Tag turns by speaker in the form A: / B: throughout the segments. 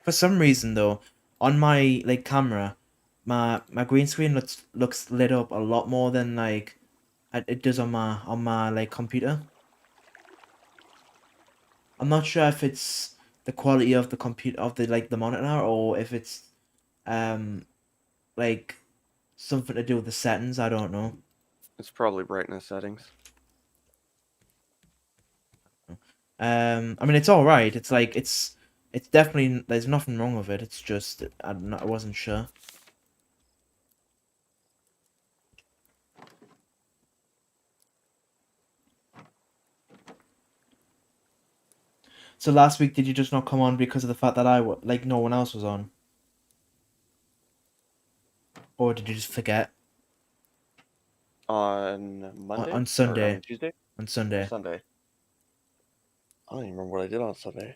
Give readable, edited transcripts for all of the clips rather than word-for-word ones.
A: For some reason though, on my like camera, my green screen looks lit up a lot more than like it does on my like computer. I'm not sure if it's the quality of the computer of the like the monitor or if it's um like something to do with the settings. I don't know.
B: It's probably brightness settings.
A: I mean it's all right. It's like it's definitely there's nothing wrong with it. It's just I wasn't sure. So last week, did you just not come on because of the fact that like no one else was on, or did you just forget
B: On Monday
A: on
B: or
A: Sunday?
B: on Tuesday
A: On
B: or
A: Sunday,
B: Sunday. I don't even remember what I did on Sunday.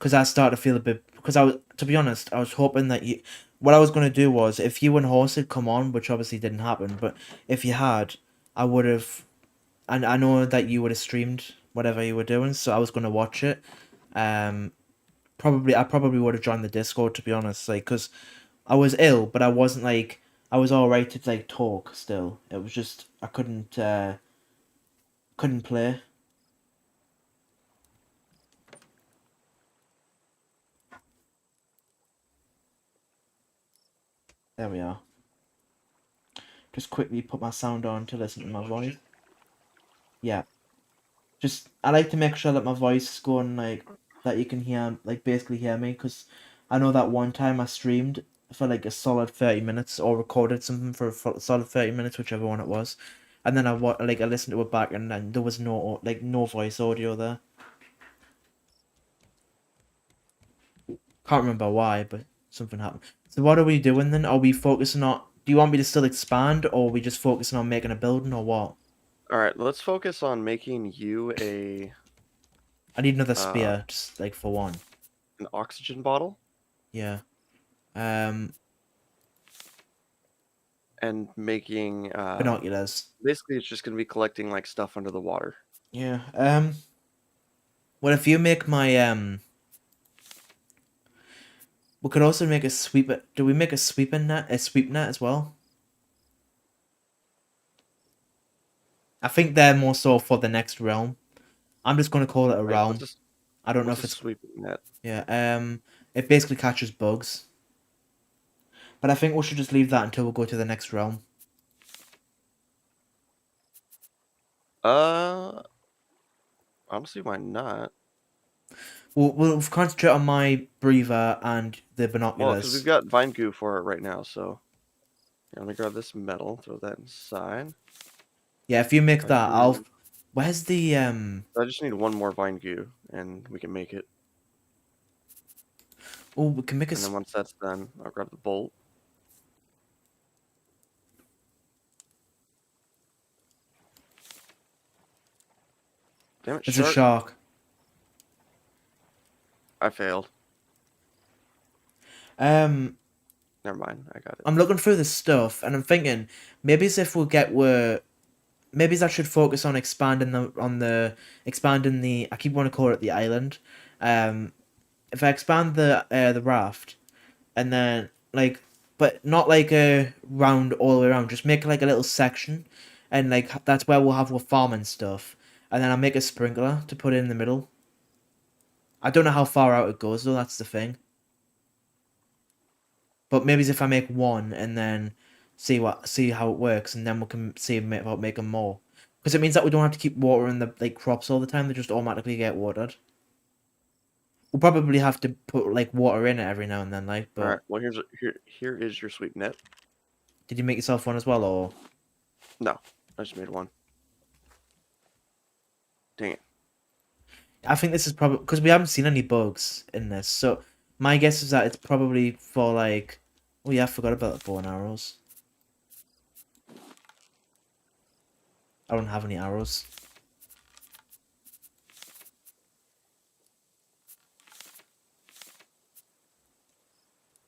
A: because I started to feel a bit. Because I was, to be honest, I was hoping that you. What I was gonna do was, if you and Horse had come on, which obviously didn't happen, but if you had, I would have. And I know that you would have streamed whatever you were doing, so I was gonna watch it. Um, I probably would have joined the Discord, to be honest, like because I was ill, but I wasn't like I was all right to like talk still. It was just I couldn't play. There we are. Just quickly put my sound on to listen to my voice. Yeah. Just I like to make sure that my voice is going like that you can hear like basically hear me because I know that one time I streamed for like a solid 30 minutes or recorded something for a solid 30 minutes, whichever one it was, and then I listened to it back and then there was no voice audio there. Can't remember why, but something happened. So what are we doing then? Are we focusing on? Do you want me to still expand, or are we just focusing on making a building, or what?
B: All right, let's focus on making you a
A: I need another
B: uh,
A: spear, just like for one.
B: an oxygen bottle
A: Yeah. Um,
B: and making
A: binoculars.
B: basically it's just gonna be collecting like stuff under the water.
A: Yeah. Well, if you make my we could also make a sweeper. Do we make a sweeping net? A sweep net as well? I think they're more so for the next realm. I'm just gonna call it a
B: Right?
A: realm. I don't know
B: What's
A: if
B: a
A: it's
B: sweeping net?
A: yeah. It basically catches bugs. But I think we should just leave that until we go to the next realm.
B: Uh, honestly, why not?
A: We'll concentrate on my breather and the
B: Well, because we've
A: binoculars.
B: got vine goo for it right now, so here, let me grab this metal, throw that inside.
A: Yeah, if you make
B: Vine
A: that, I'll.
B: goo.
A: Where's the
B: I just need one more vine goo, and we can make it.
A: Oh, we can make a.
B: And then once that's done, I'll grab the bolt. Damn it,
A: There's a
B: shark!
A: shark.
B: I failed.
A: Um,
B: Never mind, I got it.
A: I'm looking through the stuff and I'm thinking maybe as if we'll get where maybe I should focus on expanding the I keep wanting to call it the island. Um, if I expand the raft and then like but not like a round all the way around, just make like a little section and like that's where we'll have our farming stuff. And then I'll make a sprinkler to put in the middle. I don't know how far out it goes though, that's the thing. But maybe if I make one and then see how it works, and then we can see about making more. Because it means that we don't have to keep watering the like crops all the time; they just automatically get watered. We'll probably have to put like water in it every now and then, like.
B: All right.
A: But
B: Well, here is your sweep net.
A: did you make yourself one as well, or
B: No, I just made one. Dang it.
A: I think this is probably because we haven't seen any bugs in this. So my guess is that it's probably for like. Oh yeah, I forgot about the bow and arrows. I don't have any arrows.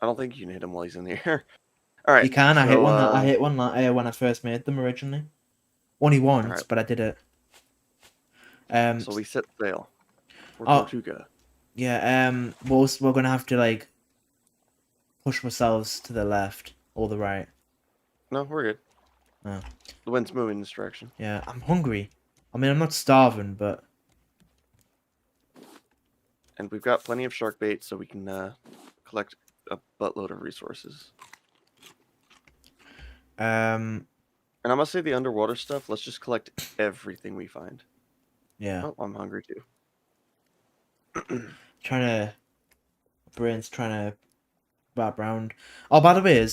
B: I don't think you can hit him while he's in the air. All right.
A: You can.
B: So
A: I hit one when I first made them originally. Only
B: all
A: once,
B: right.
A: but I did it.
B: So we set sail for
A: Oh
B: Tortuga.
A: yeah. We're gonna have to like push ourselves to the left or the right.
B: No, we're good.
A: Oh,
B: The wind's moving this direction.
A: yeah. I'm hungry. I mean, I'm not starving, but
B: And we've got plenty of shark bait, so we can collect a buttload of resources.
A: um,
B: And I must say, the underwater stuff, let's just collect everything we find.
A: yeah.
B: Oh, I'm hungry too.
A: Brain's trying to wrap around. Oh, by the way,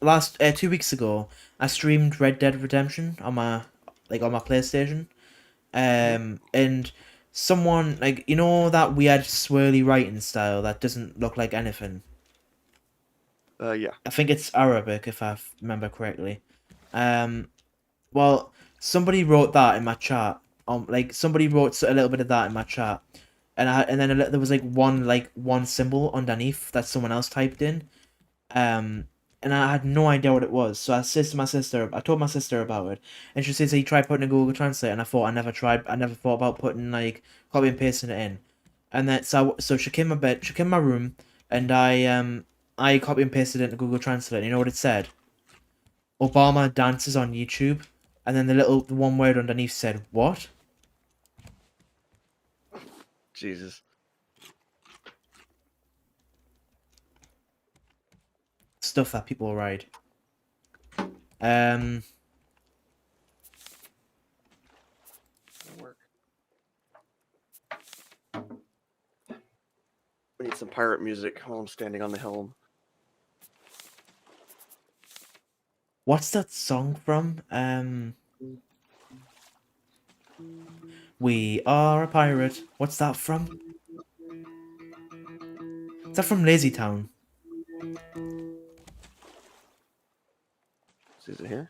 A: last 2 weeks ago, I streamed Red Dead Redemption on my PlayStation.
B: Mhm.
A: And someone that weird swirly writing style that doesn't look like anything.
B: Yeah.
A: I think it's Arabic if I remember correctly. Um, well, somebody wrote that in my chat. Somebody wrote a little bit of that in my chat, and then there was one symbol underneath that someone else typed in. Um, and I had no idea what it was. So I told my sister about it, and she says, "Hey, try putting in Google Translate." And I never thought about putting copy and pasting it in. And then so she came in my room, and I copy and pasted it into Google Translate. And you know what it said? Obama dances on YouTube, and then the one word underneath said what?
B: Jesus.
A: Stuff that people write. Um,
B: Work. We need some pirate music while I'm standing on the helm.
A: what's that song from? We are a pirate. What's that from? Is that from Lazy Town?
B: Is it here?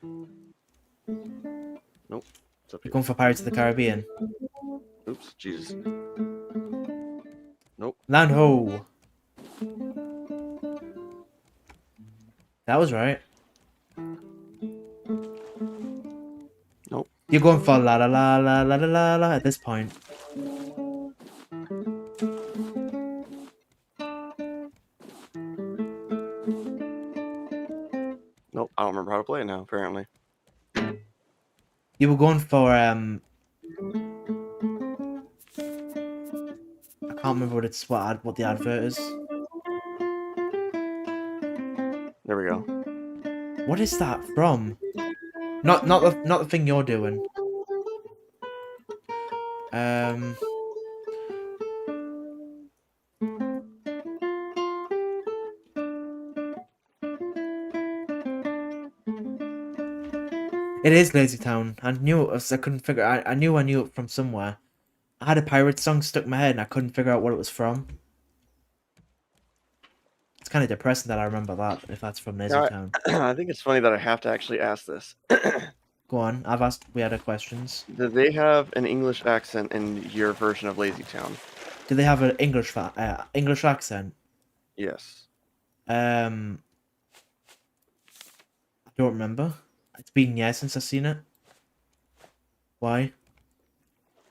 B: Nope. It's up
A: You're
B: here.
A: going for Pirates of the Caribbean.
B: Oops. Jesus. Nope.
A: Land ho! That was right.
B: Nope.
A: You're going for la la la la la la la la at this point.
B: Nope. I don't remember how to play it now, apparently.
A: You were going for I can't remember what the advert is.
B: There we go.
A: What is that from? Not the thing you're doing. Um, it is Lazy Town. I knew it was. I couldn't figure. I knew it from somewhere. I had a pirate song stuck in my head and I couldn't figure out what it was from. It's kind of depressing that I remember that if that's from Lazy
B: Now,
A: Town.
B: I think it's funny that I have to actually ask this.
A: Go on. I've asked. We had questions.
B: Do they have an English accent in your version of Lazy Town?
A: Do they have an English accent?
B: Yes.
A: I don't remember. It's been years since I've seen it. Why?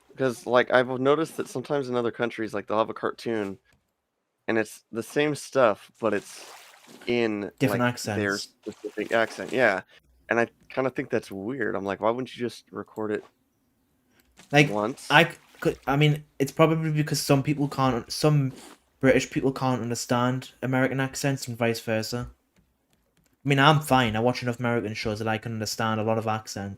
B: Because, like, I've noticed that sometimes in other countries, like, they'll have a cartoon, and it's the same stuff, but it's in,
A: Different
B: like, their
A: accents.
B: specific accent. Yeah. And I kind of think that's weird. I'm like, why wouldn't you just record it
A: Like
B: once?
A: I mean, it's probably because some British people can't understand American accents and vice versa. I mean, I'm fine. I watch enough American shows that I can understand a lot of accents.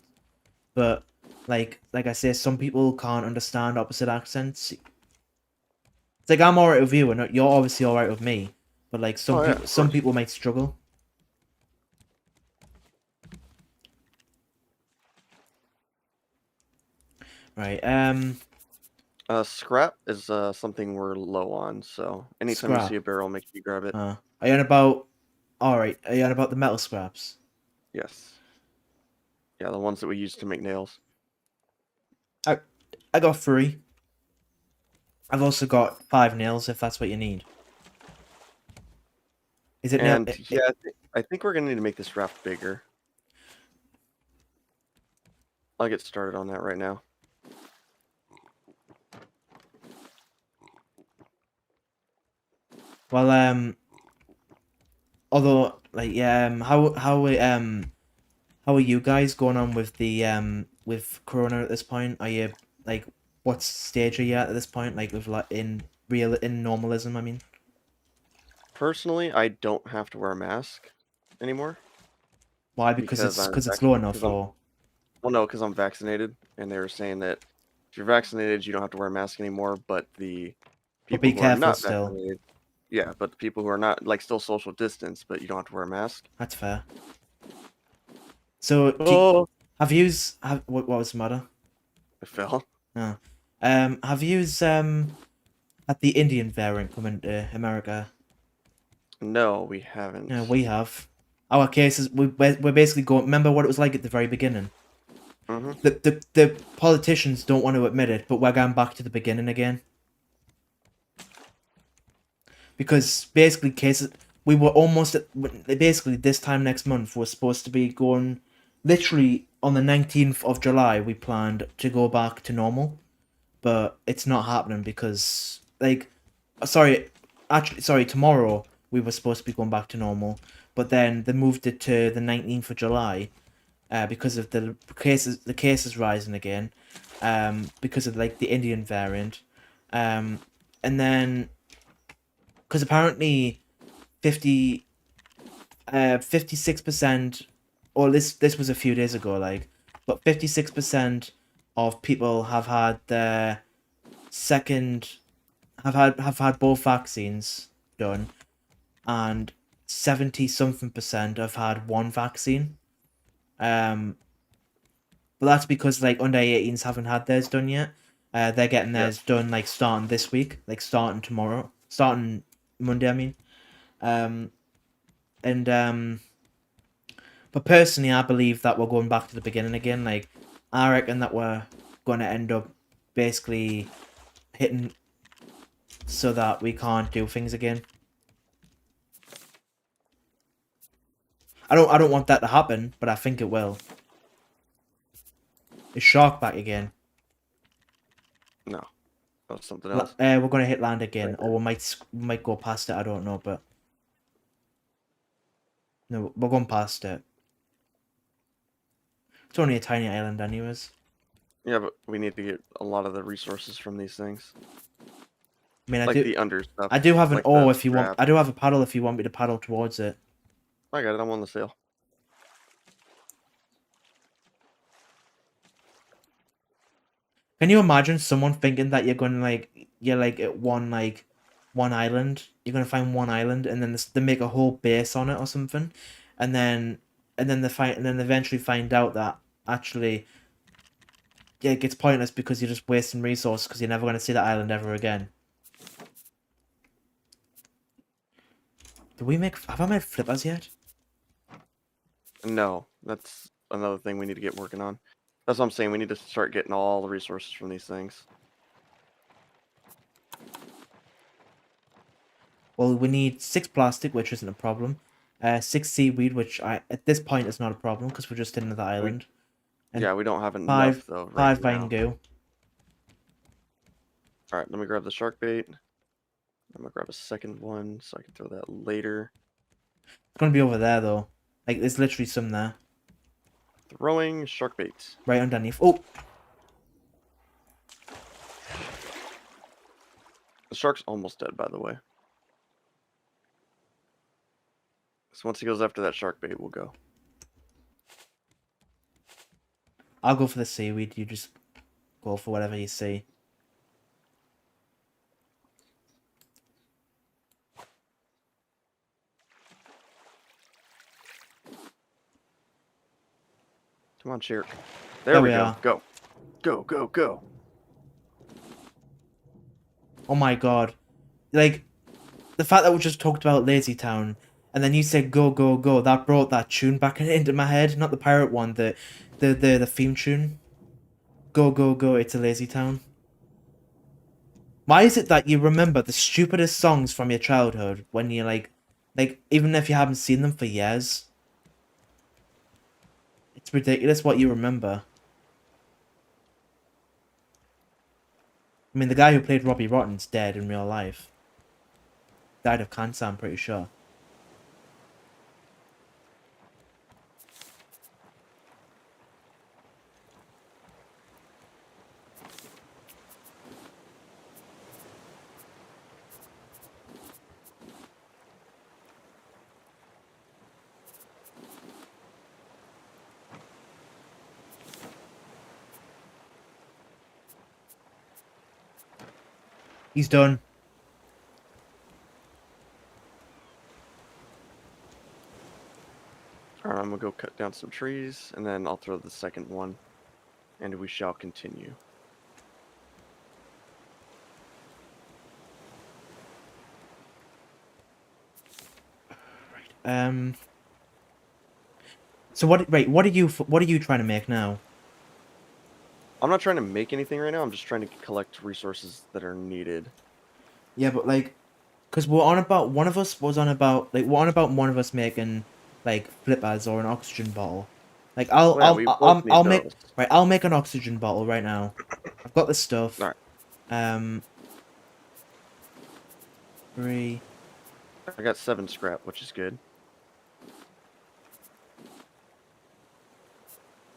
A: But like I say, some people can't understand opposite accents. It's like I'm alright with you, and you're obviously alright with me. But like
B: Oh, yeah, of
A: some
B: course.
A: people might struggle. Right.
B: Scrap is something we're low on, so anytime you see
A: Scrap.
B: a barrel, make sure you grab it.
A: Are you on about? All right. Are you on about the metal scraps?
B: Yes. Yeah, the ones that we use to make nails.
A: I got 3. I've also got 5 nails if that's what you need. Is it nail?
B: And yeah, I think we're gonna need to make this raft bigger. I'll get started on that right now.
A: Well, although, like, yeah, how are you guys going on with the with Corona at this point? Are you like, what stage are you at this point? Like, with like in normalism, I mean.
B: Personally, I don't have to wear a mask anymore
A: Why? Because
B: because
A: it's low enough,
B: I'm
A: or
B: well, no, because I'm vaccinated, and they were saying that if you're vaccinated, you don't have to wear a mask anymore. But the
A: but
B: people
A: be
B: who are
A: careful
B: not
A: still.
B: vaccinated, yeah, but the people who are not like still social distance, but you don't have to wear a mask.
A: That's fair. So,
B: Oh,
A: have what was the matter?
B: I fell.
A: Oh. Have yous had the Indian variant come into America?
B: No, we
A: Yeah,
B: haven't.
A: we have. Our cases, we're basically going. Remember what it was like at the very beginning.
B: Mm-hmm.
A: The politicians don't want to admit it, but we're going back to the beginning again. Because basically cases, we were almost at, basically this time next month we're supposed to be going, literally on the 19th of July we planned to go back to normal, but it's not happening because, like, sorry, actually, sorry, tomorrow we were supposed to be going back to normal, but then they moved it to the 19th of July, because of the cases rising again, because of like the Indian variant, and then because apparently 50 56%, or this was a few days ago, like, but 56% of people have had their second have had both vaccines done, and 70 something percent have had one vaccine. Um, but that's because like under 18s haven't had theirs done yet. They're getting
B: Yeah.
A: theirs done like starting this week, like starting tomorrow, starting Monday. I mean, um, and but personally, I believe that we're going back to the beginning again. Like, I reckon that we're going to end up basically hitting so that we can't do things again. I don't want that to happen, but I think it will. Is Shark back again?
B: No, that's something else.
A: We're gonna hit land again,
B: Right
A: or
B: there.
A: we might go past it. I don't know, but no, we're going past it. It's only a tiny island, anyways.
B: Yeah, but we need to get a lot of the resources from these things,
A: I mean,
B: like the under stuff,
A: I do have an
B: like the
A: oar if you want.
B: raft.
A: I do have a paddle if you want me to paddle towards it.
B: I got it. I'm on the sail.
A: Can you imagine someone thinking that you're like at one island? You're gonna find one island, and then they make a whole base on it or something, and then and then eventually find out that actually, yeah, it gets pointless because you're just wasting resources because you're never gonna see that island ever again. Have I made flippers yet?
B: No, that's another thing we need to get working on. That's what I'm saying. We need to start getting all the resources from these things.
A: Well, we need 6 plastic, which isn't a problem. 6 seaweed, which at this point is not a problem because we're just in the
B: We
A: island, and
B: Yeah, we don't have
A: five
B: enough though right
A: five vine
B: now.
A: goo.
B: All right, let me grab the shark bait. I'm gonna grab a second one so I can throw that later.
A: It's gonna be over there though. Like, there's literally some there,
B: Throwing shark bait.
A: right underneath. Oh,
B: The shark's almost dead, by the way. So once he goes after that shark bait, we'll go.
A: I'll go for the seaweed. You just go for whatever you see.
B: Come on, shark.
A: There
B: There we
A: we
B: go.
A: are.
B: Go. Go, go, go.
A: Oh my god! Like, the fact that we just talked about Lazy Town, and then you said "go go go," that brought that tune back into my head. Not the pirate one, the theme tune. Go go go! It's a Lazy Town. Why is it that you remember the stupidest songs from your childhood when you're like, even if you haven't seen them for years? It's ridiculous what you remember. I mean, the guy who played Robbie Rotten's dead in real life. died of cancer, I'm pretty sure. He's done.
B: Alright, I'm gonna go cut down some trees, and then I'll throw the second one, and we shall continue.
A: So what are you trying to make now?
B: I'm not trying to make anything right now, I'm just trying to collect resources that are needed.
A: Yeah, but like, because one of us was on about, like, we're on about one of us making, like, flippers or an oxygen bottle. Like,
B: Oh yeah, we both need
A: I'll make,
B: those.
A: right, I'll make an oxygen bottle right now. I've got the stuff.
B: Alright,
A: Um, 3.
B: I got 7 scrap, which is good.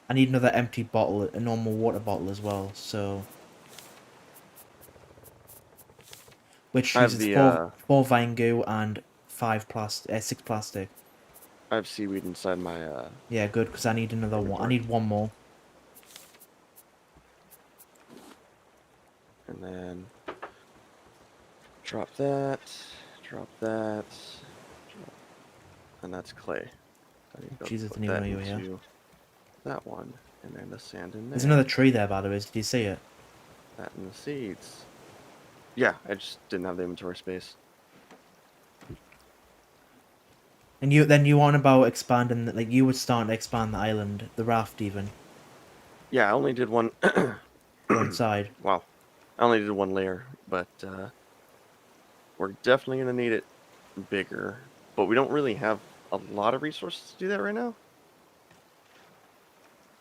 A: I need another empty bottle, a normal water bottle as well, so. Which
B: I have
A: uses
B: the,
A: four vine goo and 6 plastic.
B: I have seaweed inside my,
A: Yeah, good, because I need another one. I
B: inventory.
A: need one more.
B: And then drop that, drop that, and that's clay. I need to
A: Jesus,
B: put
A: didn't even
B: that
A: know you were here.
B: into that one, and then the sand in there.
A: There's another tree there, by the way. Did you see it?
B: That and the seeds. Yeah, I just didn't have the inventory space.
A: And you on about expanding, like, you were starting to expand the island, the raft even,
B: Yeah, I only did one.
A: one side.
B: Wow, I only did one layer, but we're definitely gonna need it bigger. But we don't really have a lot of resources to do that right now.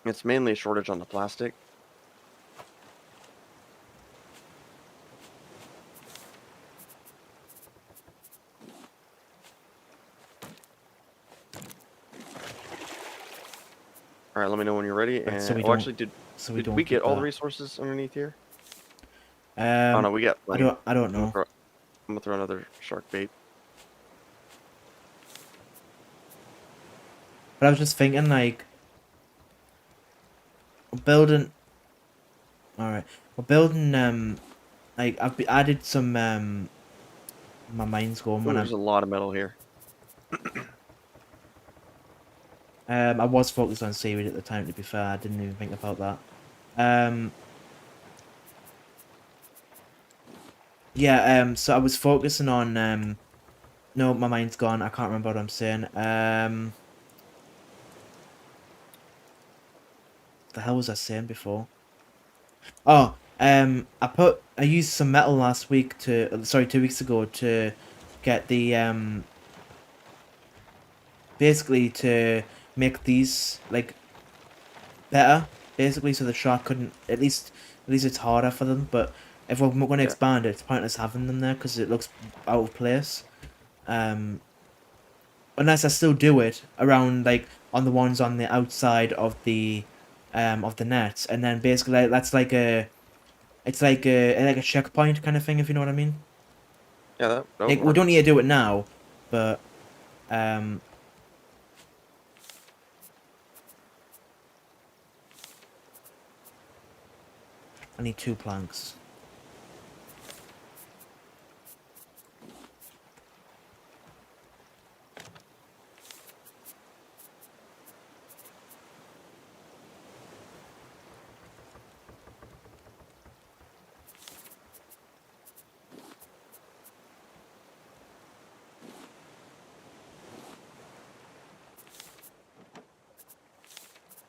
B: It's mainly a shortage on the plastic. All right, let me know when you're ready.
A: Right,
B: And
A: so we
B: oh,
A: don't,
B: actually, did
A: don't
B: we
A: keep
B: get all the
A: that.
B: resources underneath here? Oh no, we got plenty.
A: I don't
B: I'm gonna
A: know.
B: throw, I'm gonna throw another shark bait.
A: But I was just thinking, like, we're building. All right, we're building. Like, I did some. My mind's going
B: Ooh,
A: when
B: there's a lot of metal here.
A: I was focused on seaweed at the time. To be fair, I didn't even think about that. Um. Yeah. So I was focusing on. No, my mind's gone. I can't remember what I'm saying. The hell was I saying before? Oh, I used some metal last week sorry, 2 weeks ago to get the basically to make these, like, better, basically, so the shark couldn't, at least it's harder for them, but if we're going to
B: Yeah,
A: expand it, it's pointless having them there because it looks out of place. Um, unless I still do it around, like, on the ones on the outside of the net, and then basically, like, that's like a it's like a checkpoint kind of thing, if you know what I mean.
B: yeah, that would
A: Like, we
B: work.
A: don't need to do it now, but um, I need 2 planks.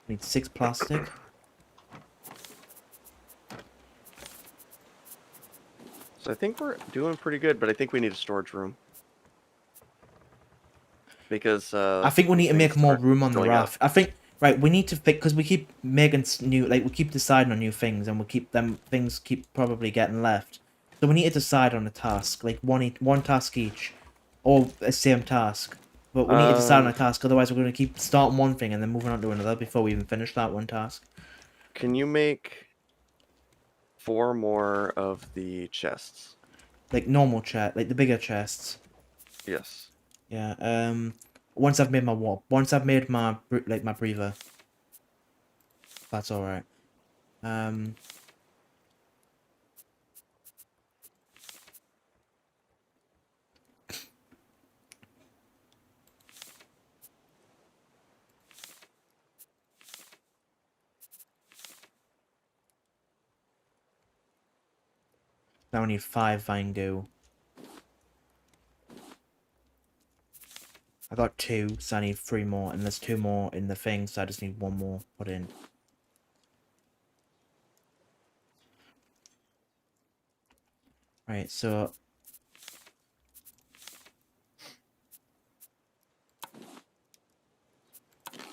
A: I need 6 plastic.
B: So I think we're doing pretty good, but I think we need a storage room because
A: I think we need
B: these
A: to
B: things
A: make more
B: start
A: room on the
B: filling up.
A: raft. I think, right, we need to fix, because we keep making new, like, we keep deciding on new things, and things keep probably getting left. So we need to decide on a task, like one task each. or a same task. But we need to decide on a task, otherwise we're going to keep starting one thing and then moving on to another before we even finish that one task.
B: Can you make 4 more of the chests?
A: Like normal chest, like the bigger chests.
B: Yes.
A: Yeah. Once I've made my warp, once I've made my my breather, that's all right. Um. Now I need 5 vine goo. I got 2, so I need 3 more, and there's 2 more in the thing, so I just need 1 more put in. Right, so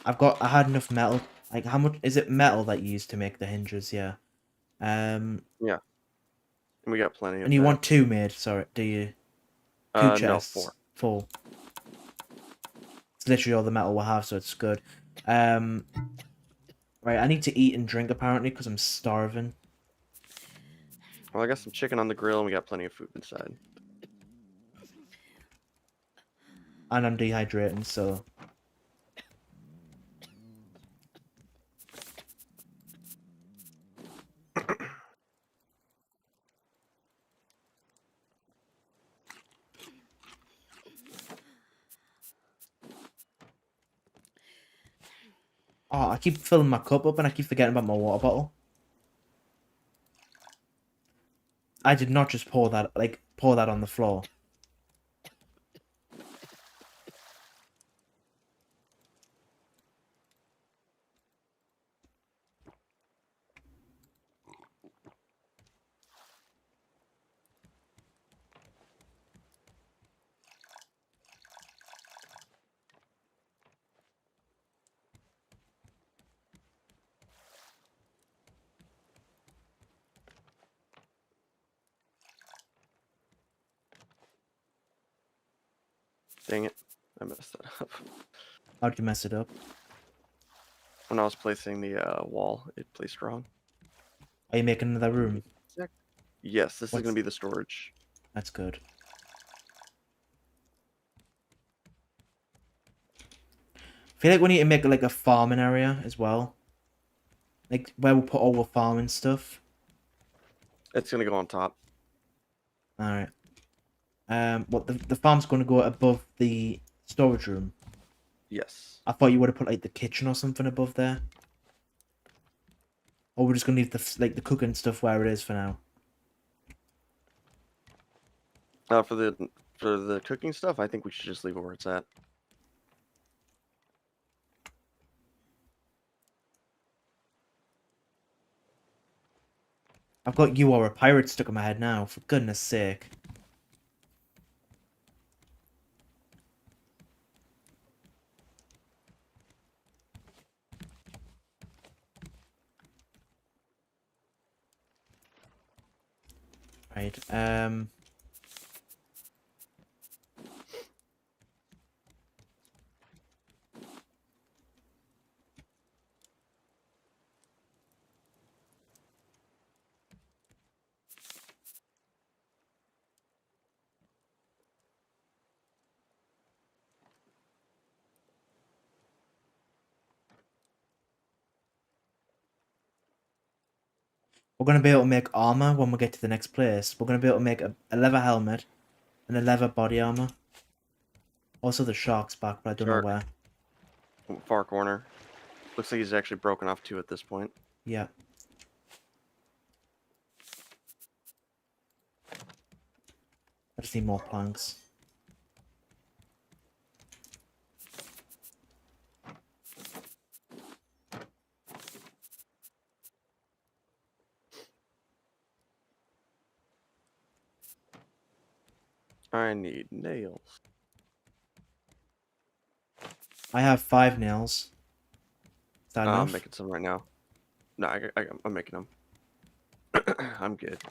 A: I had enough metal. Like, how much is it metal that you use to make the hinges? Yeah.
B: Yeah. And we got plenty
A: And
B: of
A: you
B: that.
A: want 2 made? Sorry, do you? 2
B: No,
A: chests,
B: 4.
A: full. It's literally all the metal we'll have, so it's good. Um, right, I need to eat and drink apparently because I'm starving
B: Well, I got some chicken on the grill, and we got plenty of food inside.
A: and I'm dehydrating. So, oh, I keep filling my cup up and I keep forgetting about my water bottle. I did not just pour that on the floor.
B: Dang it. I messed that up.
A: How'd you mess it up?
B: When I was placing the wall, it placed wrong.
A: Are you making another room?
B: Yes, this is going
A: What's
B: to be the storage.
A: That's good. I feel like we need to make like a farming area as well. Like where we'll put all the farming stuff.
B: It's going to go on top.
A: Alright. What the farm's gonna go above the storage room.
B: Yes.
A: I thought you would have put like the kitchen or something above there. Or we're just gonna leave the cooking stuff where it is for now.
B: For the cooking stuff, I think we should just leave it where it's at.
A: I've got you or a pirate stuck in my head now, for goodness sake. Right, we're gonna be able to make armor when we get to the next place. We're gonna be able to make a leather helmet and a leather body armor. Also the shark's back, but I don't know
B: Shark,
A: where.
B: far corner. Looks like he's actually broken off 2 at this point.
A: Yeah. I just need more planks.
B: I need nails.
A: I have 5 nails. Is that
B: I'm
A: enough?
B: making some right now. No, I'm making them. I'm good.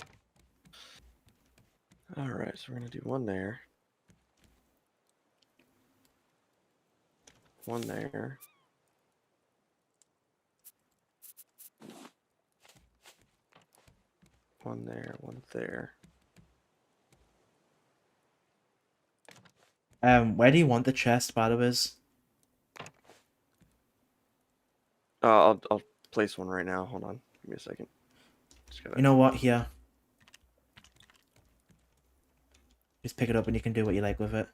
B: Alright, so we're going to do one there. One there. One there, one there.
A: Where do you want the chest, by the way?
B: I'll place one right now. Hold on. Give me a second. Just gotta...
A: You know what? Here. Just pick it up and you can do what you like with it.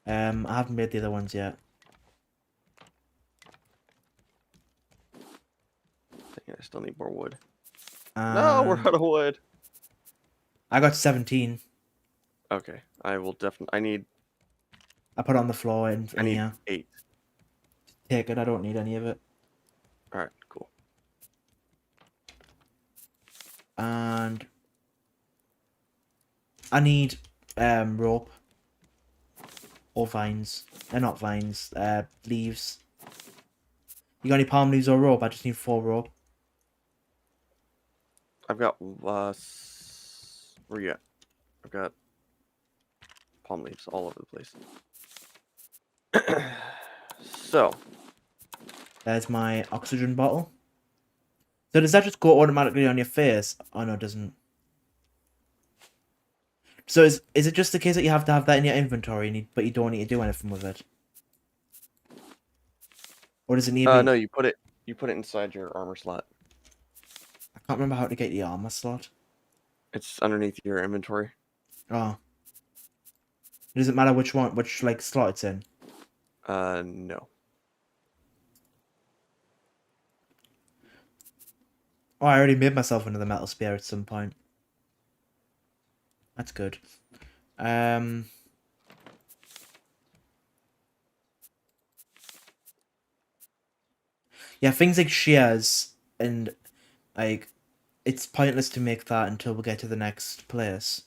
A: I haven't made the other ones yet.
B: I still need more wood. No, we're out of wood.
A: I got 17.
B: Okay, I will definitely. I need
A: I put it on the floor in
B: I need
A: here.
B: 8.
A: Take it. I don't need any of it.
B: All right, cool.
A: And I need rope or vines. They're not vines. Leaves. You got any palm leaves or rope? I just need 4 rope.
B: I've got where you at? I've got palm leaves all over the place. So
A: There's my oxygen bottle. So does that just go automatically on your face? Oh no, it doesn't. So is it just the case that you have to have that in your inventory, but you don't need to do anything with it? Or does it need to be...
B: no, you put it inside your armor slot.
A: I can't remember how to get the armor slot.
B: It's underneath your inventory.
A: Oh. It doesn't matter which one, which like slot it's in.
B: No.
A: Oh, I already made myself another metal spear at some point. That's good. Yeah, things like shears and like it's pointless to make that until we get to the next place.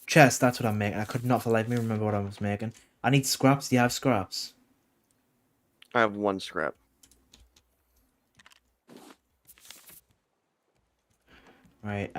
A: Chest, that's what I'm making. I could not for life me remember what I was making. I need scraps. Do you have scraps?
B: I have 1 scrap.
A: Right,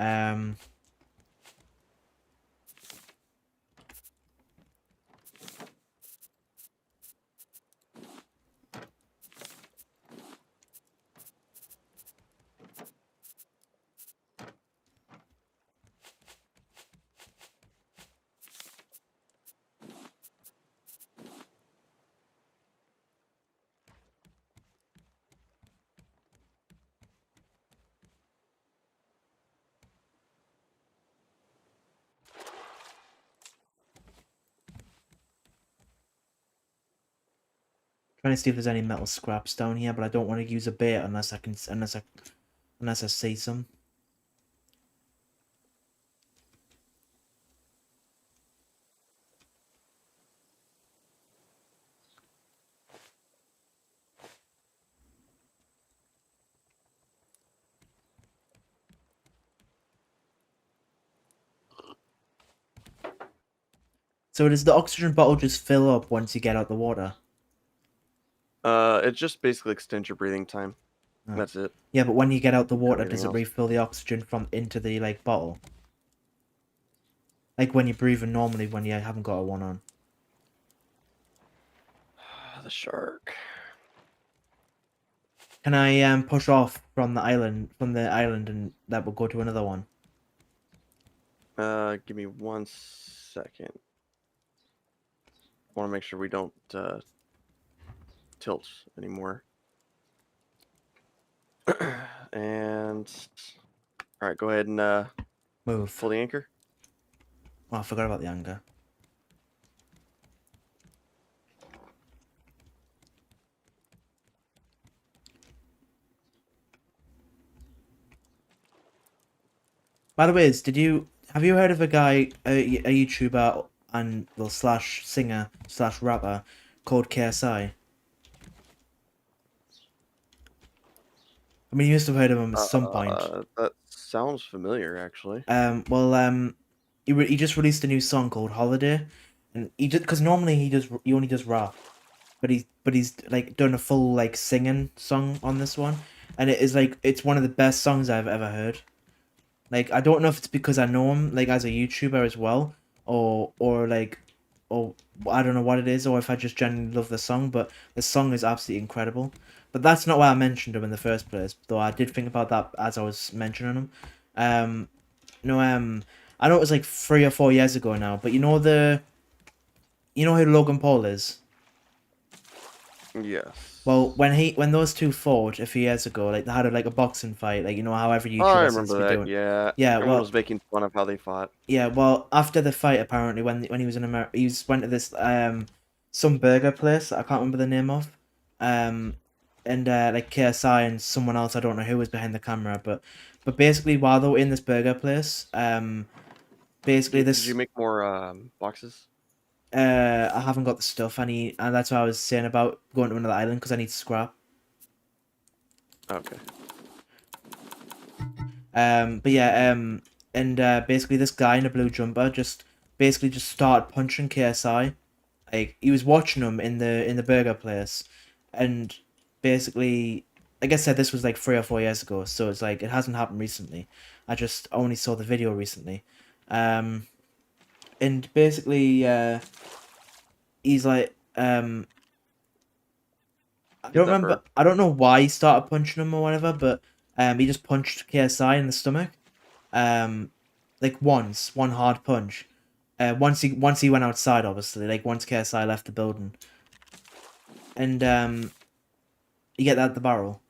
A: trying to see if there's any metal scraps down here, but I don't want to use a bait unless I see some. So does the oxygen bottle just fill up once you get out the water?
B: It just basically extends your breathing time.
A: Oh.
B: That's it.
A: Yeah, but when you get out the water,
B: Everything
A: does it
B: else.
A: refill the oxygen from into the like bottle? Like when you're breathing normally when you haven't got a one on.
B: The shark.
A: Can I push off from the island and that will go to another one?
B: Give me 1 second. I want to make sure we don't tilt anymore. And all right, go ahead and
A: Move.
B: pull the anchor.
A: Oh, I forgot about the anchor. By the way, have you heard of a guy, a YouTuber and well slash singer slash rapper called KSI? mean, you must have heard of him at some point.
B: That sounds familiar, actually.
A: Well, he just released a new song called Holiday, and he just because normally he only does rap, but he's like done a full like singing song on this one, and it is like it's one of the best songs I've ever heard. Like I don't know if it's because I know him like as a YouTuber as well, or like, or I don't know what it is, or if I just genuinely love the song. But the song is absolutely incredible. But that's not why I mentioned him in the first place. Though I did think about that as I was mentioning him. Um, no, I know it was like 3 or 4 years ago now, but you know who Logan Paul is. Well,
B: Yes.
A: when those two fought a few years ago, like they had like a boxing fight, like you know how every
B: Oh, I
A: YouTuber seems to
B: remember
A: be
B: that.
A: doing.
B: Yeah,
A: Yeah,
B: everyone
A: well,
B: was making fun of how they fought.
A: yeah, well, after the fight, apparently, when he was in America, went to this some burger place that I can't remember the name of, um, and like KSI and someone else I don't know who was behind the camera, but basically while they were in this burger place, basically
B: Did you
A: this
B: make more boxes?
A: I haven't got the stuff I need, and that's what I was saying about going to another island because I need scrap.
B: Okay.
A: But yeah, and basically this guy in a blue jumper just basically just started punching KSI. Like he was watching him in the burger place, and basically, like I said, this was like 3 or 4 years ago, so it's like it hasn't happened recently. I just only saw the video recently, um, and basically, he's like, I
B: Get
A: don't
B: that
A: remember,
B: burp.
A: I don't know why he started punching him or whatever, but he just punched KSI in the stomach, um, like one hard punch. Once he went outside, obviously, like once KSI left the building, and you get that at the barrel.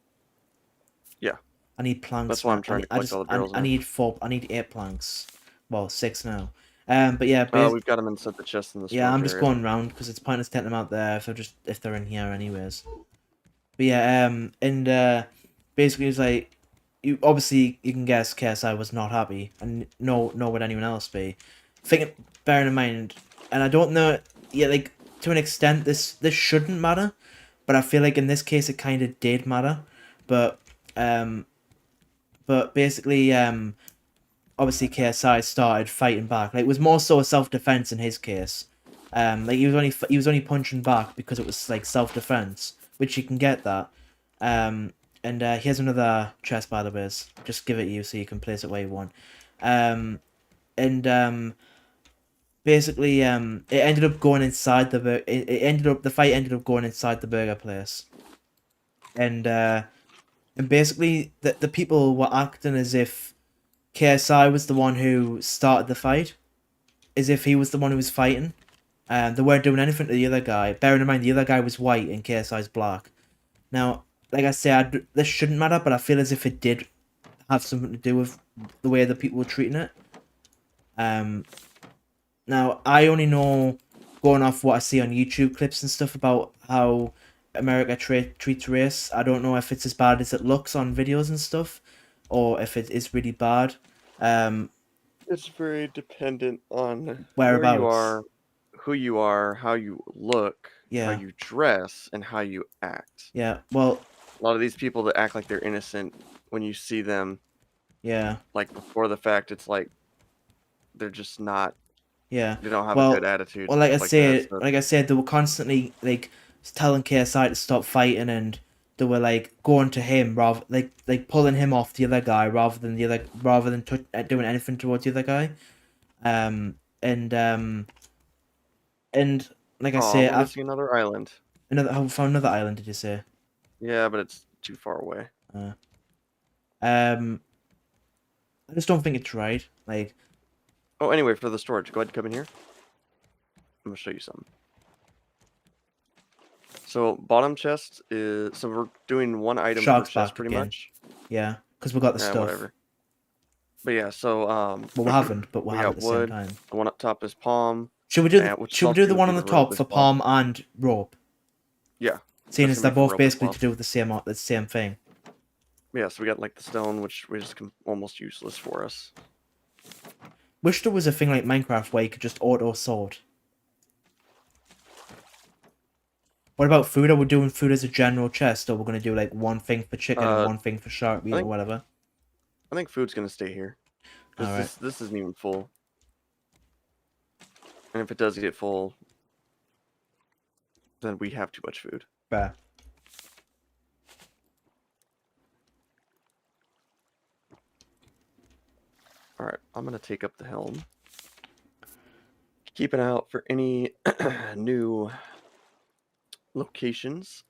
B: Yeah,
A: I need
B: that's
A: planks,
B: why
A: man.
B: I'm trying to collect all the barrels
A: I
B: now.
A: need four. I need 8 planks. Well, 6 now. But yeah,
B: We've got them inside the chest in the
A: yeah,
B: storage
A: I'm just
B: area.
A: going round because it's pointless getting them out there if they're in here anyways. But yeah, and basically it's like you obviously you can guess KSI was not happy, and nor would anyone else be. Thinking, bearing in mind, and I don't know, yeah, like to an extent this shouldn't matter, but I feel like in this case it kind of did matter, but um, but basically obviously KSI started fighting back. Like it was more so a self defense in his case. Like he was only punching back because it was like self defense, which you can get that. Um, and here's another chest by the way. Just give it you so you can place it where you want. Um, and basically it ended up going inside it ended up the fight ended up going inside the burger place. And basically the people were acting as if KSI was the one who started the fight, as if he was the one who was fighting. They weren't doing anything to the other guy. Bearing in mind, the other guy was white and KSI's black. Now, like I said, this shouldn't matter, but I feel as if it did have something to do with the way the people were treating it. Um, Now, I only know, going off what I see on YouTube clips and stuff, about how America treats race. I don't know if it's as bad as it looks on videos and stuff, or if it is really bad. Um,
B: It's very dependent on where you
A: Whereabouts?
B: are, who you are, how you look, how
A: Yeah,
B: you dress, and how you act.
A: yeah. Well,
B: A lot of these people that act like they're innocent, when you see them,
A: yeah,
B: like before the fact, it's like they're just not,
A: yeah.
B: they don't have a good
A: Well,
B: attitude,
A: well,
B: stuff like that. So,
A: like I said, they were constantly like telling KSI to stop fighting, and they were like going to him rather like pulling him off the other guy rather than doing anything towards the other guy. Um, and and like I
B: oh,
A: say,
B: we're
A: I've
B: missing another island.
A: I found another island. Did you say?
B: Yeah, but it's too far away.
A: Uh, um, I just don't think it's right. Like,
B: Oh, anyway, for the storage, go ahead and come in here. I'm gonna show you something. So bottom chest is, so we're doing one item per
A: sharks
B: chest
A: back
B: pretty
A: again.
B: much.
A: Yeah, because we got the stuff.
B: Whatever. But yeah, so
A: Well, we haven't, but we'll
B: we
A: have it at
B: got
A: the same
B: wood.
A: time.
B: The one up top is palm, which is
A: Should we
B: also
A: do the
B: going to
A: one
B: be
A: on the
B: the rope
A: top
B: as
A: for
B: well.
A: palm and rope?
B: Yeah,
A: Seeing
B: that's
A: as
B: gonna
A: they're
B: be for
A: both
B: rope as
A: basically
B: well.
A: to do with the same thing.
B: Yeah, so we got like the stone, which is almost useless for us.
A: Wish there was a thing like Minecraft where you could just auto sword. What about food? Are we doing food as a general chest, or we're gonna do like one thing for chicken and
B: Uh,
A: one thing for shark
B: I
A: meat or
B: think
A: whatever?
B: I think food's gonna stay here
A: All
B: because
A: right,
B: this isn't even full. And if it does get full, then we have too much food.
A: fair.
B: All right, I'm gonna take up the helm. Keep an eye out for any new locations.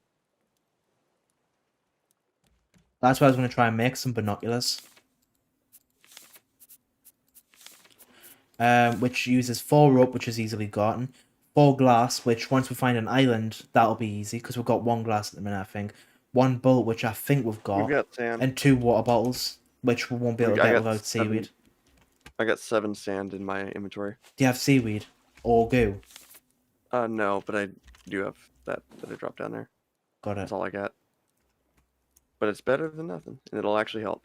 A: That's why I was gonna try and make some binoculars. Which uses 4 rope, which is easily gotten. 4 glass, which once we find an island, that'll be easy because we've got 1 glass at the minute, I think. 1 bolt, which I think we've
B: We've
A: got,
B: got sand.
A: and 2 water bottles, which we won't be able to
B: I
A: get
B: got
A: without seaweed.
B: I got 7 sand in my inventory.
A: Do you have seaweed or goo?
B: No, but I do have that I dropped down there.
A: Got
B: That's
A: it.
B: all I got. But it's better than nothing, and it'll actually help.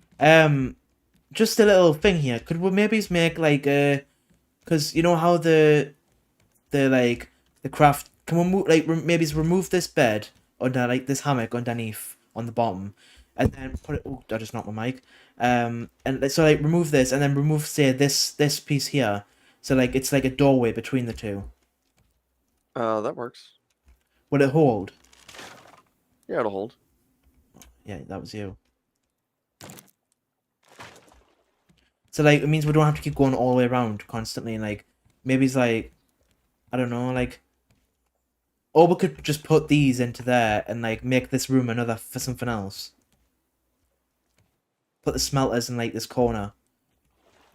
A: Just a little thing here. Could we maybe make like because you know how like the craft. Can we move like maybe remove this bed under like this hammock underneath on the bottom, and then put it. Oh, I just knocked my mic. So like remove this and then remove say this piece here. So like it's like a doorway between the two.
B: That works.
A: Will it hold?
B: Yeah, it'll hold.
A: Yeah, that was you. So like it means we don't have to keep going all the way around constantly and like maybe it's like I don't know like or we could just put these into there and like make this room another for something else. Put the smelters in like this corner,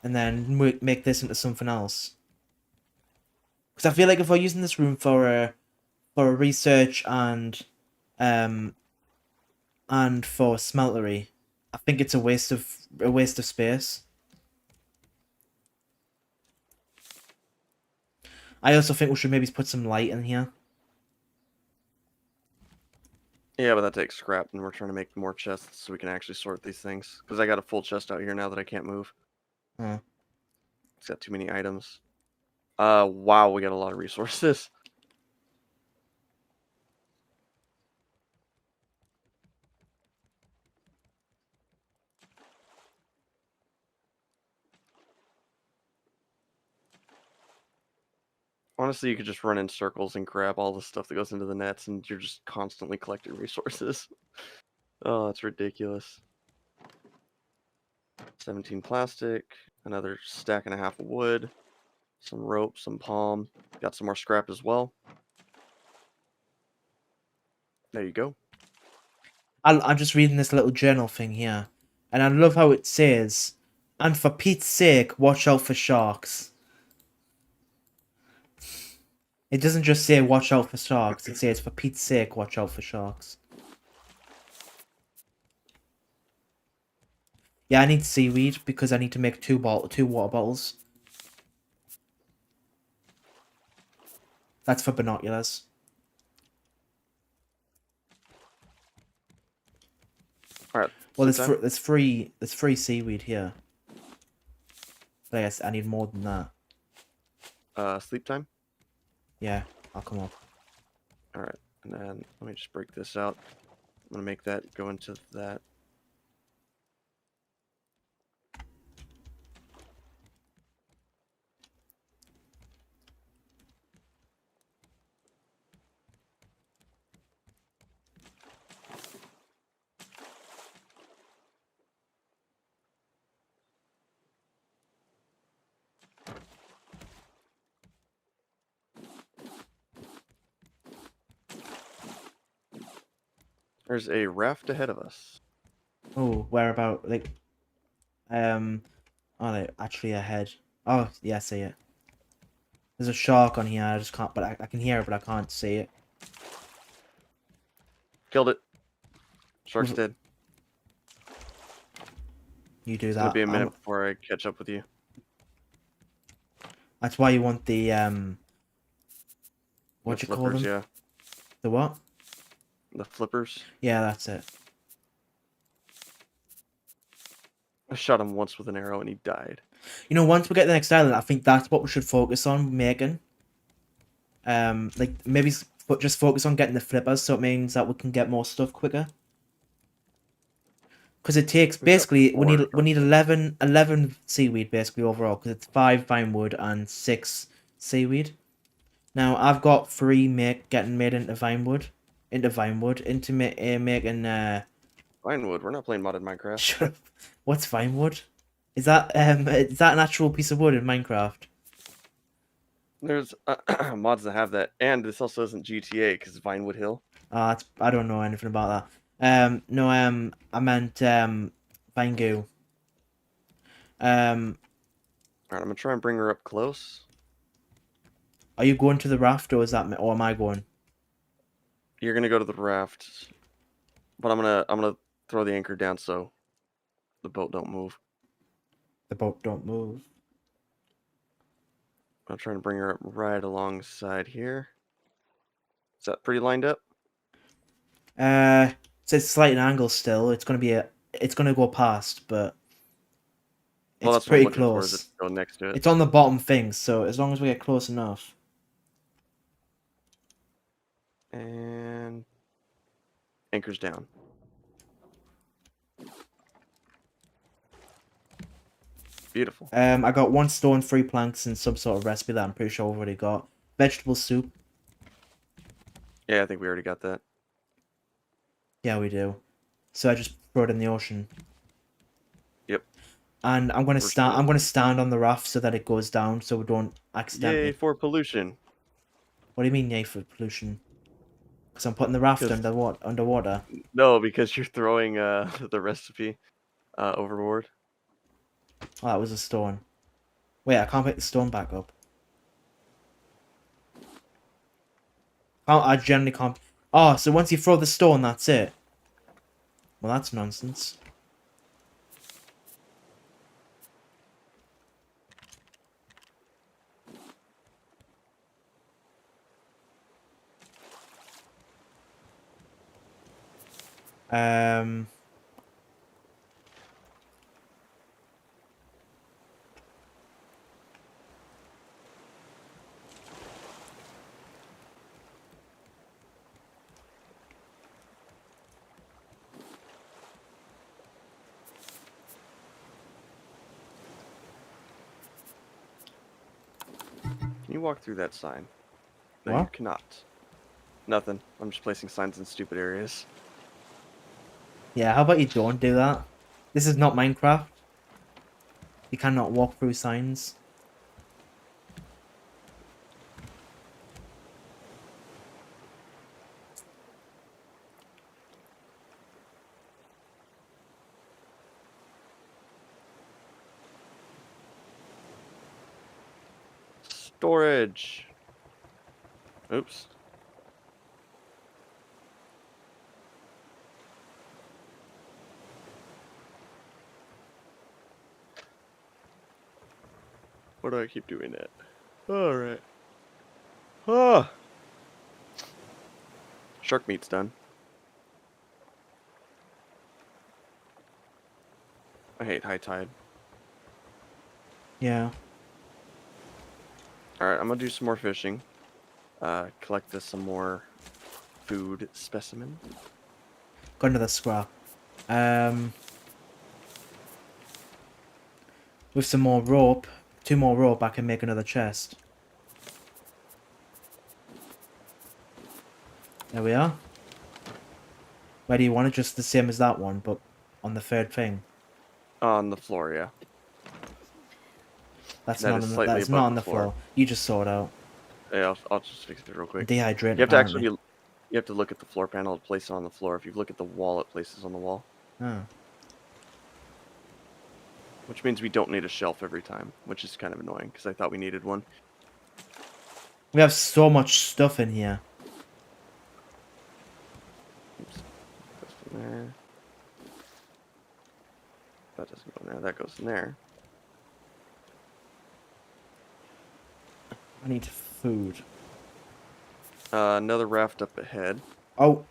A: and then make this into something else. Because I feel like if we're using this room for a research um and for smeltery, I think it's a waste of space. I also think we should maybe put some light in here.
B: Yeah, but that takes scrap, and we're trying to make more chests so we can actually sort these things. Because I got a full chest out here now that I can't move.
A: Huh.
B: It's got too many items. Wow, we got a lot of resources. Honestly, you could just run in circles and grab all the stuff that goes into the nets, and you're just constantly collecting resources. Oh, it's ridiculous. 17 plastic, another stack and a half of wood, some rope, some palm. Got some more scrap as well. There you go.
A: I'm just reading this little journal thing here, and I love how it says, "And for Pete's sake, watch out for sharks." It doesn't just say watch out for sharks, it says for Pete's sake, watch out for sharks. Yeah, I need seaweed because I need to make two water bottles. That's for binoculars.
B: Alright.
A: Well, there's free seaweed here. But I guess I need more than that.
B: Sleep time?
A: Yeah, I'll come up.
B: Alright, and then let me just break this out. I'm gonna make that go into that. There's a raft ahead of us.
A: Oh, where about like oh no, actually ahead. Oh yeah, I see it. There's a shark on here, I just can't but I can hear it but I can't see it.
B: Killed it. Shark's dead.
A: You do
B: It's
A: that.
B: gonna be a minute before I catch up with you.
A: That's why you want the what
B: The
A: you call them?
B: Yeah.
A: The what?
B: The flippers.
A: Yeah, that's it.
B: I shot him once with an arrow and he died.
A: You know, once we get the next island, I think that's what we should focus on making. Like maybe just focus on getting the flippers, so it means that we can get more stuff quicker. Because it takes
B: We've got
A: basically
B: four.
A: we need 11 seaweed basically overall, because it's 5 vine wood and 6 seaweed. Now I've got 3 getting made into vinewood, making
B: Vinewood. We're not playing modded Minecraft.
A: shut up. What's vinewood? Is that an actual piece of wood in Minecraft?
B: There's mods that have that, and this also isn't GTA because Vinewood Hill.
A: I don't know anything about that. No, I meant vine goo.
B: All right, I'm gonna try and bring her up close.
A: Are you going to the raft, or or am I going?
B: You're gonna go to the raft, but I'm gonna throw the anchor down so the boat don't move.
A: The boat don't move.
B: I'm trying to bring her up right alongside here. Is that pretty lined up?
A: It's a slight angle still. It's gonna go past, but
B: Well,
A: it's
B: that's what I'm
A: pretty
B: looking for. Is it
A: close.
B: to go next to it?
A: It's on the bottom thing, so as long as we get close enough.
B: And anchor's down. Beautiful.
A: I got 1 stone, 3 planks, and some sort of recipe that I'm pretty sure I've already got. Vegetable soup.
B: Yeah, I think we already got that.
A: Yeah, we do. So I just throw it in the ocean.
B: Yep.
A: And I'm gonna
B: We're
A: stand.
B: still-
A: I'm gonna stand on the raft so that it goes down, so we don't accidentally.
B: Yay for pollution.
A: What do you mean, yay for pollution? Because I'm putting the raft
B: 'Cause-
A: underwater.
B: No, because you're throwing the recipe overboard.
A: Oh, that was a stone. Wait, I can't pick the stone back up. I generally can't. Oh, so once you throw the stone, that's it. Well, that's nonsense. Um.
B: Can you walk through that sign? No,
A: What?
B: you cannot. Nothing. I'm just placing signs in stupid areas.
A: Yeah, how about you don't do that? This is not Minecraft. You cannot walk through signs.
B: Storage. Oops. Why do I keep doing that? Alright. Ah! Shark meat's done. I hate high tide.
A: Yeah.
B: Alright, I'm gonna do some more fishing. Collect us some more food specimen.
A: Got another scrap. With some more rope, 2 more rope, I can make another chest. There we are. Where do you want it? Just the same as that one, but on the third thing.
B: On the floor, yeah.
A: That's
B: That
A: not
B: is
A: on the,
B: slightly
A: that's
B: above
A: not on
B: the
A: the
B: floor.
A: floor. You just saw it out.
B: Yeah, I'll just fix it real quick.
A: Dehydrated.
B: You have to
A: apparently.
B: actually you have to look at the floor panel to place it on the floor. If you look at the wall, it places on the wall.
A: Oh.
B: Which means we don't need a shelf every time, which is kind of annoying because I thought we needed one.
A: We have so much stuff in here.
B: Oops. Goes in there. That doesn't go in there. That goes in there.
A: I need food.
B: Another raft up ahead.
A: Oh.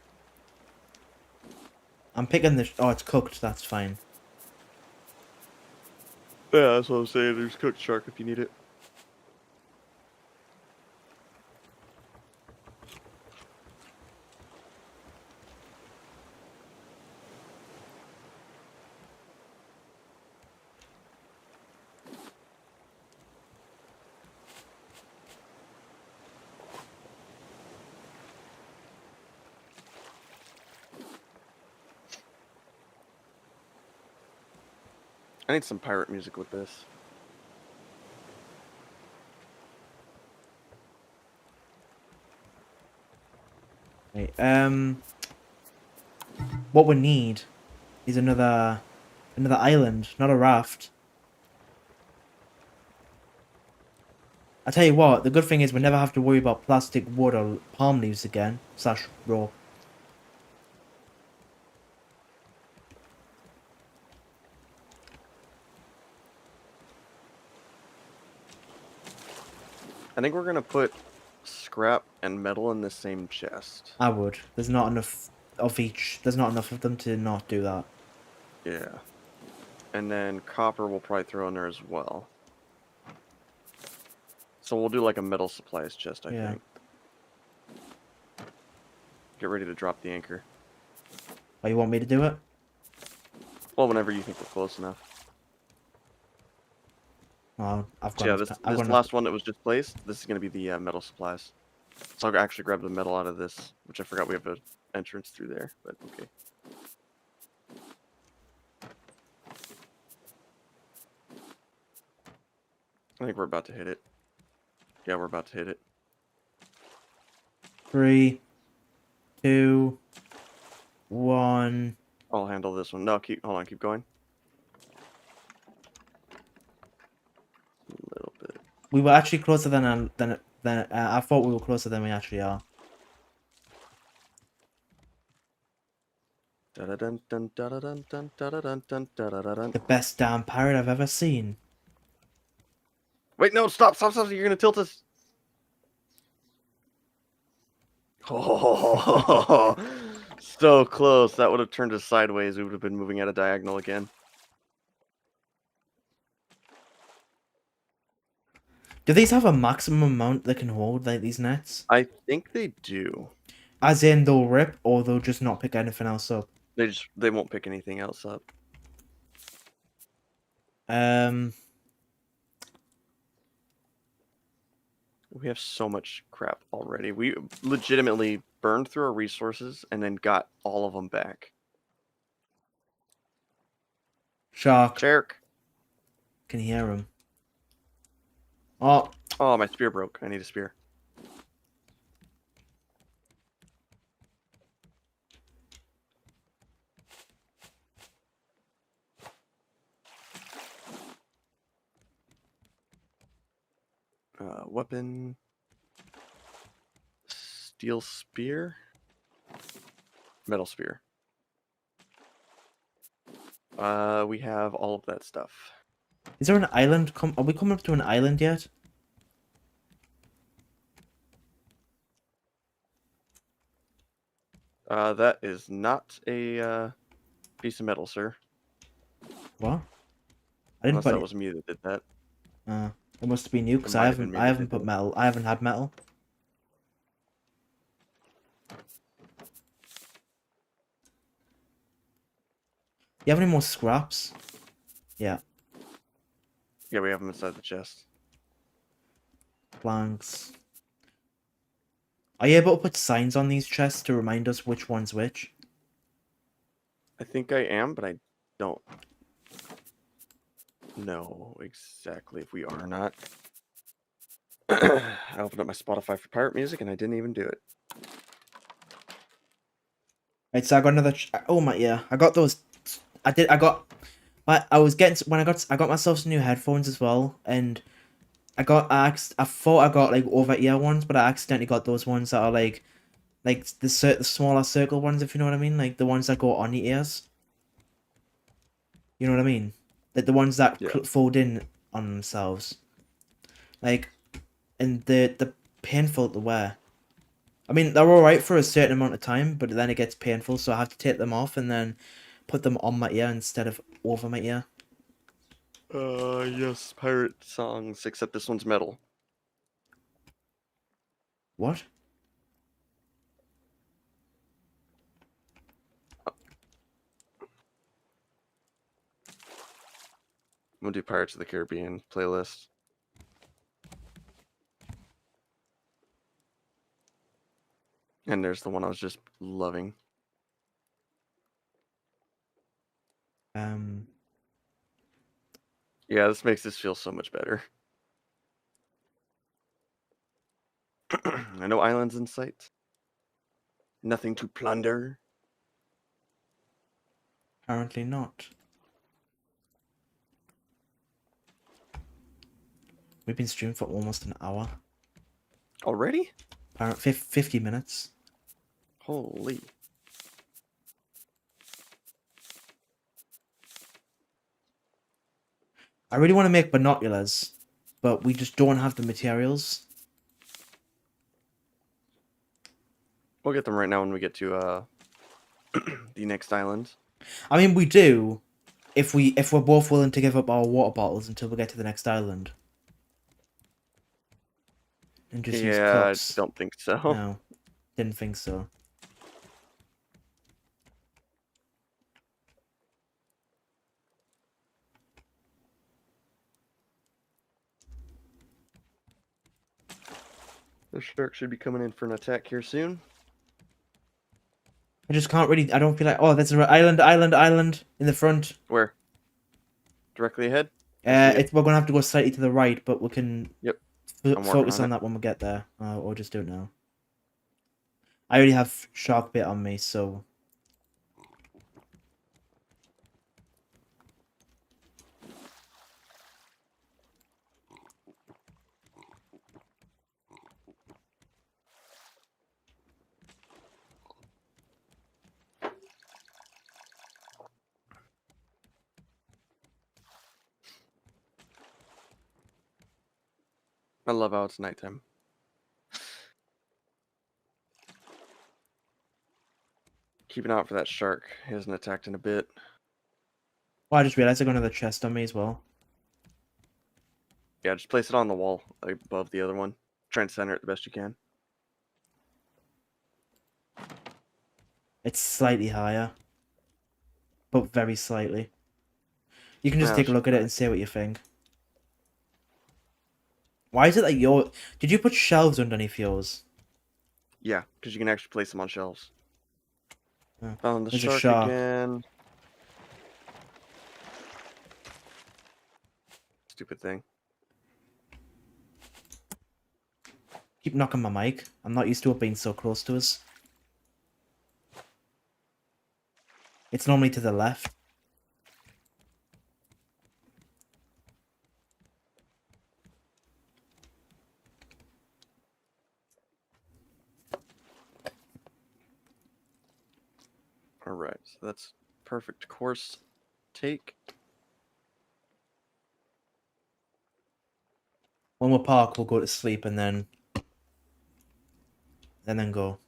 A: I'm picking the... Oh, it's cooked. That's fine.
B: Yeah, that's what I'm saying. There's cooked shark if you need it. I need some pirate music with this.
A: Right. What we need is another island, not a raft. I tell you what, the good thing is we never have to worry about plastic, wood, or palm leaves again. Slash rope.
B: I think we're gonna put scrap and metal in the same chest.
A: I would. There's not enough of each. There's not enough of them to not do that.
B: Yeah. And then copper we'll probably throw in there as well. So we'll do like a metal supplies chest, I
A: Yeah.
B: think. Get ready to drop the anchor.
A: Oh, you want me to do it?
B: Well, whenever you think we're close enough.
A: Oh, I've
B: So
A: got
B: yeah,
A: enough.
B: this
A: I've got
B: this
A: enough.
B: last one that was just placed, this is gonna be the metal supplies. So I'll actually grab the metal out of this, which I forgot we have an entrance through there, but okay. I think we're about to hit it. Yeah, we're about to hit it.
A: 3, 2, 1.
B: I'll handle this one. No, hold on, keep going. A little bit.
A: We were actually closer than I thought we were closer than we actually are.
B: Da-da-dun-dun, da-da-dun-dun, da-da-dun-dun, da-da-dun-dun.
A: The best damn pirate I've ever seen.
B: Wait, no, stop, you're gonna tilt us. Oh, so close. That would have turned us sideways. We would have been moving at a diagonal again.
A: Do these have a maximum amount they can hold, like these nets?
B: I think they do.
A: As in they'll rip, or they'll just not pick anything else up?
B: They won't pick anything else up. We have so much crap already. We legitimately burned through our resources and then got all of them back.
A: Shark.
B: Shark.
A: Can hear him. Oh,
B: Oh, my spear broke. I need a spear. Weapon. Steel spear. Metal spear. We have all of that stuff.
A: is there an island? Are we coming up to an island yet?
B: That is not a piece of metal, sir.
A: What? I didn't
B: Unless that
A: put it.
B: was me that did that.
A: It must be new
B: It
A: because
B: might have been me
A: I
B: that
A: haven't
B: did
A: put
B: that.
A: metal. I haven't had metal. You have any more scraps? Yeah.
B: Yeah, we have them inside the chest.
A: Planks. Are you able to put signs on these chests to remind us which one's which?
B: I think I am, but I don't know exactly if we are or not. I opened up my Spotify for pirate music and I didn't even do it.
A: Right, so I got another. Oh my, yeah, I got those. I did. I got. I was getting when I got myself some new headphones as well, and I thought I got like over ear ones, but I accidentally got those ones that are like the smaller circle ones, if you know what I mean, like the ones that go on your ears. You know what I mean? Like the ones that
B: Yeah.
A: fold in on themselves. Like, and the painful to wear. I mean, they're alright for a certain amount of time, but then it gets painful, so I have to take them off and then put them on my ear instead of over my ear.
B: Yes, pirate songs, except this one's metal.
A: What?
B: I'm gonna do Pirates of the Caribbean playlist. And there's the one I was just loving.
A: Um.
B: Yeah, this makes this feel so much better. I know islands in sight. Nothing to plunder.
A: Apparently not. We've been streaming for almost an hour.
B: Already?
A: 50 minutes.
B: Holy.
A: I really want to make binoculars, but we just don't have the materials.
B: We'll get them right now when we get to the next island.
A: I mean, we do, if we're both willing to give up our water bottles until we get to the next island. And just use
B: Yeah, I
A: cups.
B: don't think so.
A: No, didn't think so.
B: The shark should be coming in for an attack here soon.
A: I just can't really. I don't feel like. Oh, there's an island in the front.
B: Where? Directly ahead? I see it.
A: We're gonna have to go slightly to the right, but we can.
B: Yep. I'm working
A: Focus
B: on
A: on
B: it.
A: that when we get there, or just do it now. I already have shark bait on me, so.
B: I love how it's nighttime. Keep an eye out for that shark. He hasn't attacked in a bit.
A: Oh, I just realized I got another chest on me as well.
B: Yeah, just place it on the wall like, above the other one. Try and center it the best you can.
A: It's slightly higher, but very slightly. You can just
B: Yeah,
A: take a look at it and say what you think. Why is it like your? Did you put shelves underneath yours?
B: Yeah, because you can actually place them on shelves.
A: Oh,
B: Found the
A: there's a
B: shark
A: shark.
B: again. Stupid thing.
A: Keep knocking my mic. I'm not used to it being so close to us. It's normally to the left.
B: Alright, so that's perfect course take.
A: When we park, we'll go to sleep and then go.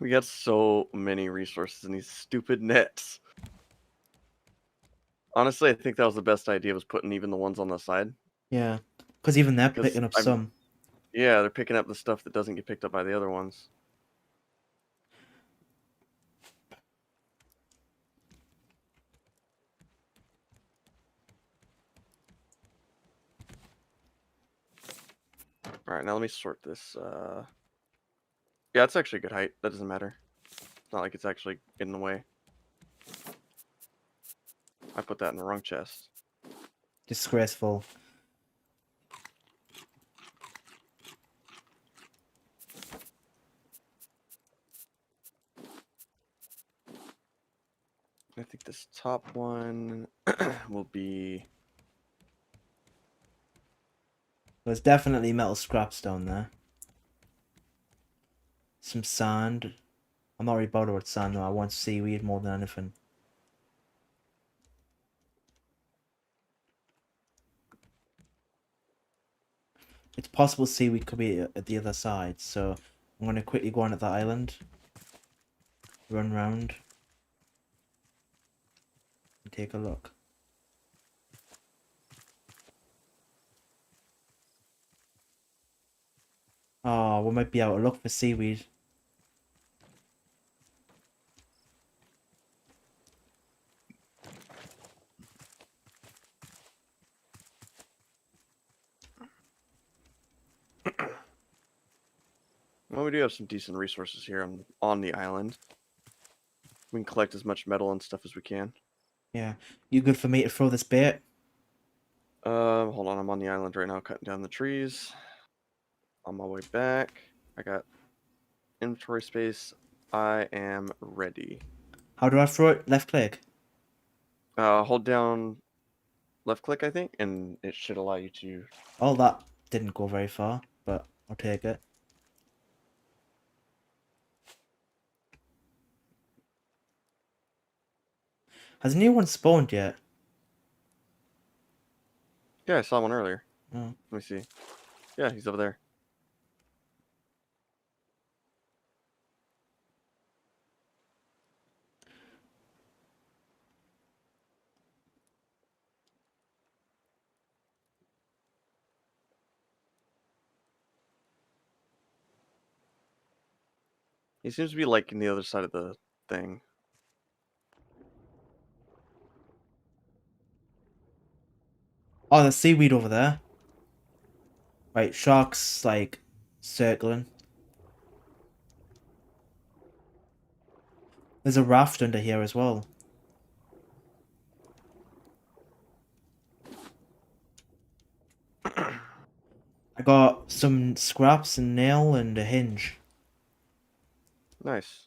B: We got so many resources in these stupid nets. Honestly, I think that was the best idea, was putting even the ones on the side.
A: Yeah, because even they're
B: 'Cause
A: picking up some.
B: Yeah, they're picking up the stuff that doesn't get picked up by the other ones. Alright, now let me sort this. Yeah, it's actually a good height. That doesn't matter. It's not like it's actually in the way. I put that in the wrong chest.
A: Disgraceful.
B: I think this top one will be...
A: There's definitely metal scraps down there. Some sand. I'm not really bothered with sand though. I want seaweed more than anything. It's possible seaweed could be at the other side, so I'm going to quickly go on at the island. Run round. And take a look. Oh, we might be out of luck for seaweed.
B: Well, we do have some decent resources here on the island. We can collect as much metal and stuff as we can.
A: Yeah. You good for me to throw this bait?
B: Hold on, I'm on the island right now, cutting down the trees. On my way back, I got inventory space. I am ready.
A: How do I throw it? Left click.
B: Hold down left click, I think, and it should allow you to.
A: Oh, that didn't go very far, but I'll take it. Has anyone spawned yet?
B: Yeah, I saw one earlier.
A: Oh.
B: Let me see. Yeah, he's over there. He seems to be like in the other side of the thing.
A: Oh, there's seaweed over there. Right, sharks, like, circling. There's a raft under here as well. I got some scraps and nail and a hinge.
B: Nice.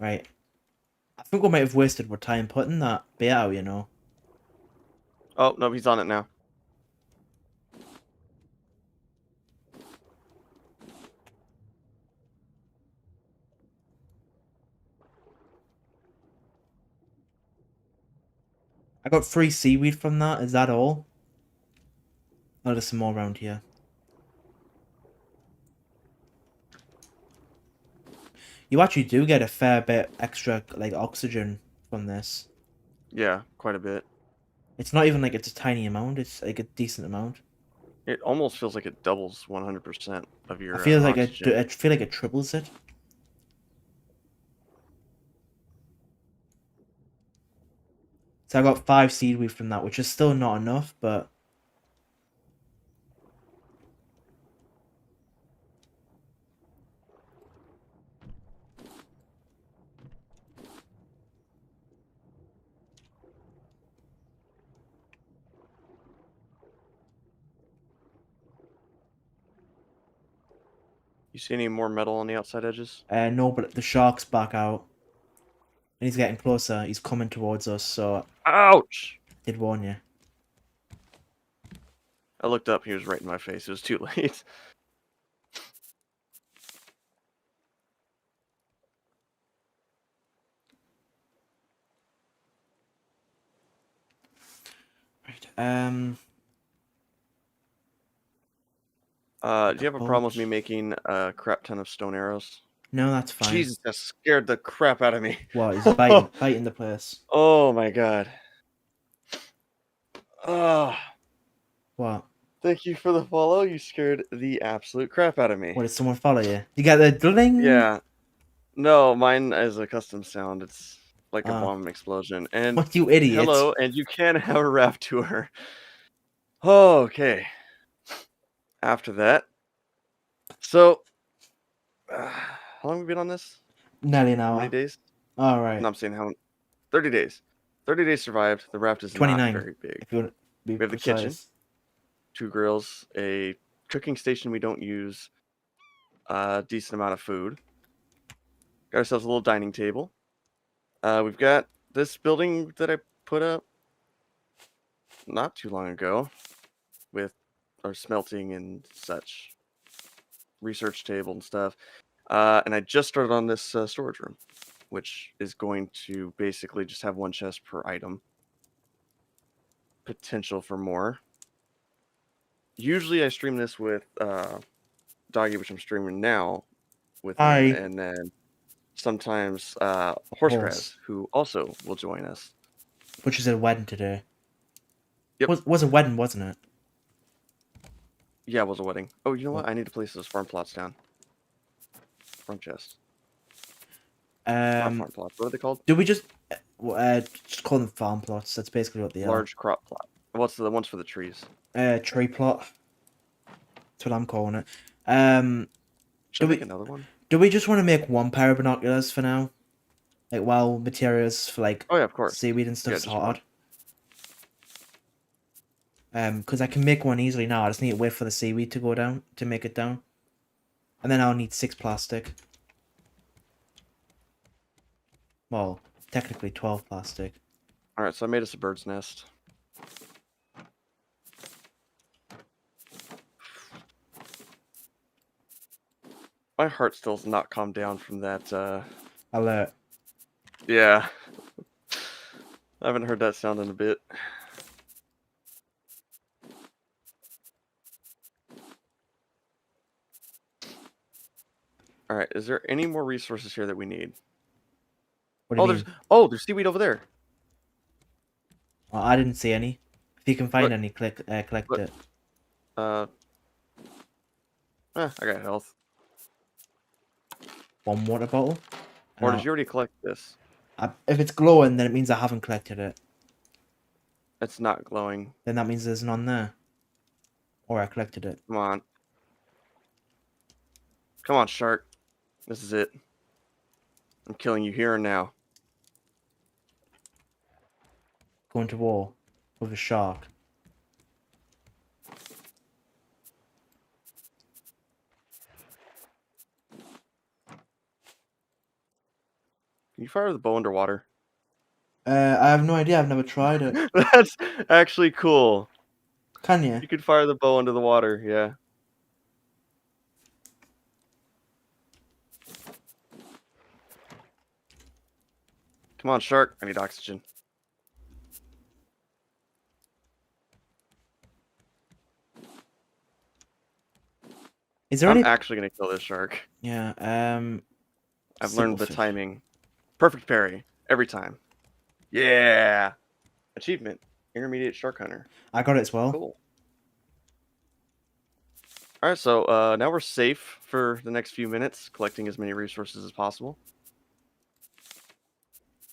A: Right. I think we might have wasted our time putting that bait out, you know.
B: Oh, no, he's on it now.
A: I got 3 seaweed from that. Is that all? Oh, there's some more around here. You actually do get a fair bit extra, like, oxygen from this.
B: Yeah, quite a bit.
A: It's not even like it's a tiny amount. It's like a decent amount.
B: It almost feels like it doubles 100% of
A: I
B: your
A: feel like
B: oxygen.
A: I feel like it triples it. So I got 5 seaweed from that, which is still not enough, but
B: You see any more metal on the outside edges?
A: no, but the shark's back out. And he's getting closer. He's coming towards us, so
B: Ouch!
A: I did warn you.
B: I looked up, he was right in my face. It was too late.
A: Right.
B: Do you have a problem with me making a crap ton of stone arrows?
A: No, that's fine.
B: Jesus, that scared the crap out of me.
A: What? He's biting the place.
B: Oh my god. Ah,
A: What?
B: thank you for the follow. You scared the absolute crap out of me.
A: What, did someone follow you? You got the dling?
B: Yeah. No, mine is a custom sound. It's like a
A: Oh.
B: bomb explosion. And
A: What, you idiot?
B: hello, and you can have a raft tour. Oh, okay. After that. So, how long have we been on this?
A: Nearly an
B: How
A: hour.
B: many days?
A: Alright.
B: No, I'm saying how 30 days. 30 days survived. The raft is
A: 29.
B: not very big.
A: If you want to be
B: We have the
A: precise.
B: kitchen, 2 grills, a cooking station we don't use, a decent amount of food. Got ourselves a little dining table. We've got this building that I put up not too long ago with our smelting and such. Research table and stuff. And I just started on this storage room, which is going to basically just have 1 chest per item. Potential for more. Usually I stream this with Doggy, which I'm streaming now with
A: Hi.
B: him, and then sometimes Horsecraz, who also will join us.
A: Which is a wedding today.
B: Yep.
A: Was a wedding, wasn't it?
B: Yeah, it was a wedding. Oh, you know what? I need to place those farm plots down. Farm chest. Not farm plots. What are they called?
A: Do we just call them farm plots? That's basically what they are.
B: Large crop plot. What's the ones for the trees?
A: Tree plot. That's what I'm calling it. Um,
B: Should
A: do
B: I make
A: we
B: another one?
A: do we just want to make one pair of binoculars for now? Like while materials for like
B: Oh yeah, of course.
A: seaweed and
B: Yeah,
A: stuff's
B: just one.
A: sorted. Because I can make one easily now. I just need to wait for the seaweed to go down to make it down, and then I'll need 6 plastic. Well, technically 12 plastic.
B: All right, so I made us a bird's nest. My heart still's not calmed down from that.
A: Alert.
B: Yeah, I haven't heard that sound in a bit. All right, is there any more resources here that we need?
A: What do you
B: Oh,
A: mean?
B: there's seaweed over there.
A: Well, I didn't see any. If you can find
B: Look,
A: any, collect
B: look.
A: it.
B: I got health.
A: One water bottle.
B: Or did you already collect this?
A: If it's glowing, then it means I haven't collected it.
B: It's not glowing.
A: Then that means there's none there. Or I collected it.
B: Come on. Come on, shark. This is it. I'm killing you here and now.
A: Going to war with a shark.
B: Can you fire the bow underwater?
A: I have no idea. I've never tried it.
B: That's actually cool.
A: Can you?
B: You could fire the bow under the water, yeah. Come on, shark. I need oxygen.
A: Is there
B: I'm
A: any?
B: actually gonna kill this shark.
A: Yeah.
B: I've
A: Simple
B: learned the
A: fish.
B: timing. Perfect parry. Every time. Yeah! Achievement. Intermediate shark hunter.
A: I got it as well.
B: Cool. Alright, so now we're safe for the next few minutes, collecting as many resources as possible.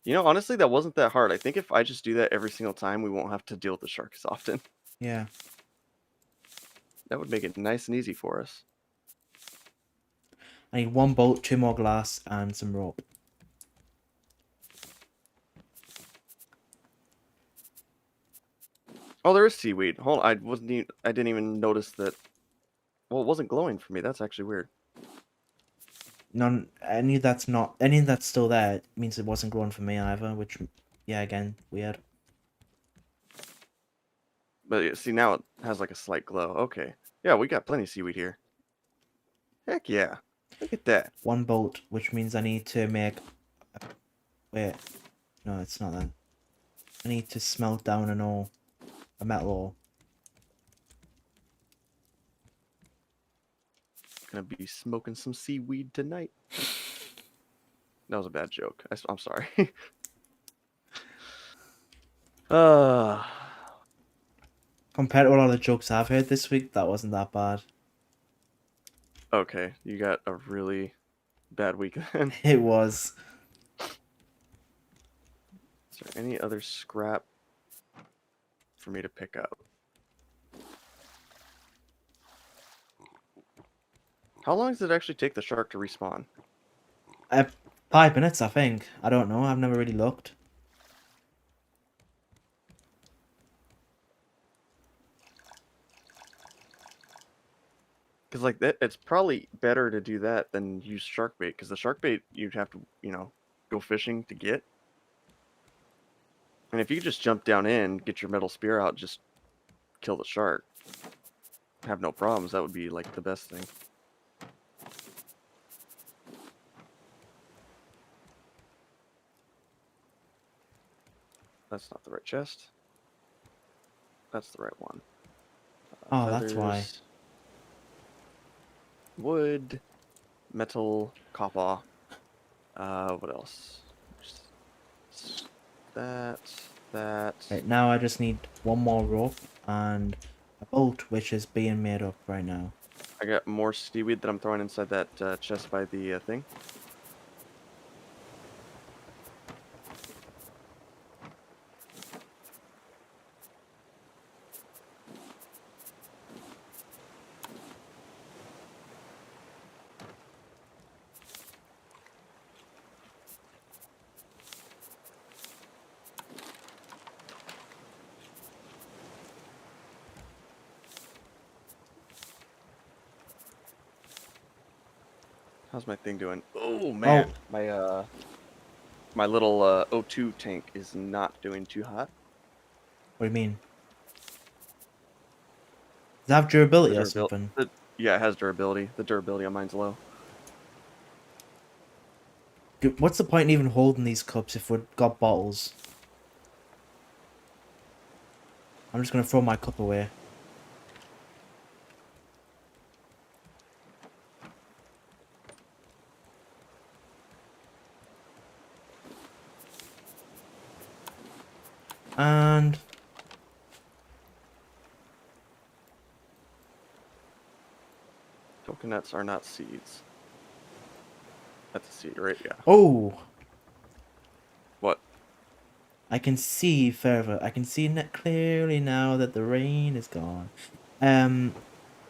B: You know, honestly, that wasn't that hard. I think if I just do that every single time, we won't have to deal with the shark as often.
A: Yeah.
B: That would make it nice and easy for us.
A: I need 1 bolt, 2 more glass, and some rope.
B: Oh, there is seaweed. Hold on, I didn't even notice that. Well, it wasn't glowing for me. That's actually weird.
A: None. Any that's not. Any that's still there means it wasn't growing for me either. Which, yeah, again, weird.
B: But see, now it has like a slight glow. Okay. Yeah, we got plenty of seaweed here. Heck yeah. Look at that.
A: 1 bolt, which means I need to make. Wait. No, it's not that. I need to smelt down an ore. A metal ore.
B: Gonna be smoking some seaweed tonight. That was a bad joke. I'm sorry. uh,
A: Compared to a lot of the jokes I've heard this week, that wasn't that bad.
B: okay, you got a really bad week then.
A: It was.
B: Is there any other scrap for me to pick up? How long does it actually take the shark to respawn?
A: 5 minutes, I think. I don't know. I've never really looked.
B: Because like that, it's probably better to do that than use shark bait. Because the shark bait you'd have to, go fishing to get. And if you could just jump down in, get your metal spear out, just kill the shark, have no problems. That would be like the best thing. That's not the right chest. That's the right one.
A: Oh, that's why.
B: Feathers, wood, metal, copper. What else? That.
A: Right, now I just need 1 more rope and a bolt, which is being made up right now.
B: I got more seaweed that I'm throwing inside that chest by the thing. How's my thing doing? Oh
A: Oh,
B: man, my little O2 tank is not doing too hot.
A: what do you mean? Does it have
B: The
A: durability or
B: durability,
A: something?
B: yeah, it has durability. The durability on mine's low.
A: What's the point in even holding these cups if we've got bottles? I'm just gonna throw my cup away. And
B: Coconuts are not seeds. That's a seed, right? Yeah.
A: oh,
B: What?
A: I can see further. I can see clearly now that the rain is gone. Um,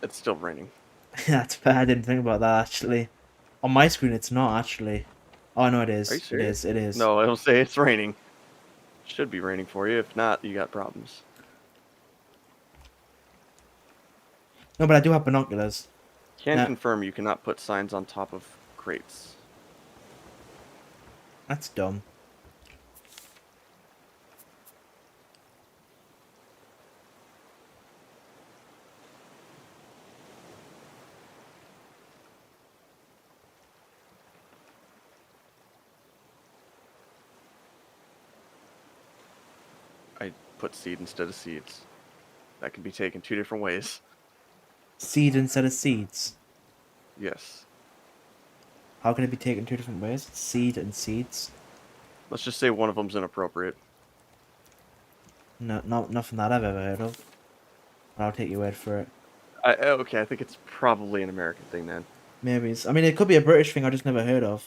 B: It's still raining.
A: that's bad. I didn't think about that actually. On my screen, it's not actually. Oh no, it
B: Are you
A: is. It
B: serious?
A: is. It is.
B: No, it'll say it's raining. Should be raining for you. If not, you got problems.
A: No, but I do have binoculars.
B: Can
A: Now,
B: confirm you cannot put signs on top of crates.
A: that's dumb.
B: I put seed instead of seeds. That can be taken two different ways.
A: Seed instead of seeds.
B: Yes.
A: How can it be taken two different ways? Seed and seeds.
B: Let's just say one of them's inappropriate.
A: No, nothing that I've ever heard of. I'll take your word for it.
B: Okay, I think it's probably an American thing then.
A: Maybe I mean, it could be a British thing I just never heard of.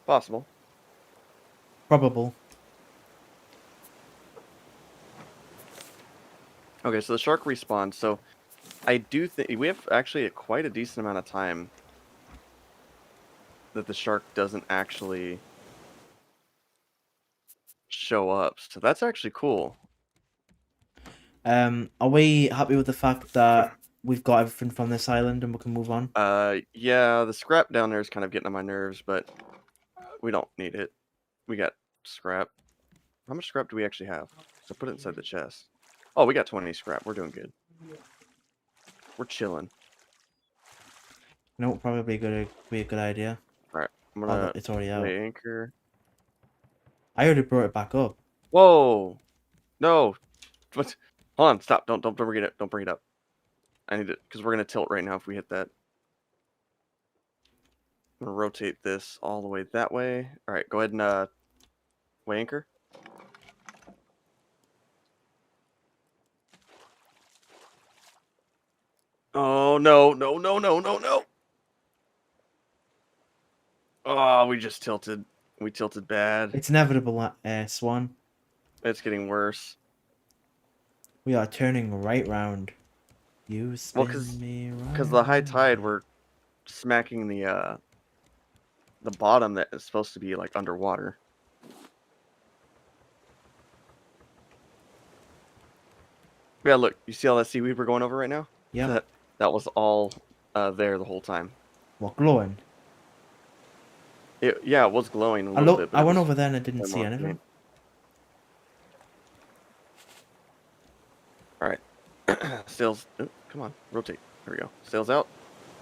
B: Possible.
A: Probable.
B: Okay, so the shark respawns. So I do think we have actually quite a decent amount of time that the shark doesn't actually show up. So that's actually cool.
A: Are we happy with the fact that we've got everything from this island and we can move on?
B: Yeah, the scrap down there is kind of getting on my nerves, but we don't need it. We got scrap. How much scrap do we actually have? So put it inside the chest. Oh, we got 20 scrap. We're doing good. We're chilling.
A: You know, probably be a good idea.
B: All right, I'm
A: Although
B: gonna
A: it's already out.
B: lay anchor.
A: I already brought it back up.
B: Whoa! No! What? Hold on! Stop! Don't bring it up! Don't bring it up! I need it because we're gonna tilt right now if we hit that. I'm gonna rotate this all the way that way. All right, go ahead and weigh anchor. Oh no! No! No! No! No! No! Oh, we just tilted. We tilted bad.
A: It's inevitable, Swan.
B: It's getting worse.
A: We are turning right round. You
B: Well,
A: spin me
B: because
A: right
B: the high tide,
A: round.
B: we're smacking the bottom that is supposed to be like underwater. Yeah, look, you see all that seaweed we're going over right now?
A: Yep.
B: That was all there the whole time.
A: What, glowing?
B: Yeah, it was glowing a little bit, but
A: I
B: it
A: went
B: was
A: over there and I didn't
B: way
A: see
B: more faint.
A: anything.
B: All right, sails. Oh, come on, rotate. There we go. Sails out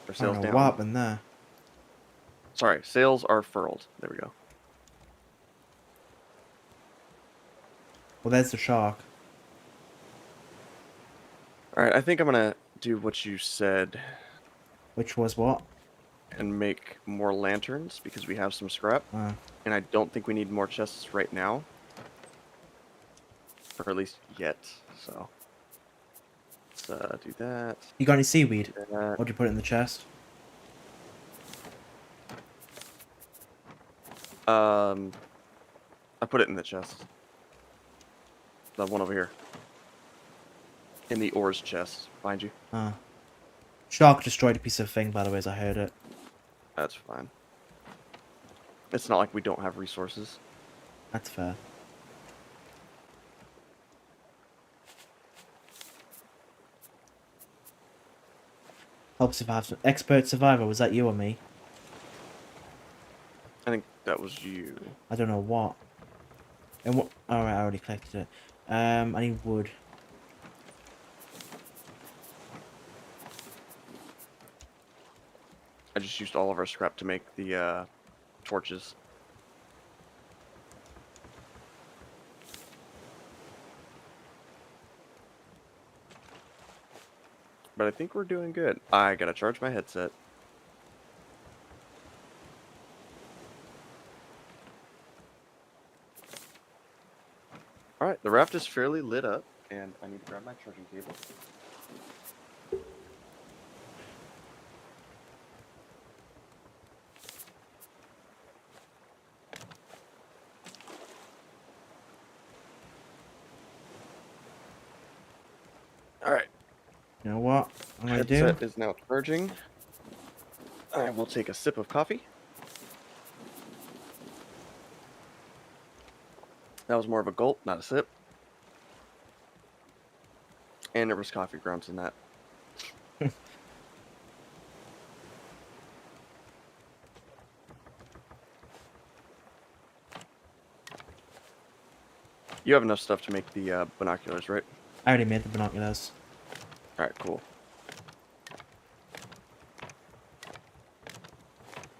B: or
A: I
B: sails
A: don't know what
B: down.
A: happened there.
B: Sorry, sails are furled. There we go.
A: Well, there's the shark.
B: All right, I think I'm gonna do what you said
A: Which was what?
B: and make more lanterns because we have some scrap,
A: Uh,
B: and I don't think we need more chests right now, or at least yet. So let's do that.
A: you got any seaweed?
B: Do that.
A: Or do you put it in the chest?
B: I put it in the chest. The one over here. In the ores chest, behind you.
A: Shark destroyed a piece of thing, by the way, as I heard it.
B: That's fine. It's not like we don't have resources.
A: That's fair. Help survive. Expert survivor. Was that you or me?
B: I think that was you.
A: I don't know what. And what? All right, I already collected it. I need wood.
B: I just used all of our scrap to make the torches. But I think we're doing good. I gotta charge my headset. Alright, the raft is fairly lit up, and I need to grab my charging cable. Alright,
A: You know what I'm gonna do?
B: headset is now charging. I will take a sip of coffee. That was more of a gulp, not a sip. And there was coffee grounds in that. You have enough stuff to make the binoculars, right?
A: I already made the binoculars.
B: Alright, cool.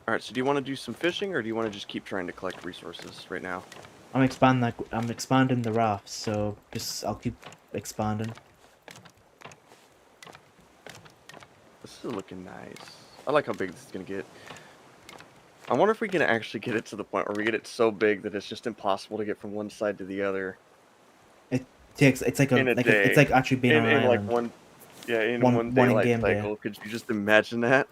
B: Alright, so do you want to do some fishing, or do you want to just keep trying to collect resources right now?
A: I'm expanding the raft, so I'll keep expanding.
B: This is looking nice. I like how big this is going to get. I wonder if we can actually get it to the point where we get it so big that it's just impossible to get from one side to the other
A: It's like
B: in a day.
A: it's like actually being on an
B: in like
A: island.
B: one daylight
A: in-game day.
B: cycle. Could you just imagine that?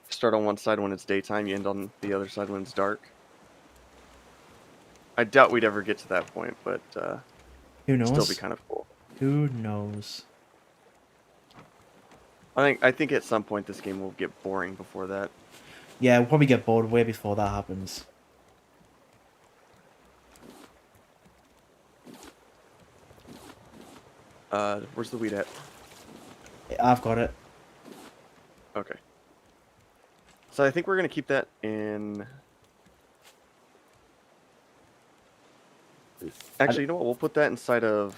B: Start on one side when it's daytime, you end on the other side when it's dark. I doubt we'd ever get to that point, but
A: Who
B: it'd still
A: knows?
B: be kind of cool.
A: Who knows?
B: I think at some point this game will get boring before that.
A: Yeah, we'll probably get bored way before that happens.
B: Where's the weed at?
A: I've got it.
B: Okay. So I think we're gonna keep that in. Actually, you know what? We'll put that inside of.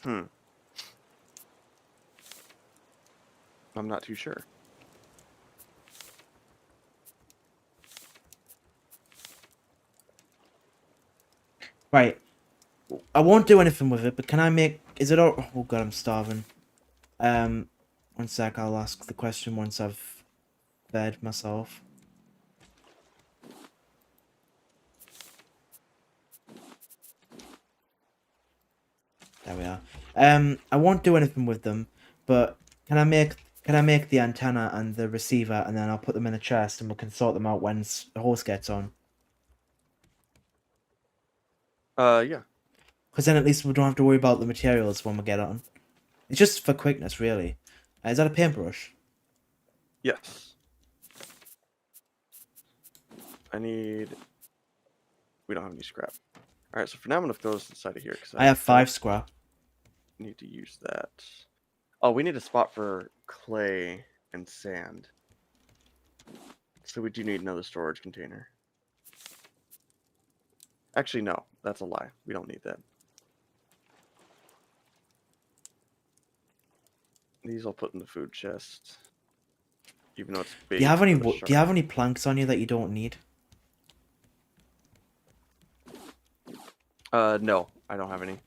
B: I'm not too sure.
A: Right. I won't do anything with it, but can I make... Is it all... Oh god, I'm starving. One sec, I'll ask the question once I've fed myself. There we are. I won't do anything with them, but can I make the antenna and the receiver, and then I'll put them in a chest, and we can sort them out when the horse gets on.
B: Yeah.
A: Because then at least we don't have to worry about the materials when we get on. It's just for quickness, really. Is that a paintbrush?
B: Yes. We don't have any scrap. All right, so for now I'm gonna throw this inside of here because
A: I have 5 scrap.
B: need to use that. Oh, we need a spot for clay and sand. So we do need another storage container. Actually, no, that's a lie. We don't need that. These I'll put in the food chest. Even though it's big.
A: Do you have any planks on you that you don't need?
B: No, I don't have any.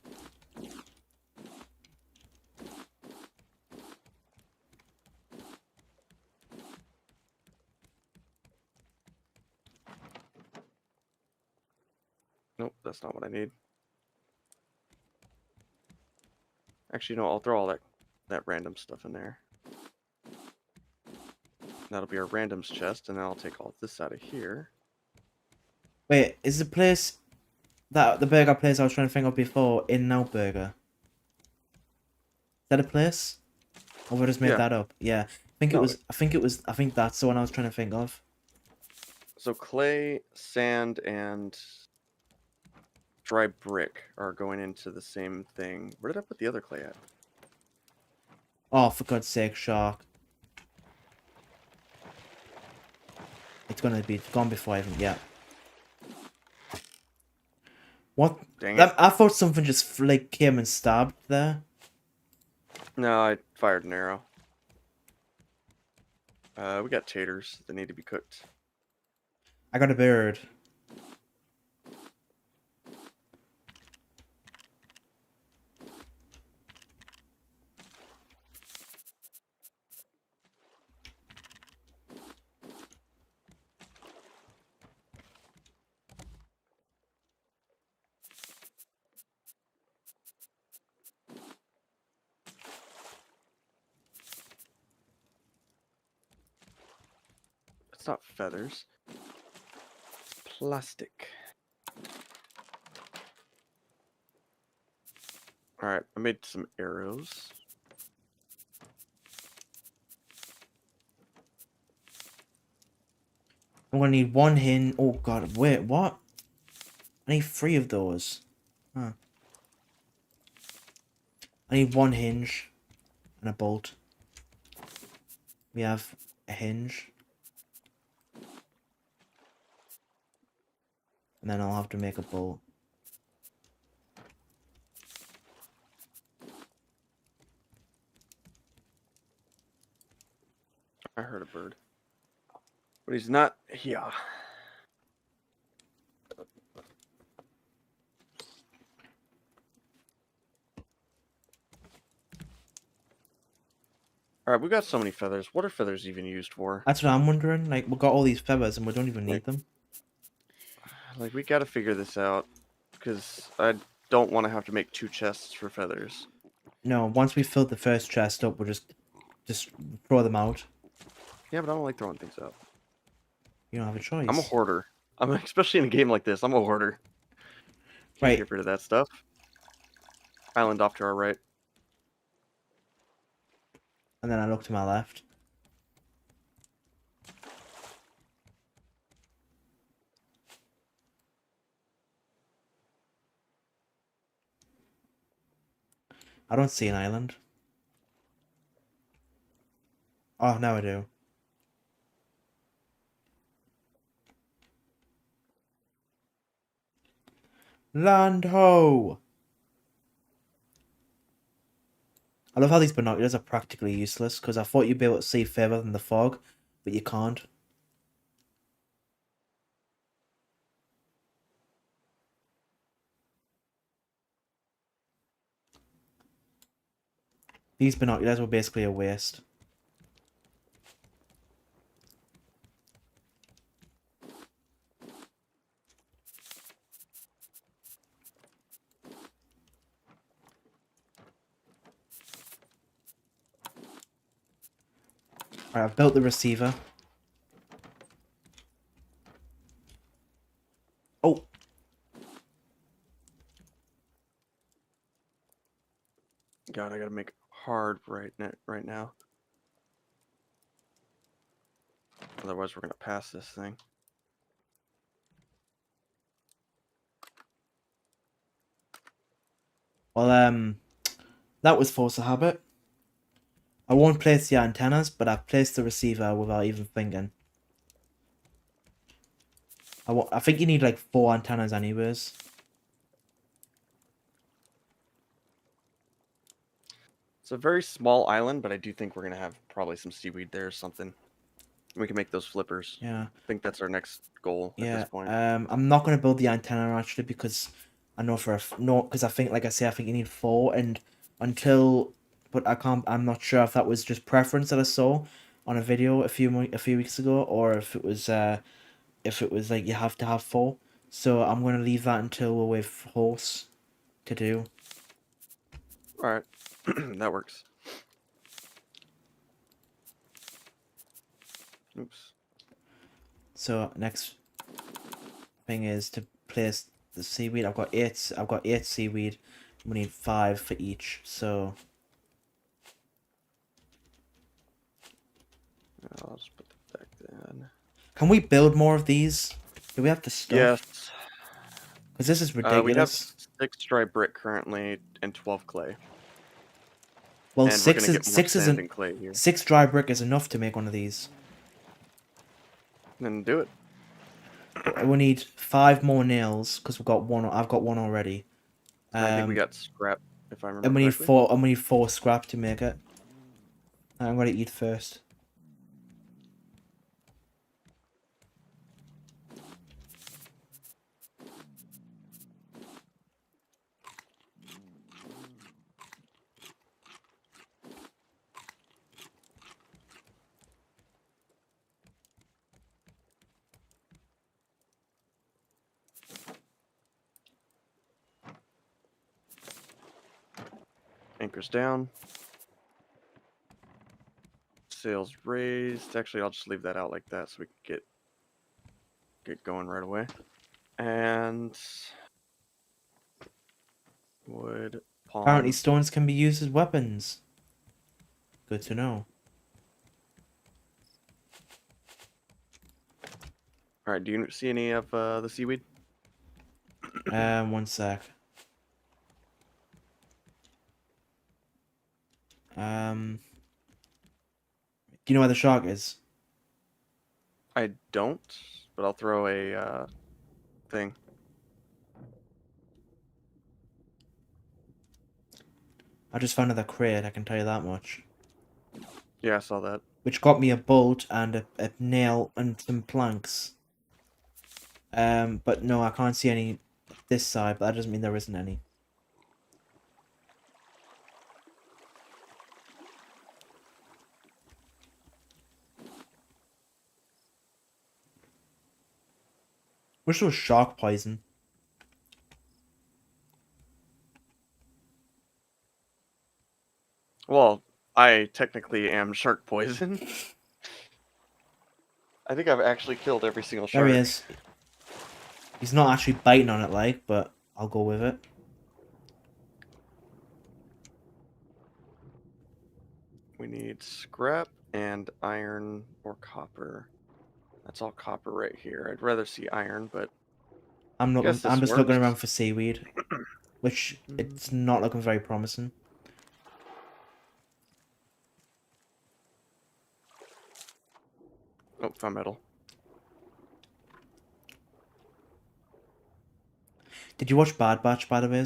B: Nope, that's not what I need. Actually, no, I'll throw all that random stuff in there. That'll be our randoms chest, and then I'll take all this out of here.
A: Wait, is the place... the burger place I was trying to think of before, In-N-Out Burger? Is that a place? Or have I just made that up? Yeah. I think that's the one I was trying to think of.
B: So clay, sand, and dry brick are going into the same thing. Where did I put the other clay at?
A: Oh, for God's sake, shark. It's gonna be gone before I even get. What?
B: Dang it.
A: I thought something just like came and stabbed there.
B: No, I fired an arrow. We got taters that need to be cooked.
A: I got a bird.
B: It's not feathers. It's plastic. Alright, I made some arrows.
A: I'm gonna need one hinge. Oh God, wait, what? I need 3 of those. Huh. I need 1 hinge and a bolt. We have a hinge. And then I'll have to make a bolt.
B: I heard a bird. But he's not here. Alright, we got so many feathers. What are feathers even used for?
A: That's what I'm wondering. Like, we got all these feathers and we don't even need them.
B: Like, we gotta figure this out. Because I don't want to have to make 2 chests for feathers.
A: No, once we filled the first chest up, we'll just throw them out.
B: Yeah, but I don't like throwing things out.
A: You don't have a choice.
B: I'm a hoarder. Especially in a game like this, I'm a hoarder. Can't
A: Right.
B: get rid of that stuff. Island off to our right.
A: And then I look to my left. I don't see an island. Oh, now I do. Land ho! I love how these binoculars are practically useless, because I thought you'd be able to see further than the fog, but you can't. These binoculars were basically a waste. Alright, I've built the receiver. Oh!
B: God, I gotta make hard right now. Otherwise, we're gonna pass this thing.
A: Well, that was force of habit. I won't place the antennas, but I've placed the receiver without even thinking. I think you need like 4 antennas anyways.
B: It's a very small island, but I do think we're gonna have probably some seaweed there or something. We can make those flippers.
A: Yeah.
B: I think that's our next goal at
A: Yeah.
B: this point.
A: I'm not gonna build the antenna actually because I know because I think, like I say, I think you need 4, and but I'm not sure if that was just preference that I saw on a video a few weeks ago, or if it was like you have to have 4. So I'm gonna leave that until we're with horse to do.
B: All right, that works. Oops.
A: So next thing is to place the seaweed. I've got 8 seaweed. We need 5 for each. So
B: I'll just put that back then.
A: can we build more of these? Do we have the stuff?
B: Yes.
A: Because this is
B: We have
A: ridiculous.
B: 6 dry brick currently and 12 clay.
A: Well,
B: And we're gonna get more sand and clay here.
A: 6 dry brick is enough to make one of these.
B: Then do it.
A: But we need 5 more nails because we've got one. I've got one already.
B: I think we got scrap, if I remember
A: And we need
B: correctly.
A: 4. And we need 4 scrap to make it. I'm gonna eat first.
B: Anchors down. Sails raised. Actually, I'll just leave that out like that so we can get going right away. And wood, palm.
A: Apparently, stones can be used as weapons. Good to know.
B: All right. Do you see any of the seaweed?
A: 1 sec. Do you know where the shark is?
B: I don't, but I'll throw a thing.
A: I just found another crate, I can tell you that much.
B: Yeah, I saw that.
A: Which got me a bolt and a nail and some planks. But no, I can't see any this side, but that doesn't mean there isn't any. Wish it was shark poison.
B: Well, I technically am shark poison. I think I've actually killed every single shark.
A: There he is. He's not actually biting on it, like, but I'll go with it.
B: We need scrap and iron or copper. That's all copper right here. I'd rather see iron, but
A: I'm
B: guess this
A: just looking
B: works.
A: around for seaweed, which it's not looking very promising.
B: Oh, found metal.
A: Did you watch Bad Batch, by the way?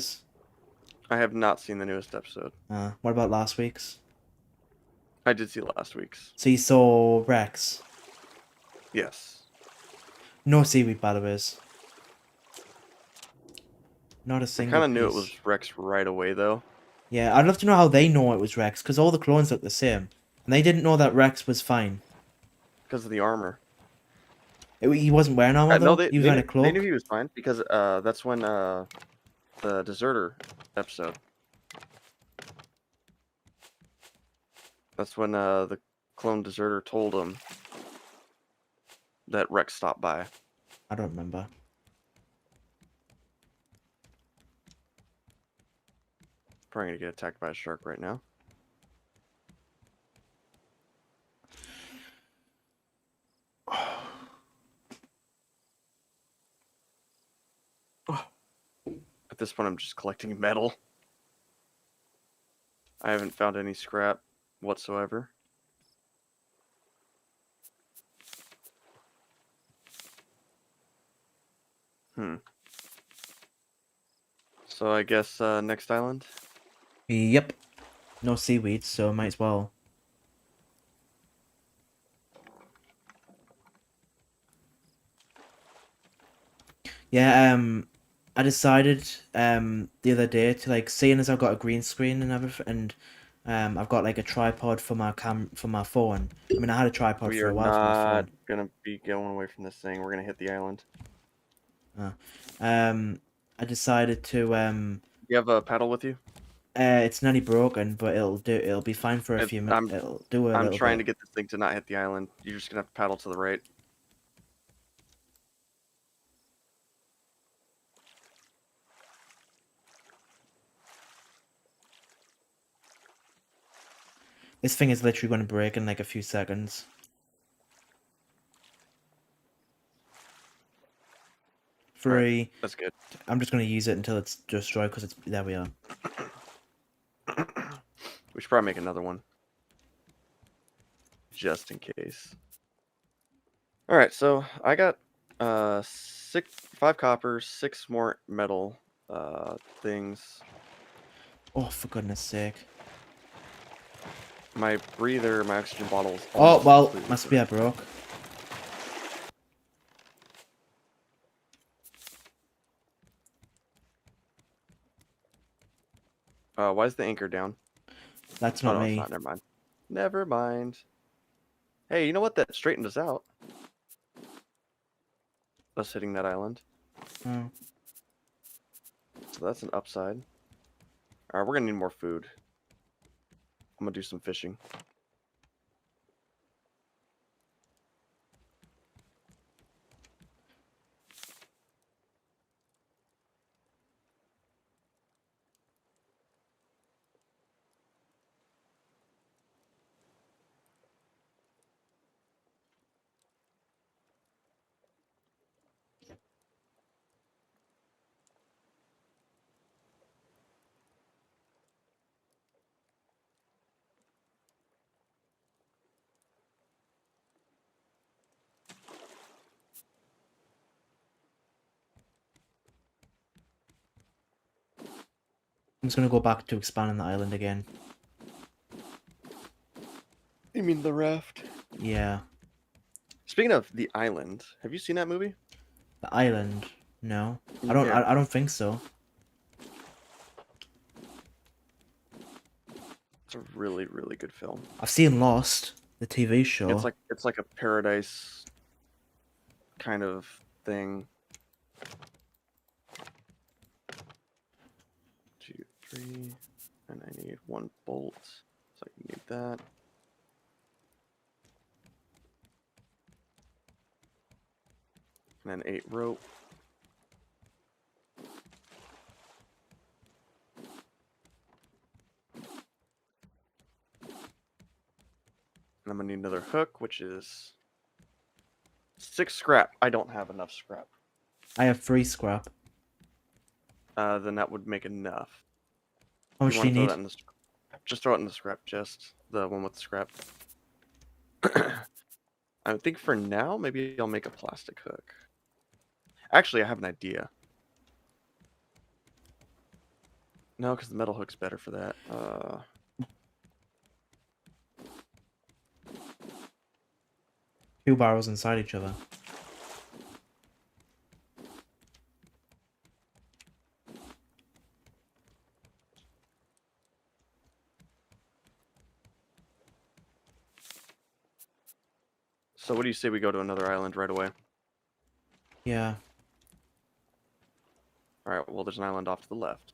B: I have not seen the newest episode.
A: What about last week's?
B: I did see last week's.
A: So you saw Rex?
B: Yes.
A: No seaweed, by the way. Not a
B: I
A: single
B: kind of knew it
A: piece.
B: was Rex right away, though.
A: Yeah, I'd love to know how they know it was Rex, because all the clones look the same. And they didn't know that Rex was fine.
B: Because of the armor.
A: He wasn't wearing armor, though? He was wearing a cloak?
B: They knew he was fine, because that's when the deserter episode. That's when the clone deserter told him that Rex stopped by.
A: I don't remember.
B: Probably gonna get attacked by a shark right now. At this point, I'm just collecting metal. I haven't found any scrap whatsoever. So I guess next island?
A: Yep. No seaweed, so might as well. Yeah, I decided the other day to, like, seeing as I've got a green screen and everything, and I've got like a tripod for my phone. I mean, I had a tripod
B: We
A: for
B: are
A: a while for my
B: not
A: phone.
B: gonna be going away from this thing. We're gonna hit the island.
A: I decided to
B: You have a paddle with you?
A: it's nearly broken, but it'll be fine for a few minutes. It'll do a
B: I'm
A: little
B: trying
A: bit.
B: to get this thing to not hit the island. You're just gonna have to paddle to the right.
A: This thing is literally going to break in like a few seconds.
B: All right,
A: 3.
B: that's good.
A: I'm just gonna use it until it's destroyed because it's there. We are.
B: We should probably make another one just in case. All right, so I got 5 copper, 6 more metal things.
A: Oh, for goodness sake!
B: My breather, my oxygen bottle is
A: Oh
B: almost
A: well,
B: completely
A: must be
B: full.
A: a broke.
B: Why is the anchor down?
A: That's
B: Oh
A: not
B: no, it's
A: me.
B: not. Never mind. Never mind. Hey, you know what? That straightened us out. Us hitting that island.
A: Oh.
B: So that's an upside. All right, we're gonna need more food. I'm gonna do some fishing.
A: I'm just gonna go back to expanding the island again.
B: You mean the raft?
A: Yeah,
B: Speaking of the island, have you seen that movie?
A: the island. No, I don't.
B: Yeah.
A: I don't think so.
B: It's a really, really good film.
A: I've seen Lost, the TV show.
B: It's like a paradise kind of thing. 2, 3, and I need 1 bolt, so I can need that. And then 8 rope. And I'm gonna need another hook, which is 6 scrap. I don't have enough scrap.
A: I have 3 scrap.
B: Then that would make enough.
A: How
B: You
A: much do
B: want
A: you
B: to throw
A: need?
B: that in the just throw it in the scrap chest, the one with the scrap. I think for now, maybe I'll make a plastic hook. Actually, I have an idea. No, because the metal hook's better for that.
A: Two barrels inside each other.
B: So what do you say we go to another island right away?
A: Yeah.
B: All right. Well, there's an island off to the left.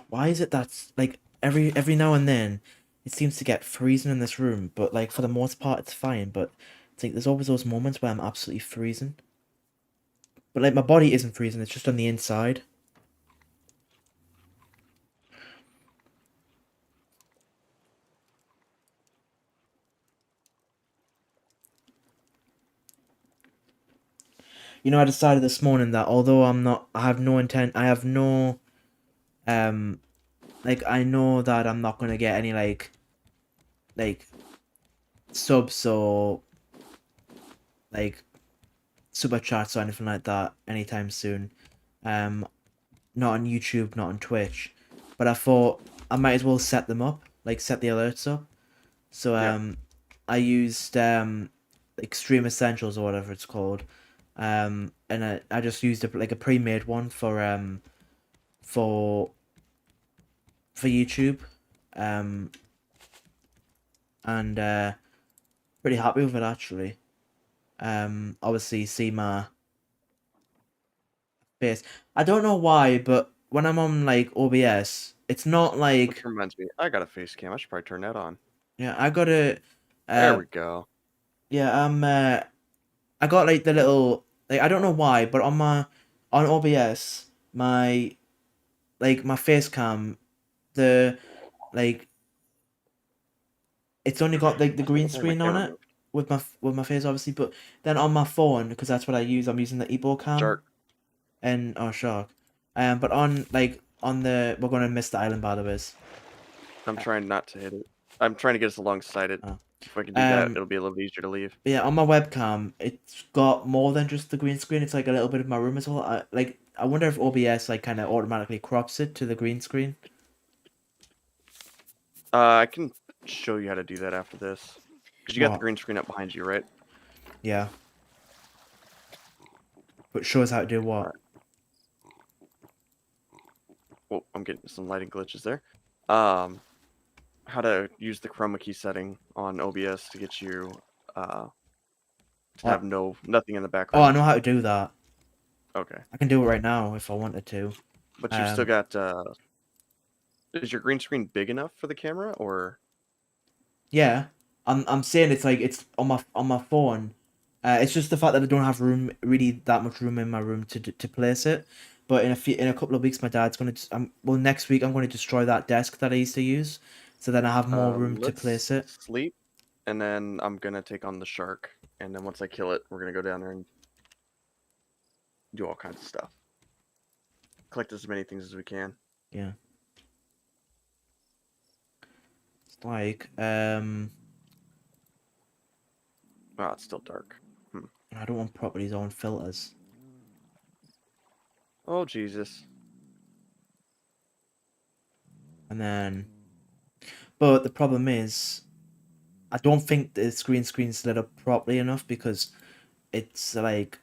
A: Why is it that's like every now and then it seems to get freezing in this room, but like for the most part it's fine, but it's like there's always those moments where I'm absolutely freezing. But like my body isn't freezing, it's just on the inside. You know, I decided this morning that although I have no intent, I have no, um, like I know that I'm not gonna get any like subs or like super chats or anything like that anytime soon. Um, not on YouTube, not on Twitch, but I thought I might as well set them up, like set the alerts up. So
B: Yeah.
A: I used Extreme Essentials or whatever it's called, and I just used like a pre-made one for for YouTube, um, and pretty happy with it actually. Obviously see my face. I don't know why, but when I'm on like OBS, it's not
B: Which
A: like
B: reminds me, I got a face cam. I should probably turn that on.
A: yeah. I got a
B: There
A: uh
B: we go.
A: yeah. I got like the little like I don't know why, but on OBS like my face cam, the like it's only got like the green
B: I had my
A: screen on
B: camera
A: it
B: moved.
A: with my face obviously, but then on my phone because that's what I use. I'm using the Ebo cam
B: Shark.
A: and oh shark, but on like on the we're gonna miss the island by the way.
B: I'm
A: Uh,
B: trying not to hit it. I'm trying to get us alongside it.
A: oh.
B: If I can do that,
A: Um,
B: it'll be a little easier to leave.
A: yeah, on my webcam, it's got more than just the green screen. It's like a little bit of my room as well. I wonder if OBS like kind of automatically crops it to the green screen.
B: I can show you how to do that after this. Because you got the
A: What?
B: green screen up behind you, right?
A: Yeah, but shows how to do what?
B: Alright. Oh, I'm getting some lighting glitches there. Um, how to use the chroma key setting on OBS to get you to have
A: What?
B: nothing in the
A: Oh, I
B: background.
A: know how to do that.
B: Okay.
A: I can do it right now if I wanted to.
B: But you've still
A: Um,
B: got is your green screen big enough for the camera or
A: yeah, I'm saying it's like it's on my phone. It's just the fact that I don't have room, really that much room in my room to place it. But in a couple of weeks, my dad's gonna well next week I'm going to destroy that desk that I used to use, so then I have more room to
B: let's
A: place it.
B: sleep and then I'm gonna take on the shark and then once I kill it, we're gonna go down there and do all kinds of stuff. Collect as many things as we can.
A: Yeah, it's like
B: Oh, it's still dark.
A: I don't want properties on filters,
B: Oh Jesus.
A: and then but the problem is I don't think the screen's lit up properly enough because it's like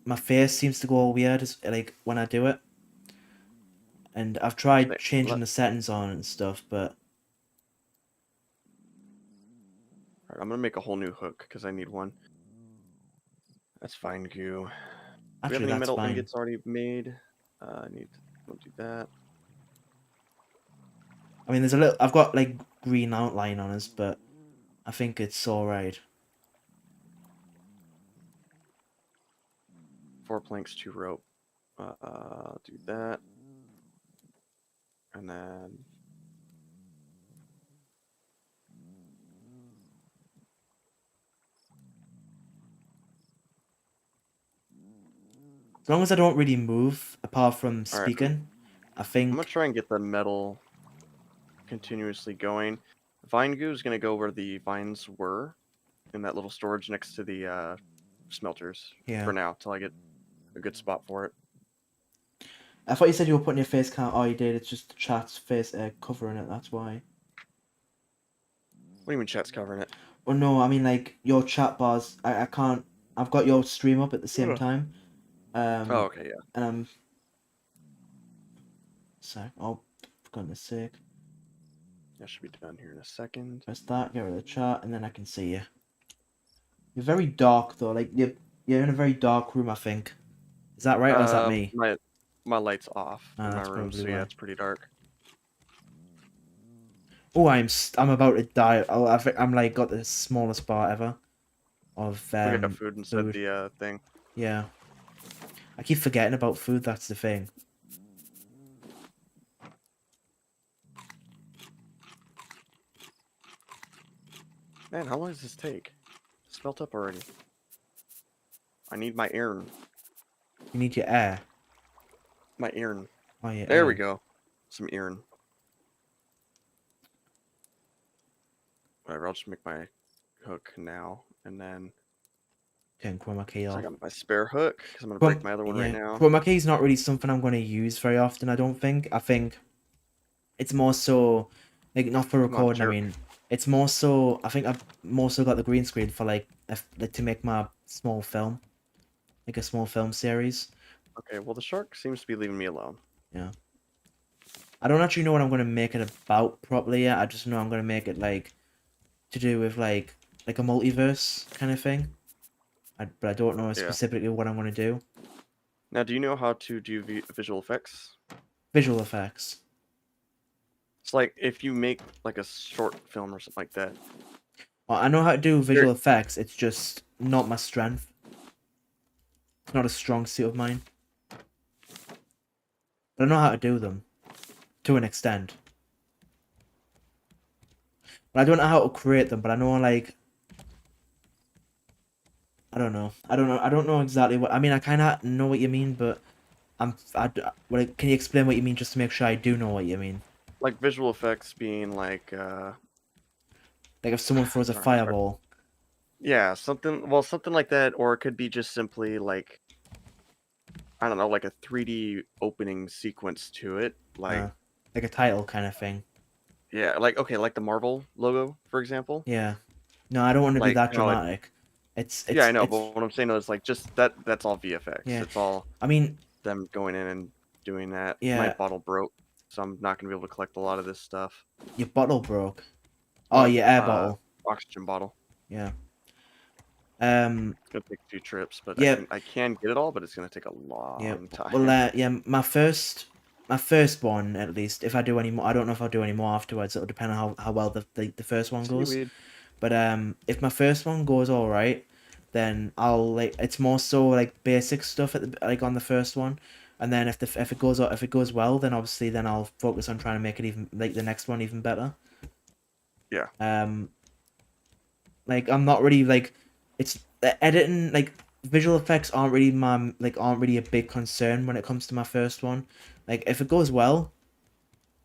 A: my face seems to go all weird like when I do it. And I've tried
B: Wait,
A: changing the settings on and stuff, but
B: Alright, I'm gonna make a whole new hook because I need one. That's fine, goo. Do we have
A: actually
B: any
A: that's
B: metal
A: fine.
B: ingots already made? I need to don't do that.
A: I mean, there's a little. I've got like green outline on us, but I think it's all right.
B: 4 planks, 2 rope. Do that. And then
A: As long as I don't really move apart from
B: alright,
A: speaking, I
B: I'm gonna
A: think
B: try and get the metal continuously going. Vine goo is gonna go where the vines were in that little storage next to the smelters
A: yeah.
B: for now till I get a good spot for it.
A: I thought you said you were putting your face cam. Oh, you did. It's just the chat's face covering it. That's why.
B: What do you mean chat's covering it?
A: Oh no, I mean like your chat bars. I can't. I've got your stream up at the same
B: Ugh.
A: time.
B: Oh,
A: Um,
B: okay, yeah.
A: and I'm. Sorry. Oh, for goodness sake.
B: That should be done here in a second.
A: Press that. Get rid of the chat, and then I can see you. You're very dark though. Like you're in a very dark room. I think. Is that right, or is that me?
B: My light's off
A: Ah,
B: in my
A: that's
B: room,
A: probably
B: so yeah,
A: why.
B: it's pretty dark.
A: Oh, I'm about to die. Oh, I think I'm like got the smallest bar ever of
B: We got food instead
A: food.
B: the thing.
A: Yeah, I keep forgetting about food. That's the thing.
B: Man, how long does this take? It's melt up already. I need my iron.
A: You need your air.
B: My iron.
A: Oh yeah.
B: There we go. Some iron. Whatever, I'll just make my hook now, and then
A: Turn chroma key
B: so I
A: off.
B: got my spare hook because I'm gonna break my other one right
A: Yeah,
B: now.
A: chroma key is not really something I'm going to use very often. I don't think. I think it's more so like not for
B: Come on,
A: recording. I
B: jerk.
A: mean, it's more so. I think I've more so got the green screen for like like to make my small film, like a small film series.
B: Okay, well the shark seems to be leaving me alone.
A: Yeah. I don't actually know what I'm gonna make it about properly yet. I just know I'm gonna make it like to do with like a multiverse kind of thing. But I don't know
B: Yeah.
A: specifically what I'm gonna do.
B: Now, do you know how to do visual effects?
A: Visual effects.
B: It's like if you make like a short film or something like that.
A: Well, I know how to do
B: Here,
A: visual effects. It's just not my strength. It's not a strong suit of mine. But I know how to do them. to an extent. But I don't know how to create them. But I know like I don't know. I don't know exactly what I mean. I kind of know what you mean, but can you explain what you mean just to make sure I do know what you mean?
B: Like visual effects being like
A: Like if someone throws a
B: sorry, sorry.
A: fireball.
B: Yeah, something like that, or it could be just simply like I don't know, like a 3D opening sequence to it.
A: Uh, like a title kind of thing.
B: Yeah, like okay, like the Marvel logo, for example.
A: Yeah. No, I don't want to be
B: Like
A: that
B: kind of like
A: dramatic. It's
B: yeah, I
A: it's
B: know,
A: it's
B: but what I'm saying is like just that's all VFX.
A: yeah.
B: It's all
A: I mean,
B: them going in and doing that. My
A: yeah.
B: bottle broke, so I'm not gonna be able to collect a lot of this stuff.
A: Your bottle broke. Oh,
B: My
A: your air bottle.
B: oxygen bottle.
A: Yeah.
B: It's gonna take a few trips, but
A: Yeah.
B: I can get it all, but it's gonna take a
A: Yeah.
B: long
A: Well,
B: time.
A: yeah. My first one at least. If I do any more, I don't know if I'll do any more afterwards. It'll depend on how well the first one goes.
B: Seaweed.
A: But if my first one goes all right, then I'll like it's more so like basic stuff at like on the first one, and then if it goes well, then obviously then I'll focus on trying to make it even like the next one even better.
B: Yeah.
A: Um, like I'm not really like it's the editing like visual effects aren't really a big concern when it comes to my first one. Like if it goes well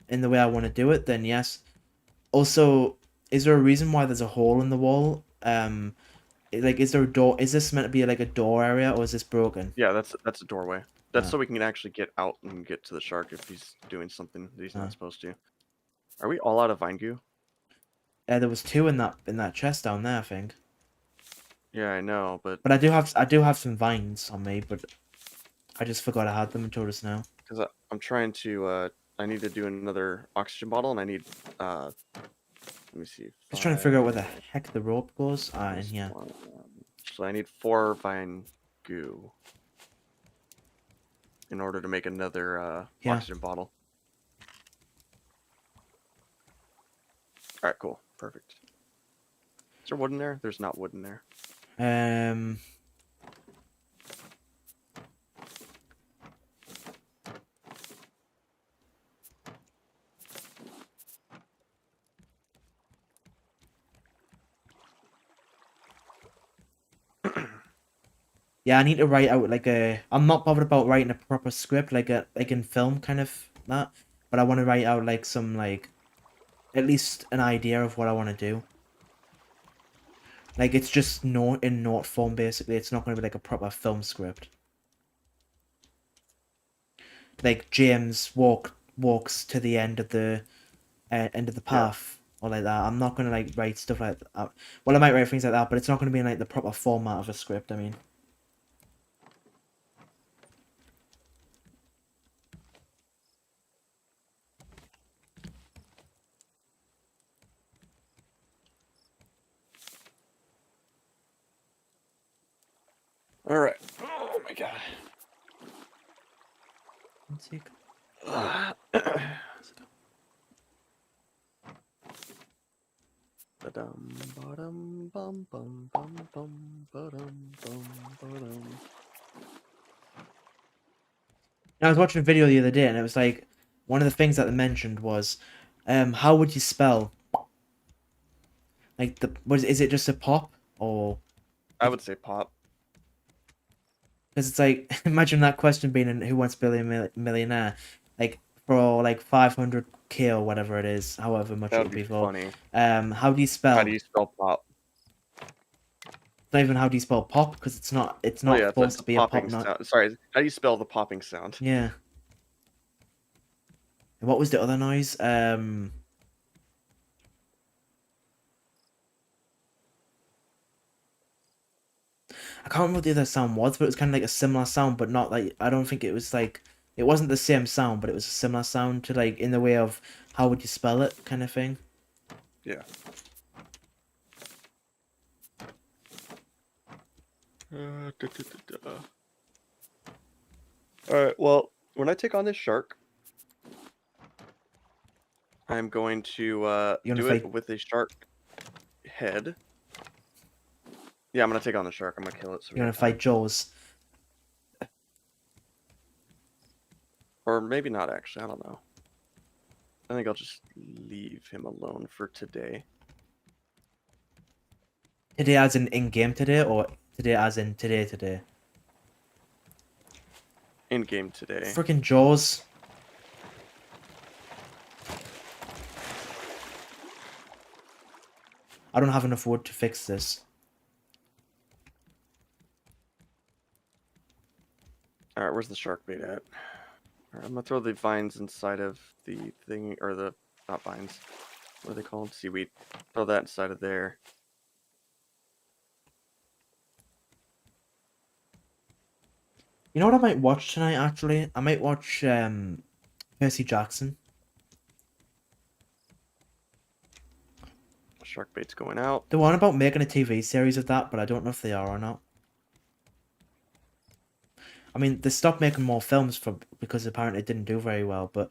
A: in the way I want to do it, then yes. Also, is there a reason why there's a hole in the wall? Like is there a door? Is this meant to be like a door area or is this broken?
B: Yeah, that's a doorway. That's
A: Uh,
B: so we can actually get out and get to the shark if he's doing something that he's
A: uh.
B: not supposed to. Are we all out of vine goo?
A: There was two in that chest down there, I think.
B: Yeah, I know, but
A: But I do have some vines on me, but I just forgot I had them until just now.
B: because I'm trying to, I need to do another oxygen bottle, and I need, let me see,
A: Just trying to figure out where the
B: 5
A: heck the rope goes. Ah, in
B: plus
A: here.
B: 1. So I need 4 vine goo in order to make another
A: Yeah.
B: oxygen bottle. All right, cool, perfect. Is there wood in there? There's not wood in there.
A: Um. Yeah, I need to write out like a. I'm not bothered about writing a proper script like in film kind of that, but I want to write out like some like at least an idea of what I want to do. Like it's just note form basically. It's not going to be like a proper film script. Like James walks to the end of the
B: Yeah.
A: path or like that. I'm not gonna like write stuff like that. Well, I might write things like that, but it's not gonna be in like the proper format of a script. I mean,
B: All right. Oh my god.
A: let's see.
B: Ba-dum, ba-dum, bum, bum, bum, bum, ba-dum, bum, ba-dum.
A: I was watching a video the other day, and it was like one of the things that they mentioned was, how would you spell like is it just a pop or
B: I would say pop.
A: because it's like imagine that question being in Who Wants to Be a Millionaire, like for like 500K or whatever it is, however much
B: That
A: it
B: would
A: would
B: be
A: be for.
B: funny.
A: How do you
B: How
A: spell?
B: do you spell pop?
A: Not even how do you spell pop because it's
B: Oh
A: not
B: yeah,
A: supposed
B: it's
A: to
B: a
A: be a pop.
B: popping
A: Not
B: sound. Sorry, how do you spell the popping sound?
A: yeah. And what was the other noise? I can't remember what the other sound was, but it was kind of like a similar sound, but not like I don't think it was like it wasn't the same sound, but it was a similar sound to like in the way of how would you spell it kind of thing.
B: Yeah. All right. Well, when I take on this shark, I'm going to
A: You're gonna
B: do it
A: fight.
B: with a shark head. Yeah, I'm gonna take on the shark. I'm gonna kill it so we
A: You're gonna
B: got
A: fight
B: time.
A: Jaws.
B: Or maybe not actually. I don't know. I think I'll just leave him alone for today.
A: Today as in game today, or today as in today?
B: In game today.
A: Freaking Jaws. I don't have enough wood to fix this.
B: Alright, where's the shark bait at? Alright, I'm gonna throw the vines inside of the thing, or the, not vines, what are they called? Seaweed. Throw that inside of there.
A: You know what I might watch tonight, actually? I might watch Percy Jackson.
B: Shark bait's going out.
A: They're on about making a TV series of that, but I don't know if they are or not. I mean, they stopped making more films because apparently it didn't do very well, but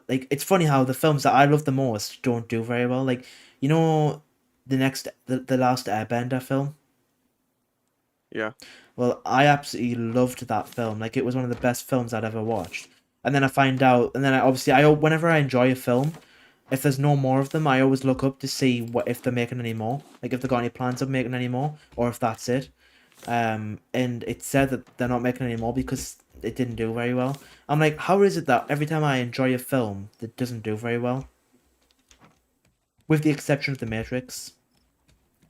A: it's funny how the films that I love the most don't do very well. Like, you know, the last Airbender film?
B: Yeah.
A: Well, I absolutely loved that film. Like, it was one of the best films I'd ever watched. And then I find out, and then whenever I enjoy a film, if there's no more of them, I always look up to see if they're making any more. Like, if they've got any plans of making any more, or if that's it. And it said that they're not making any more because it didn't do very well. I'm like, how is it that every time I enjoy a film, that doesn't do very well? With the exception of The Matrix,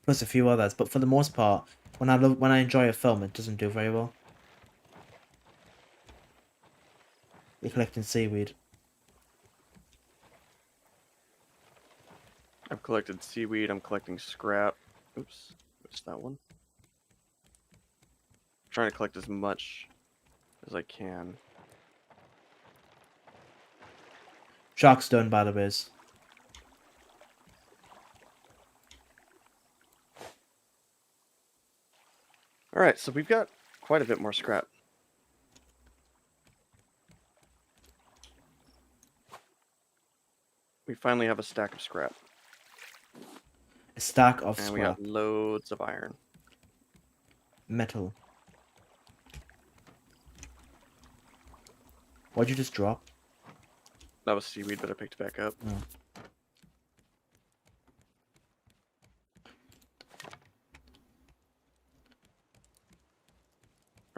A: plus a few others, but for the most part, when I enjoy a film, it doesn't do very well. You're collecting seaweed.
B: I've collected seaweed, I'm collecting scrap. Oops, missed that one. I'm trying to collect as much as I can.
A: Shark's done, by the ways.
B: Alright, so we've got quite a bit more scrap. We finally have a stack of scrap.
A: A stack of
B: And
A: scrap.
B: we got loads of iron.
A: Metal. What'd you just drop?
B: That was seaweed that I picked back up.
A: Oh.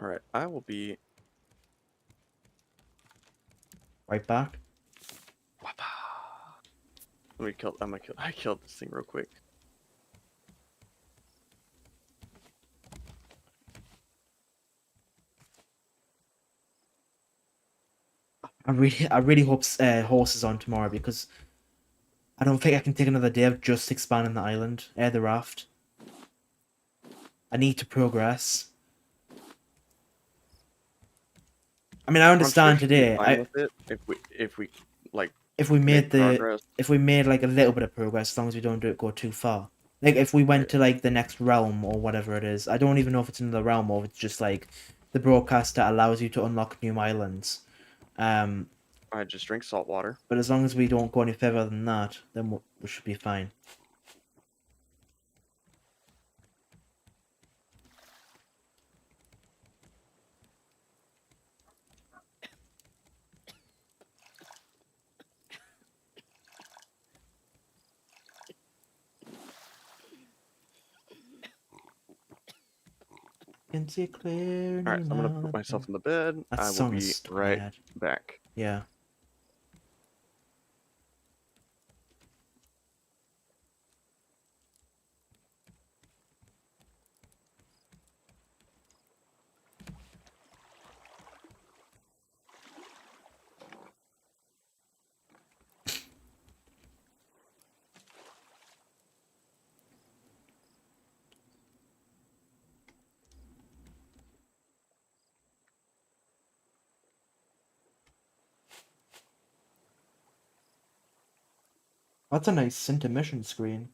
B: Alright, I will be
A: Right back.
B: Let me kill. I killed this thing real quick.
A: I really hope Horse is on tomorrow because I don't think I can take another day of just expanding the island, the raft. I need to progress. I mean, I understand
B: I'm sure she'd be
A: today.
B: fine with it if we like
A: If we
B: make progress.
A: if we made like a little bit of progress, as long as we don't go too far. Like if we went to like the next realm or whatever it is. I don't even know if it's another realm or if it's just like the broadcast that allows you to unlock new islands.
B: I just drink salt water.
A: But as long as we don't go any further than that, then we should be fine. Can see clear.
B: Alright, so I'm gonna put myself in the bed.
A: That
B: I will
A: song
B: be
A: is
B: right
A: bad.
B: back.
A: Yeah. That's a nice intermission screen.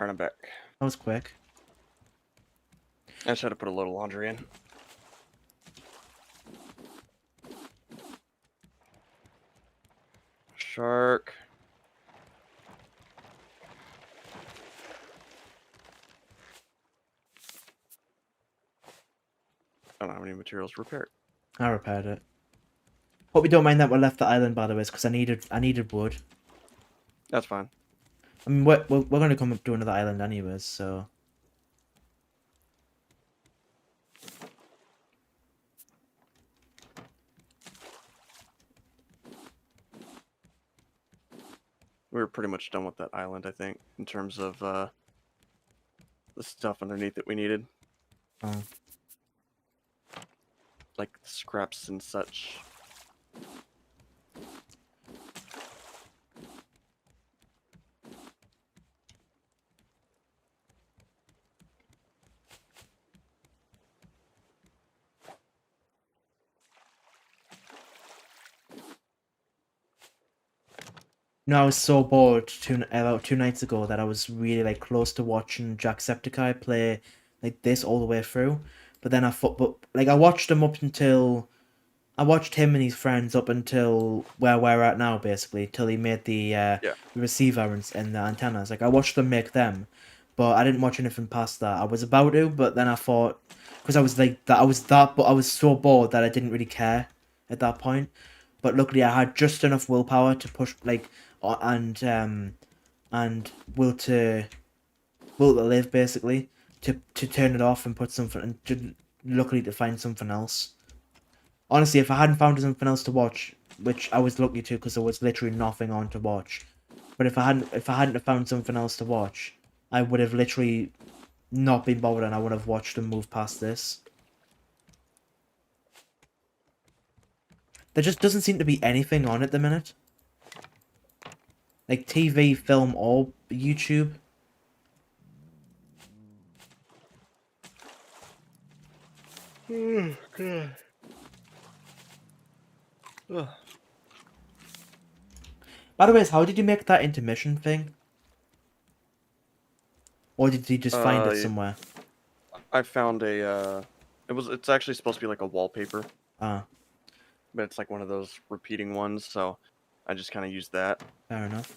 B: Alright, I'm back.
A: That was quick.
B: I just had to put a load of laundry in. Shark. I don't have any materials to repair it.
A: I repaired it. Hope you don't mind that we left the island, by the way, because I needed wood.
B: That's fine.
A: I mean, we're gonna come up to another island anyways, so.
B: We were pretty much done with that island, I think, in terms of the stuff underneath that we needed.
A: Oh.
B: Like scraps and such.
A: No, I was so bored about 2 nights ago that I was really like close to watching Jacksepticeye play like this all the way through. But then I watched him up until I watched him and his friends up until where we're at now, basically, till he made the
B: Yeah.
A: receiver and the antennas. Like I watched them make them, but I didn't watch anything past that. I was about to, but then I thought, because I was like that, but I was so bored that I didn't really care at that point. But luckily, I had just enough willpower to push, and will to live, basically, to turn it off and put something, and luckily to find something else. Honestly, if I hadn't found something else to watch, which I was lucky to because there was literally nothing on to watch, but if I hadn't have found something else to watch, I would have literally not been bothered and I would have watched and moved past this. There just doesn't seem to be anything on at the minute. Like TV, film, or YouTube.
B: God. Ugh.
A: By the way, how did you make that intermission thing? Or did you just find it somewhere?
B: I found a it's actually supposed to be like a wallpaper,
A: Ah,
B: but it's like one of those repeating ones, so I just kind of used that.
A: fair enough.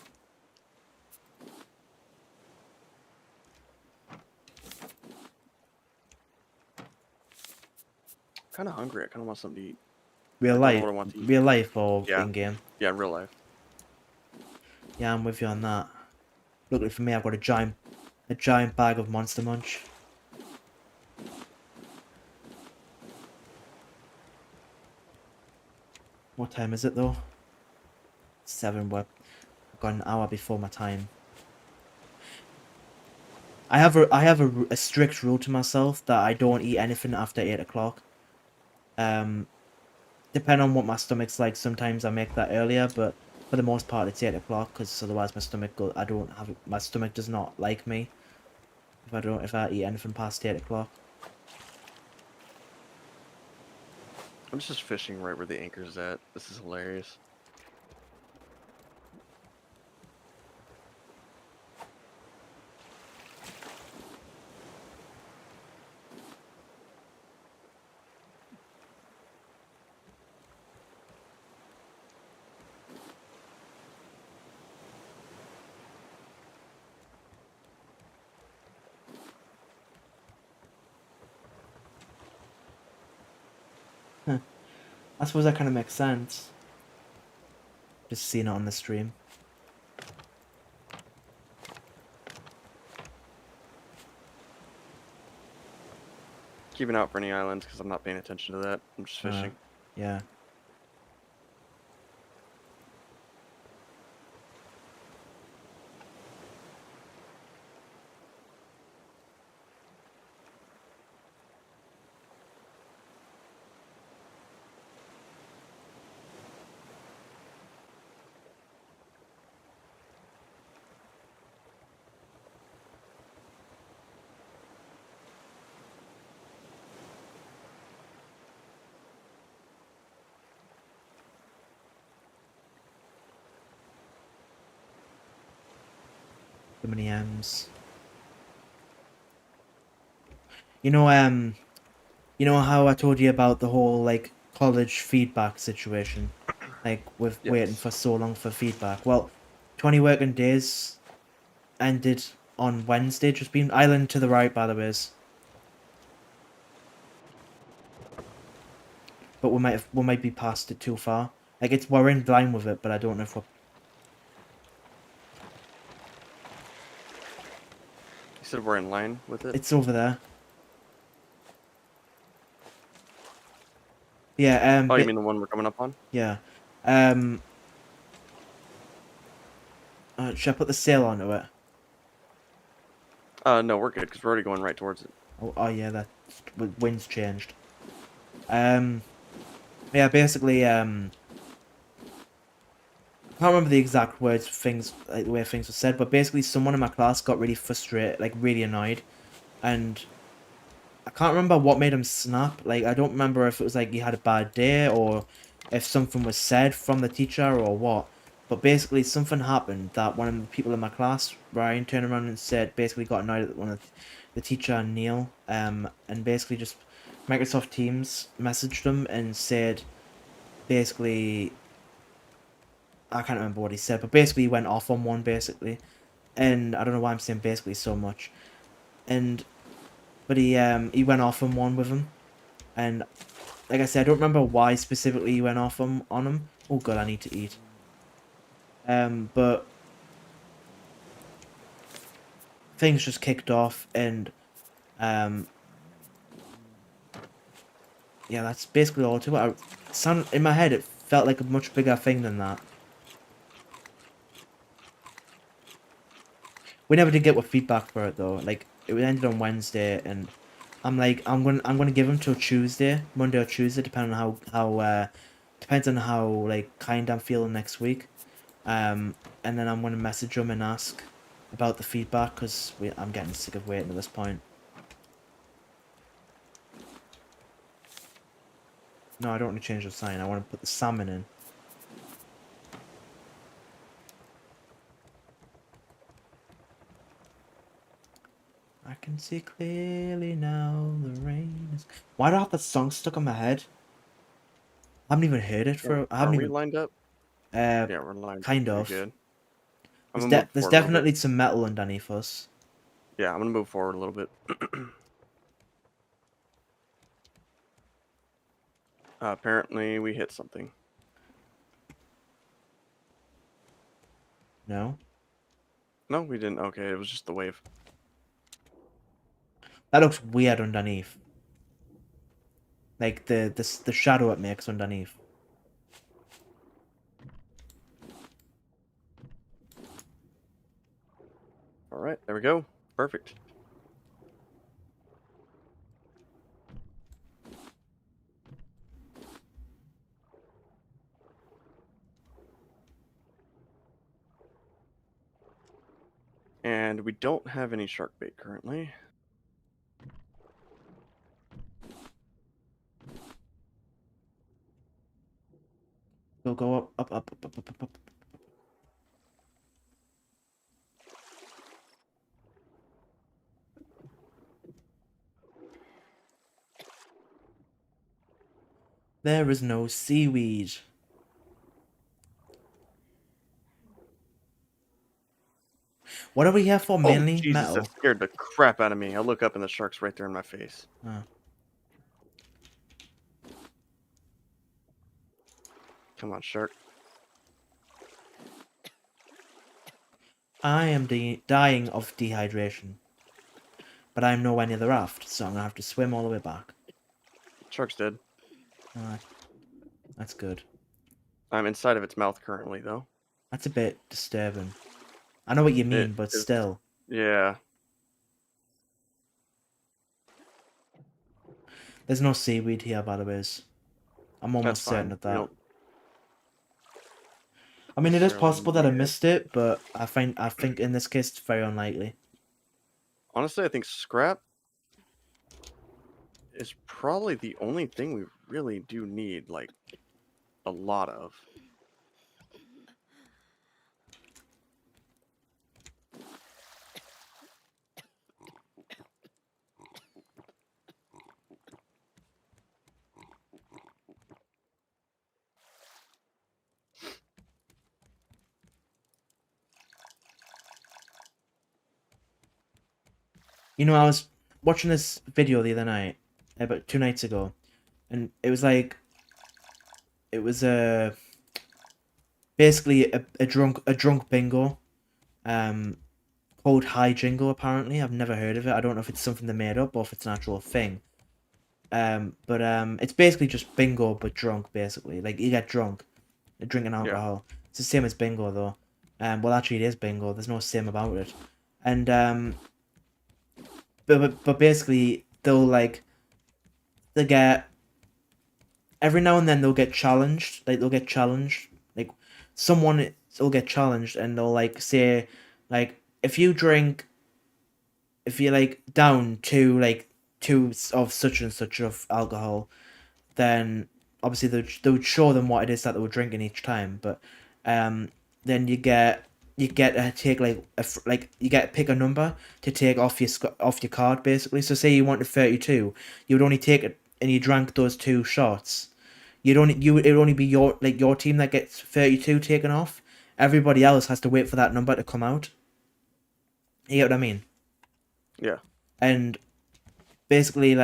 B: Kind of hungry. I kind of want something to eat.
A: Real
B: I don't know
A: life,
B: what I want to eat.
A: real life or
B: Yeah.
A: in game?
B: Yeah, in real life.
A: Yeah, I'm with you on that. Luckily for me, I've got a giant bag of Monster Munch. What time is it though? 7. I've got an hour before my time. I have a strict rule to myself that I don't eat anything after 8 o'clock. Depending on what my stomach's like, sometimes I make that earlier, but for the most part it's 8 o'clock because otherwise my stomach does not like me if I eat anything past 8 o'clock.
B: I'm just fishing right where the anchor's at. This is hilarious.
A: I suppose that kind of makes sense. Just seeing it on the stream.
B: Keeping out for any islands because I'm not paying attention to that. I'm just fishing.
A: Yeah. Too many M's. You know, you know how I told you about the whole like college feedback situation, like with waiting
B: Yes.
A: for so long for feedback. Well, 20 working days ended on Wednesday. Just been island to the right, by the ways. But we might be past it too far. Like we're in line with it, but I don't know if we're.
B: You said we're in line with it?
A: It's over there. Yeah.
B: Oh, you mean the one we're coming up on?
A: Yeah. Um. Should I put the sail onto it?
B: No, we're good, because we're already going right towards it.
A: Oh yeah, that wind's changed. Um. Yeah. Basically. I can't remember the exact words, things like the way things were said, but basically, someone in my class got really frustrated, like really annoyed, and I can't remember what made him snap. Like, I don't remember if it was like he had a bad day or if something was said from the teacher or what. But basically, something happened that one of the people in my class, Ryan, turned around and said, basically got annoyed at one of the teacher, Neil, and basically just Microsoft Teams messaged him and said, basically, I can't remember what he said, but basically he went off on one, basically. And I don't know why I'm saying basically so much. And, but he went off on one with him. And like I said, I don't remember why specifically he went off on him. Oh god, I need to eat. But things just kicked off, and um, yeah, that's basically all to it. In my head, it felt like a much bigger thing than that. We never did get what feedback for it though. Like it ended on Wednesday, and I'm gonna give him till Tuesday, Monday or Tuesday, depending on how depends on how like kind I'm feeling next week. And then I'm gonna message him and ask about the feedback because I'm getting sick of waiting at this point. No, I don't want to change the sign. I want to put the salmon in. I can see clearly now the rain is. Why do I have that song stuck in my head? I haven't even heard it for. I haven't
B: Are we
A: even.
B: lined up?
A: Uh,
B: Yeah, we're lined up
A: kind
B: pretty
A: of.
B: good. I'm gonna move
A: There's
B: forward a little bit.
A: definitely some metal underneath us.
B: Yeah, I'm gonna move forward a little bit. Apparently, we hit something.
A: No,
B: No, we didn't. Okay, it was just the wave.
A: that looks weird underneath. Like the shadow it makes underneath.
B: All right, there we go. Perfect. And we don't have any shark bait currently.
A: Go up. There is no seaweed. What are we here for
B: Oh,
A: mainly?
B: Jesus, that
A: Metal.
B: scared the crap out of me. I look up and the shark's right there in my face.
A: Oh.
B: Come on, shark.
A: I am dying of dehydration. But I'm nowhere near the raft, so I'm gonna have to swim all the way back.
B: Shark's dead.
A: Alright, that's good.
B: I'm inside of its mouth currently, though.
A: That's a bit disturbing. I know what you
B: It
A: mean, but
B: is.
A: still.
B: Yeah,
A: There's no seaweed here, by the way. I'm
B: that's
A: almost certain
B: fine.
A: of
B: We
A: that.
B: don't
A: I mean, it is
B: necessarily
A: possible that I
B: need it.
A: missed it, but I think in this case it's very unlikely.
B: Honestly, I think scrap is probably the only thing we really do need, like, a lot of.
A: I was watching this video the other night, about 2 nights ago, and it was like it was basically a drunk bingo, um, called High Jingle. Apparently, I've never heard of it. I don't know if it's something they made up or if it's an actual thing. But it's basically just bingo but drunk. Basically, like you get drunk, drinking
B: Yeah.
A: alcohol. It's the same as bingo though. Well, actually, it is bingo. There's no same about it, and but basically they'll get every now and then they'll get challenged. Like they'll get challenged. Like someone will get challenged, and they'll like say, like if you're like down to like two of such and such of alcohol, then obviously they would show them what it is that they were drinking each time. But um, then you get to take like you get to pick a number to take off your card basically. So say you wanted 32, you would only take it and you drank those two shots. It would only be your team that gets 32 taken off. Everybody else has to wait for that number to come out. You get what I mean?
B: Yeah.
A: And basically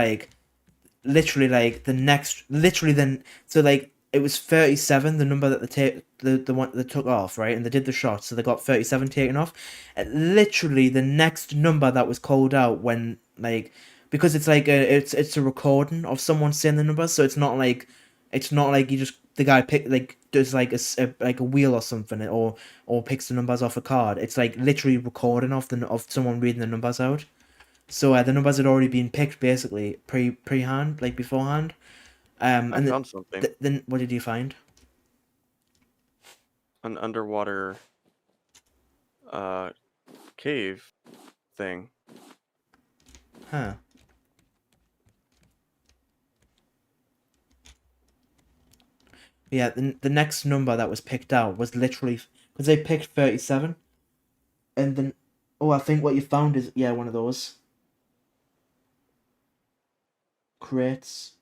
A: literally like the next literally then so like it was 37, the number that the one that took off, right? And they did the shot, so they got 37 taken off. And literally the next number that was called out when like because it's a recording of someone saying the number, so it's not like you just the guy does like like a wheel or something, or picks the numbers off a card. It's like literally recording of someone reading the numbers out. So the numbers had already been picked basically pre-hand, like beforehand.
B: I
A: And
B: found something.
A: then what did you find?
B: An underwater uh cave thing.
A: Huh. Yeah, the next number that was picked out was literally because they picked 37, and then I think what you found is one of those crates.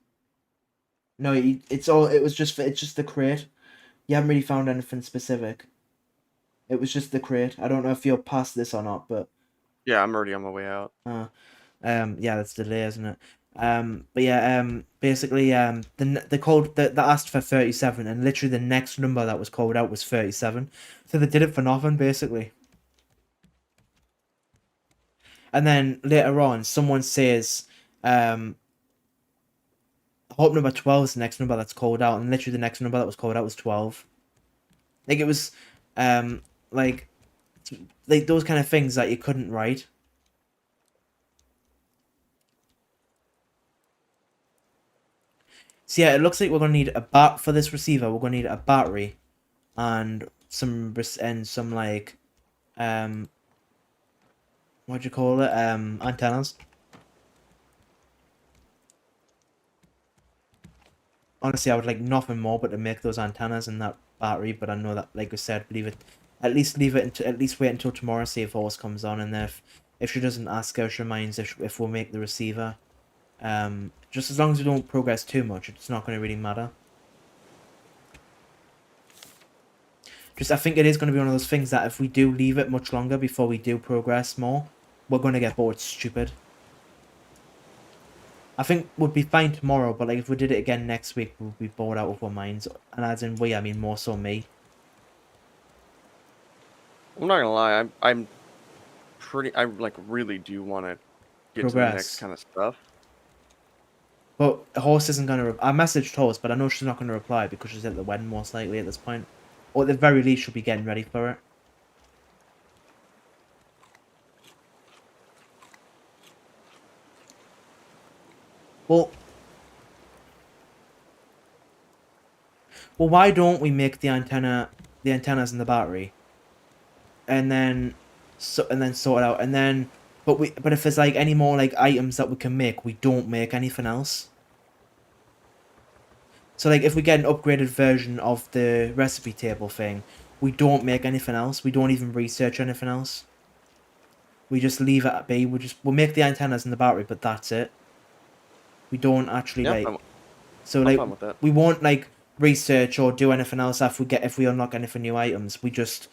A: No, it's just the crate. You haven't really found anything specific. It was just the crate. I don't know if you're past this or not, but
B: Yeah, I'm already on my way out.
A: yeah, that's delay, isn't it? But yeah, basically, they called they asked for 37, and literally the next number that was called out was 37. So they did it for nothing, basically. And then later on, someone says, hope number 12 is the next number that's called out, and literally the next number that was called out was 12. Like it was, um, like, like those kind of things that you couldn't write. So yeah, it looks like we're gonna need a bat for this receiver. We're gonna need a battery and some like um what do you call it, antennas. Honestly, I would like nothing more but to make those antennas and that battery, but I know that, like I said, at least wait until tomorrow, see if Horse comes on, and then if she doesn't ask her, she reminds if we'll make the receiver. Just as long as we don't progress too much, it's not going to really matter. Just I think it is going to be one of those things that if we do leave it much longer before we do progress more, we're going to get bored stupid. I think we'll be fine tomorrow, but like if we did it again next week, we'll be bored out of our minds. And as in we, I mean more so me.
B: I'm not gonna lie, I like really do want to get to the next
A: Progress.
B: kind of stuff.
A: But Horse isn't going to... I messaged Horse, but I know she's not going to reply because she's at the wedding most likely at this point. Or at the very least, she'll be getting ready for it. Well, why don't we make the antennas and the battery, and then sort it out, and then but if there's like any more like items that we can make, we don't make anything else. So like if we get an upgraded version of the recipe table thing, we don't make anything else. We don't even research anything else. We just leave it at be. We'll make the antennas and the battery, but that's it. We don't actually
B: Yeah,
A: like.
B: I'm,
A: So
B: I'm
A: like
B: fine with that.
A: we won't like research or do anything else if we unlock anything new items. We just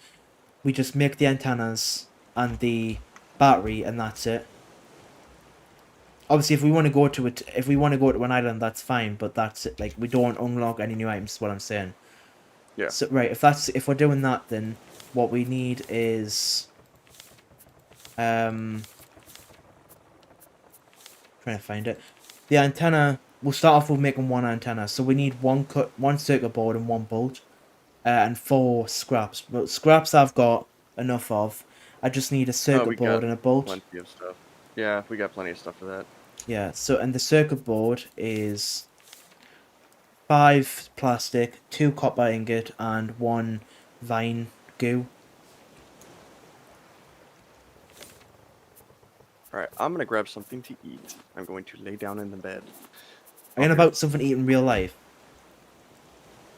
A: make the antennas and the battery, and that's it. Obviously, if we want to go to it, if we want to go to an island, that's fine. But that's it. Like we don't unlock any new items. Is what I'm saying.
B: Yeah.
A: So right, if we're doing that, then what we need is trying to find it. The antenna. We'll start off with making one antenna. So we need one circuit board and one bolt, and 4 scraps. But scraps I've got enough of. I just need a
B: Oh,
A: circuit
B: we got
A: board and a bolt.
B: plenty of stuff. Yeah, we got plenty of stuff for that.
A: Yeah. So and the circuit board is 5 plastic, 2 copper ingot, and 1 vine goo.
B: All right, I'm gonna grab something to eat. I'm going to lay down in the bed.
A: Are
B: Oh,
A: you
B: here.
A: about something to eat in real life?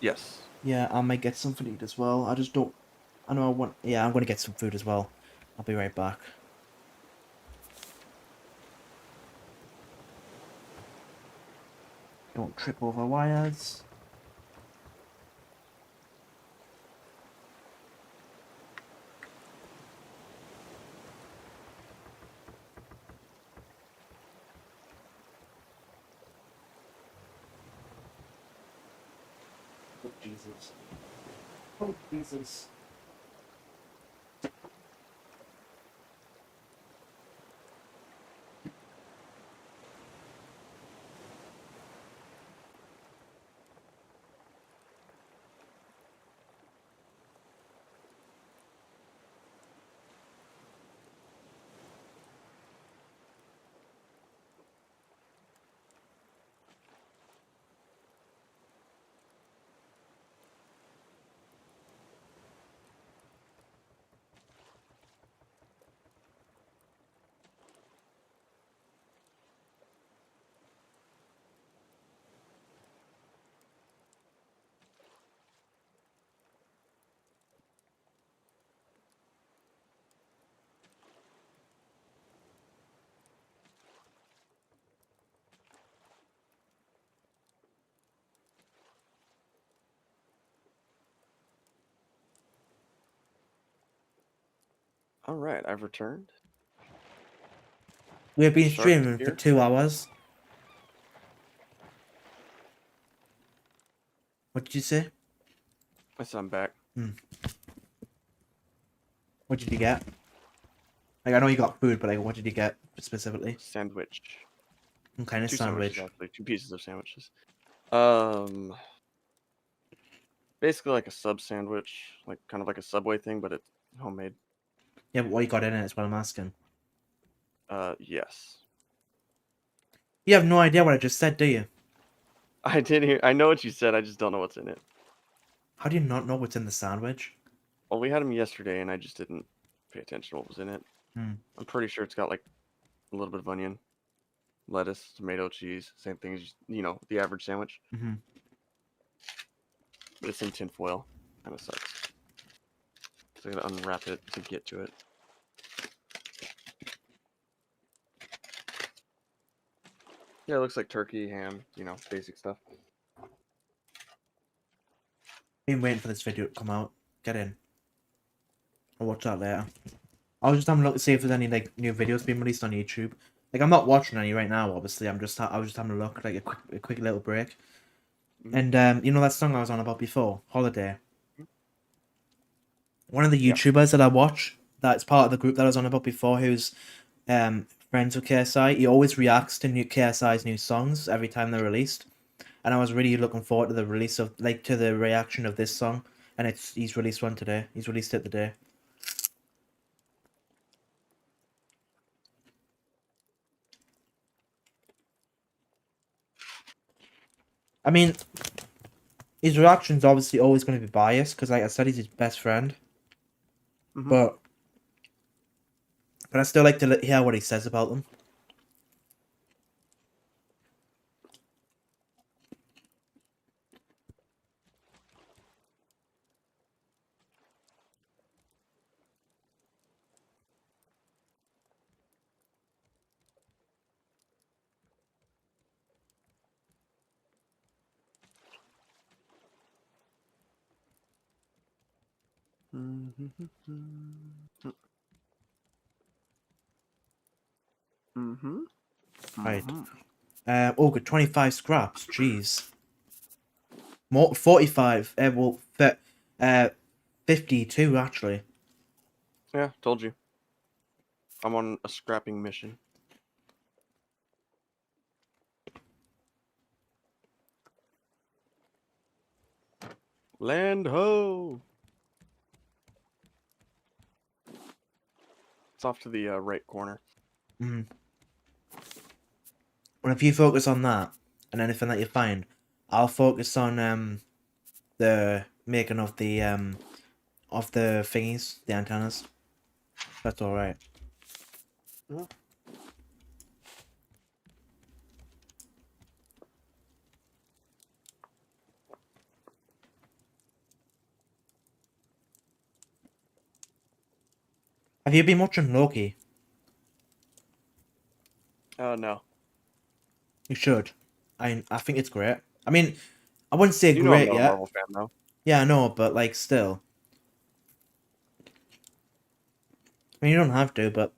B: Yes.
A: Yeah, I might get something to eat as well. I just don't. I know I want. Yeah, I'm gonna get some food as well. I'll be right back. Don't trip over wires. Oh Jesus! Oh Jesus!
B: All right, I've returned.
A: We have been
B: Shark's
A: streaming for
B: here.
A: 2 hours. What did you say?
B: I said I'm back.
A: Hmm. What did you get? Like I know you got food, but like what did you get specifically?
B: Sandwich.
A: Some kind of
B: Two sandwiches,
A: sandwich.
B: actually. 2 pieces of sandwiches. Um, basically like a sub sandwich, like kind of like a Subway thing, but it's homemade.
A: Yeah, but what you got in it is what I'm asking.
B: Yes.
A: You have no idea what I just said, do you?
B: I did hear. I know what you said. I just don't know what's in it.
A: How do you not know what's in the sandwich?
B: Well, we had them yesterday, and I just didn't pay attention to what was in it.
A: Hmm.
B: I'm pretty sure it's got like a little bit of onion, lettuce, tomato, cheese. Same thing as the average sandwich,
A: Mm-hmm.
B: but it's in tin foil. Kind of sucks. So I gotta unwrap it to get to it. Yeah, it looks like turkey, ham. Basic stuff.
A: Been waiting for this video to come out. Get in. I'll watch that later. I was just having a look to see if there's any like new videos being released on YouTube. Like I'm not watching any right now, obviously. I was just having a look, like a quick little break.
B: Mhm.
A: And you know that song I was on about before, Holiday.
B: Mhm.
A: One of the
B: Yeah.
A: YouTubers that I watch, that's part of the group that I was on about before, who's friends with KSI. He always reacts to new KSI's new songs every time they're released, and I was really looking forward to the release of to the reaction of this song. And he's released one today. He's released it today. I mean, his reaction's obviously always going to be biased because, like I said, he's his best friend.
B: Mhm.
A: But I still like to hear what he says about them.
B: Mhm. Mhm.
A: Right.
B: Mm-hmm.
A: Oh, good. 25 scraps. Jeez. More 45. Well, 52 actually.
B: Yeah, told you. I'm on a scrapping mission. Land ho! It's off to the right corner.
A: Mm. Well, if you focus on that and anything that you find, I'll focus on the making of the thingies, the antennas. That's all right.
B: Yeah.
A: Have you been watching Loki?
B: No.
A: You should. I think it's great. I mean, I wouldn't say
B: You know I'm
A: great
B: not a
A: yet.
B: Marvel fan, though.
A: Yeah, I know, but like still. I mean, you don't have to, but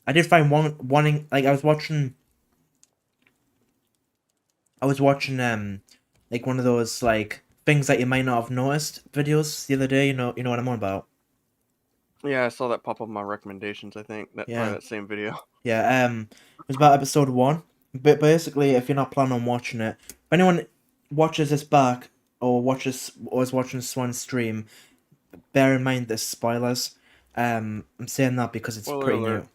A: I did find wanting like I was watching like one of those like things that you might not have noticed videos the other day. You know what I'm on about.
B: Yeah, I saw that pop up in my recommendations, I think. Probably
A: Yeah,
B: that same video.
A: yeah. It was about episode 1. But basically, if you're not planning on watching it, if anyone watches this back or was watching Swan stream, bear in mind there's spoilers. I'm saying that because it's
B: Spoiler
A: pretty
B: alert.
A: new.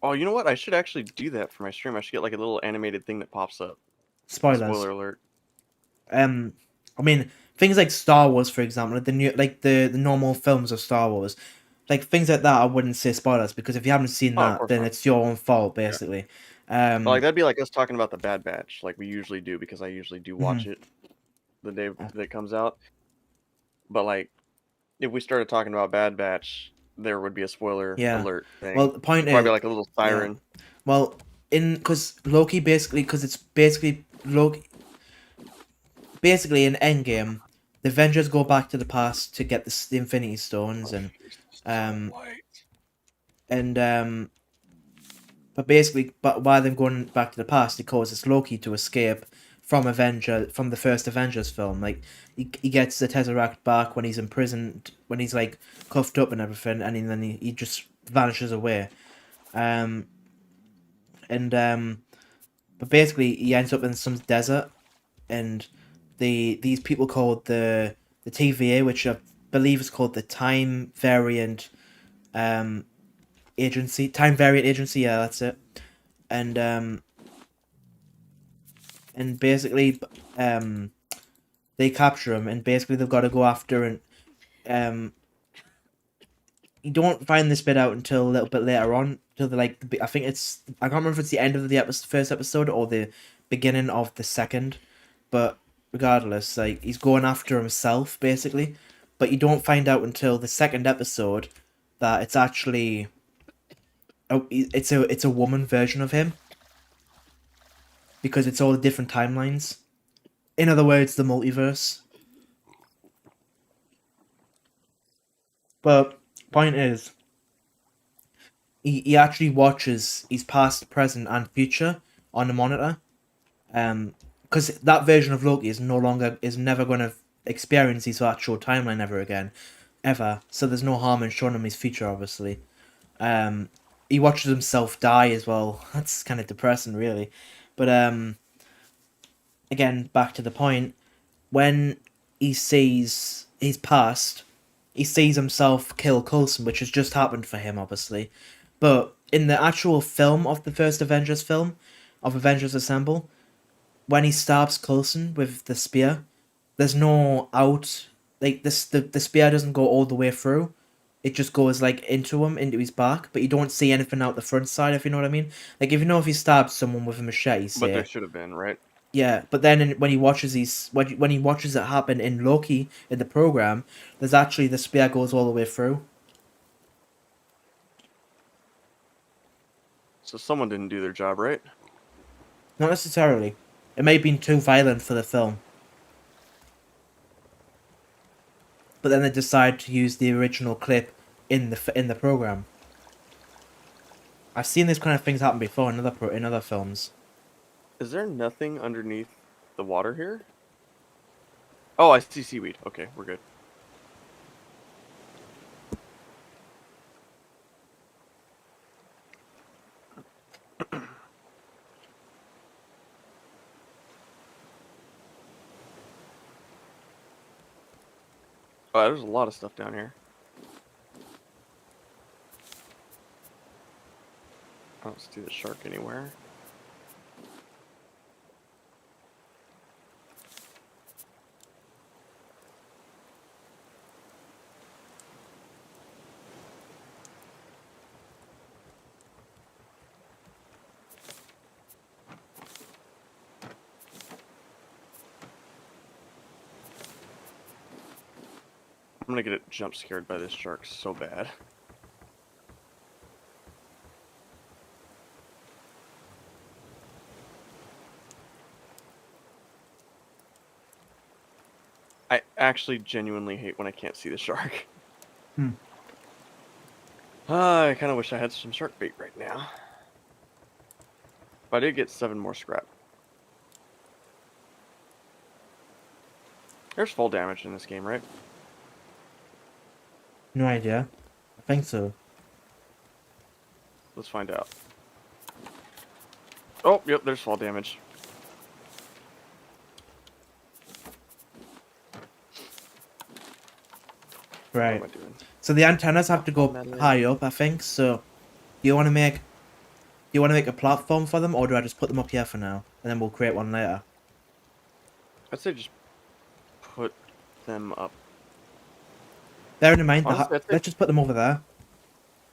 B: Oh, you know what? I should actually do that for my stream. I should get like a little animated thing that pops up.
A: Spoilers.
B: Spoiler alert.
A: Um, I mean things like Star Wars, for example, like the new like the normal films of Star Wars, like things like that. I wouldn't say spoilers because if you haven't seen
B: Oh, of
A: that,
B: course
A: then
B: not.
A: it's your own fault
B: Yeah.
A: basically.
B: But, like
A: Um,
B: that'd be like us talking about the Bad Batch, like we usually do, because I usually do watch
A: mhm.
B: it the day that it comes out. But like, if we started talking about Bad Batch, there would be a spoiler
A: Yeah.
B: alert
A: Well,
B: thing.
A: the point
B: Probably
A: is,
B: like a little
A: yeah.
B: siren.
A: Well, in because Loki basically because it's basically Loki basically in Endgame, the Avengers go back to the past to get the Infinity Stones
B: My face is so
A: um
B: white.
A: and but basically, but while they're going back to the past, it causes Loki to escape from the first Avengers film. Like he gets the Tesseract back when he's imprisoned, when he's like cuffed up and everything, and then he just vanishes away. Um, and but basically he ends up in some desert, and these people called the TVA, which I believe is called the um Time Variant Agency. Yeah, that's it. And basically they capture him, and basically they've got to go after and um you don't find this bit out until a little bit later on. Till the like, I think I can't remember if it's the end of the first episode or the beginning of the second, but regardless, like he's going after himself basically, but you don't find out until the second episode that it's actually it's a woman version of him because it's all the different timelines. In other words, the multiverse. But point is, he actually watches his past, present, and future on the monitor. Because that version of Loki is never going to experience his actual timeline ever again, ever. So there's no harm in showing him his future. Obviously, um, he watches himself die as well. That's kind of depressing, really. But again, back to the point. When he sees his past, he sees himself kill Coulson, which has just happened for him, obviously. But in the actual film of the first Avengers film, of Avengers Assemble, when he stabs Coulson with the spear, there's no out. Like this, the spear doesn't go all the way through. It just goes like into him, into his back, but you don't see anything out the front side. If you know what I mean. Like if you stab someone with a machete,
B: But there
A: say,
B: should have been, right?
A: yeah, but then when he watches when he watches it happen in Loki in the program, there's actually the spear goes all the way through.
B: So someone didn't do their job right.
A: Not necessarily. It may have been too violent for the film, but then they decide to use the original clip in the program. I've seen these kind of things happen before in other films.
B: Is there nothing underneath the water here? Oh, I see seaweed. Okay, we're good. Oh, there's a lot of stuff down here. I don't see the shark anywhere. I'm gonna get jump scared by this shark so bad. I actually genuinely hate when I can't see the shark.
A: Hmm.
B: I kind of wish I had some shark bait right now. But I did get 7 more scrap. There's fall damage in this game, right?
A: No idea. I think so.
B: Let's find out. Oh, yep, there's fall damage.
A: Right.
B: What am I doing?
A: So the antennas have to go
B: Madeline.
A: high up, I think. So you want to make a platform for them, or do I just put them up here for now, and then we'll create one later?
B: I'd say just put them up.
A: Bearing in mind,
B: Honestly, I'd say
A: let's just put them over there.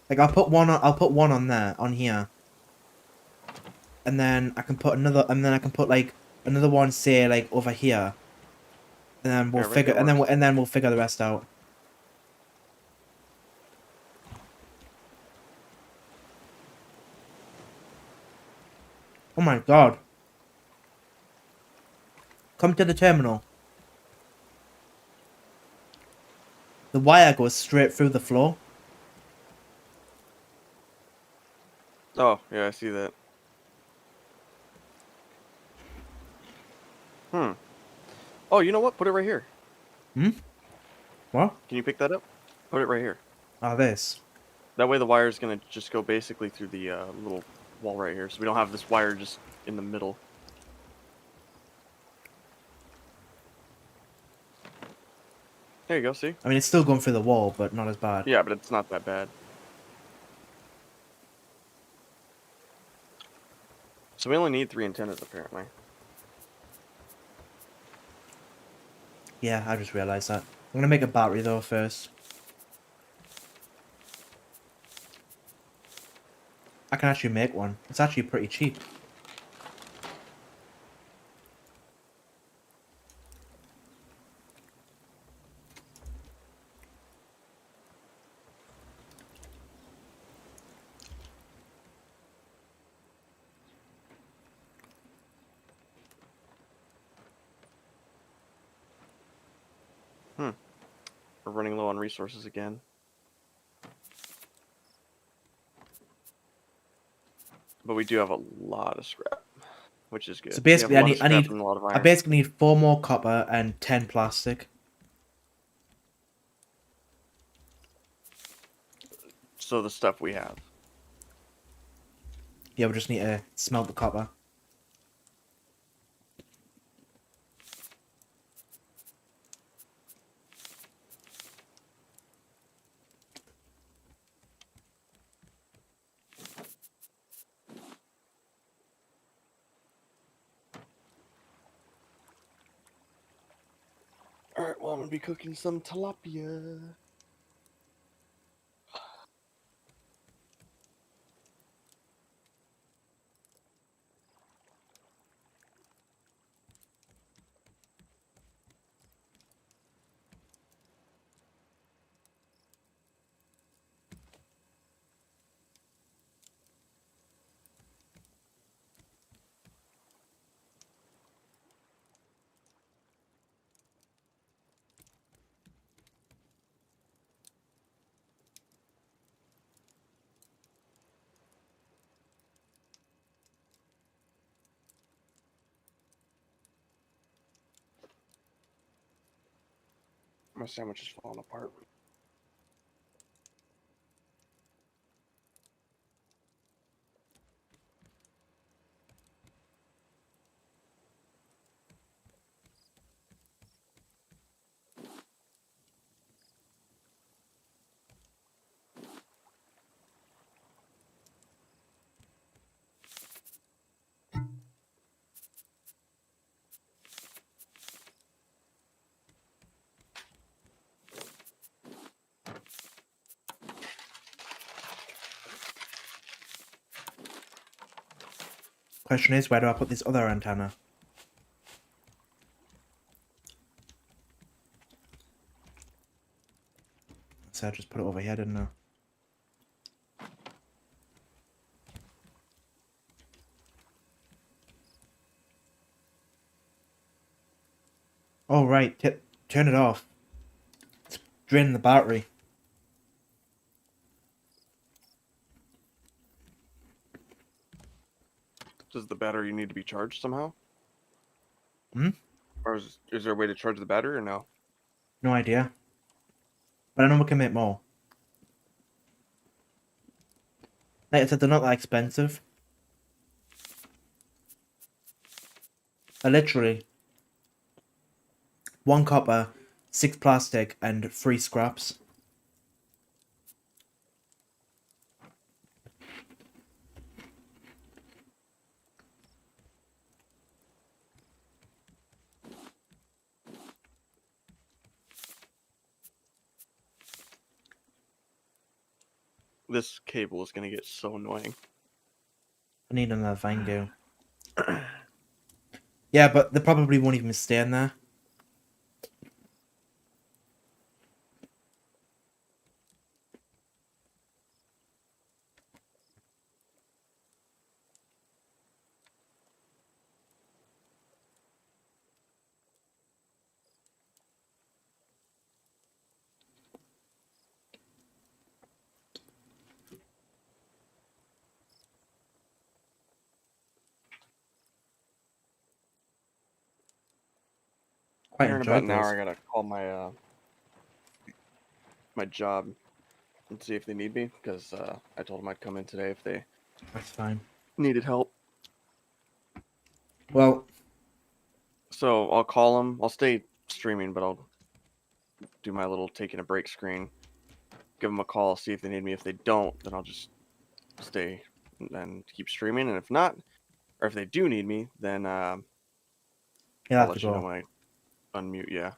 A: Like I'll put one on there, on here, and then I can put another, and then I can put like another one, say like over here, and then we'll
B: yeah, right
A: figure,
B: there works.
A: and then we'll figure the rest out. Oh my god! Come to the terminal. The wire goes straight through the floor.
B: Oh, yeah, I see that. Hmm. Oh, you know what? Put it right here.
A: Hmm. What?
B: Can you pick that up? Put it right here.
A: Oh, this.
B: That way the wire is going to just go basically through the little wall right here. So we don't have this wire just in the middle. There you go, see?
A: I mean, it's still going through the wall, but not as bad.
B: Yeah, but it's not that bad. So we only need 3 antennas, apparently.
A: Yeah, I just realized that. I'm gonna make a battery though first. I can actually make one. It's actually pretty cheap.
B: Hmm. We're running low on resources again. But we do have a lot of scrap, which is good.
A: So
B: We have
A: basically,
B: a lot of scrap and a lot of
A: I
B: iron.
A: basically need 4 more copper and 10 plastic.
B: So the stuff we have.
A: Yeah, we just need to smelt the copper.
B: Alright, well, I'm gonna be cooking some tilapia. My sandwich is falling apart.
A: Question is, where do I put this other antenna? So I just put it over here, didn't I? Oh, right. Turn it off. It's draining the battery.
B: Does the battery need to be charged somehow?
A: Hmm?
B: Or is there a way to charge the battery or no?
A: No idea. But I know we can make more. Like I said, they're not that expensive. They're literally 1 copper, 6 plastic, and 3 scraps.
B: This cable is going to get so annoying.
A: I need another Vangu. Yeah, but they probably won't even stay in there. Quite
B: Here in about
A: enjoyed
B: an hour,
A: those.
B: I gotta call my job and see if they need me because I told them I'd come in today if they
A: That's fine.
B: needed help.
A: Well,
B: So I'll call them. I'll stay streaming, but I'll do my little taking a break screen. Give them a call, see if they need me. If they don't, then I'll just stay and keep streaming. And if not, or if they do need me, then
A: you'll
B: I'll
A: have to
B: let you know
A: go.
B: when I unmute. Yeah.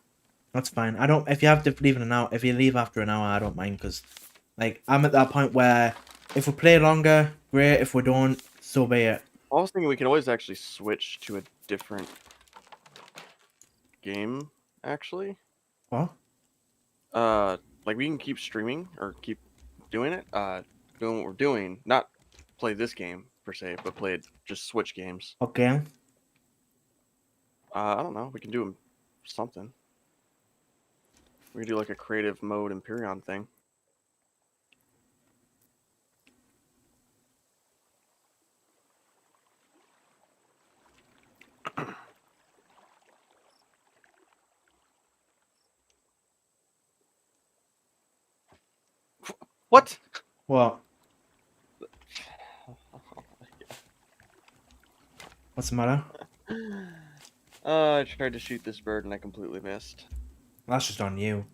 A: That's fine. I don't. If you have to leave in an hour, if you leave after an hour, I don't mind because, like, I'm at that point where if we play longer, great. If we don't, so be it.
B: I was thinking we can always actually switch to a different game. Actually,
A: What?
B: like we can keep streaming or keep doing it. Doing what we're doing, not play this game per se, but play just switch games.
A: Okay.
B: I don't know. We can do something. We can do like a creative mode Empyrean thing. What?
A: What? What's the matter?
B: I tried to shoot this bird and I completely missed.
A: That's just on you.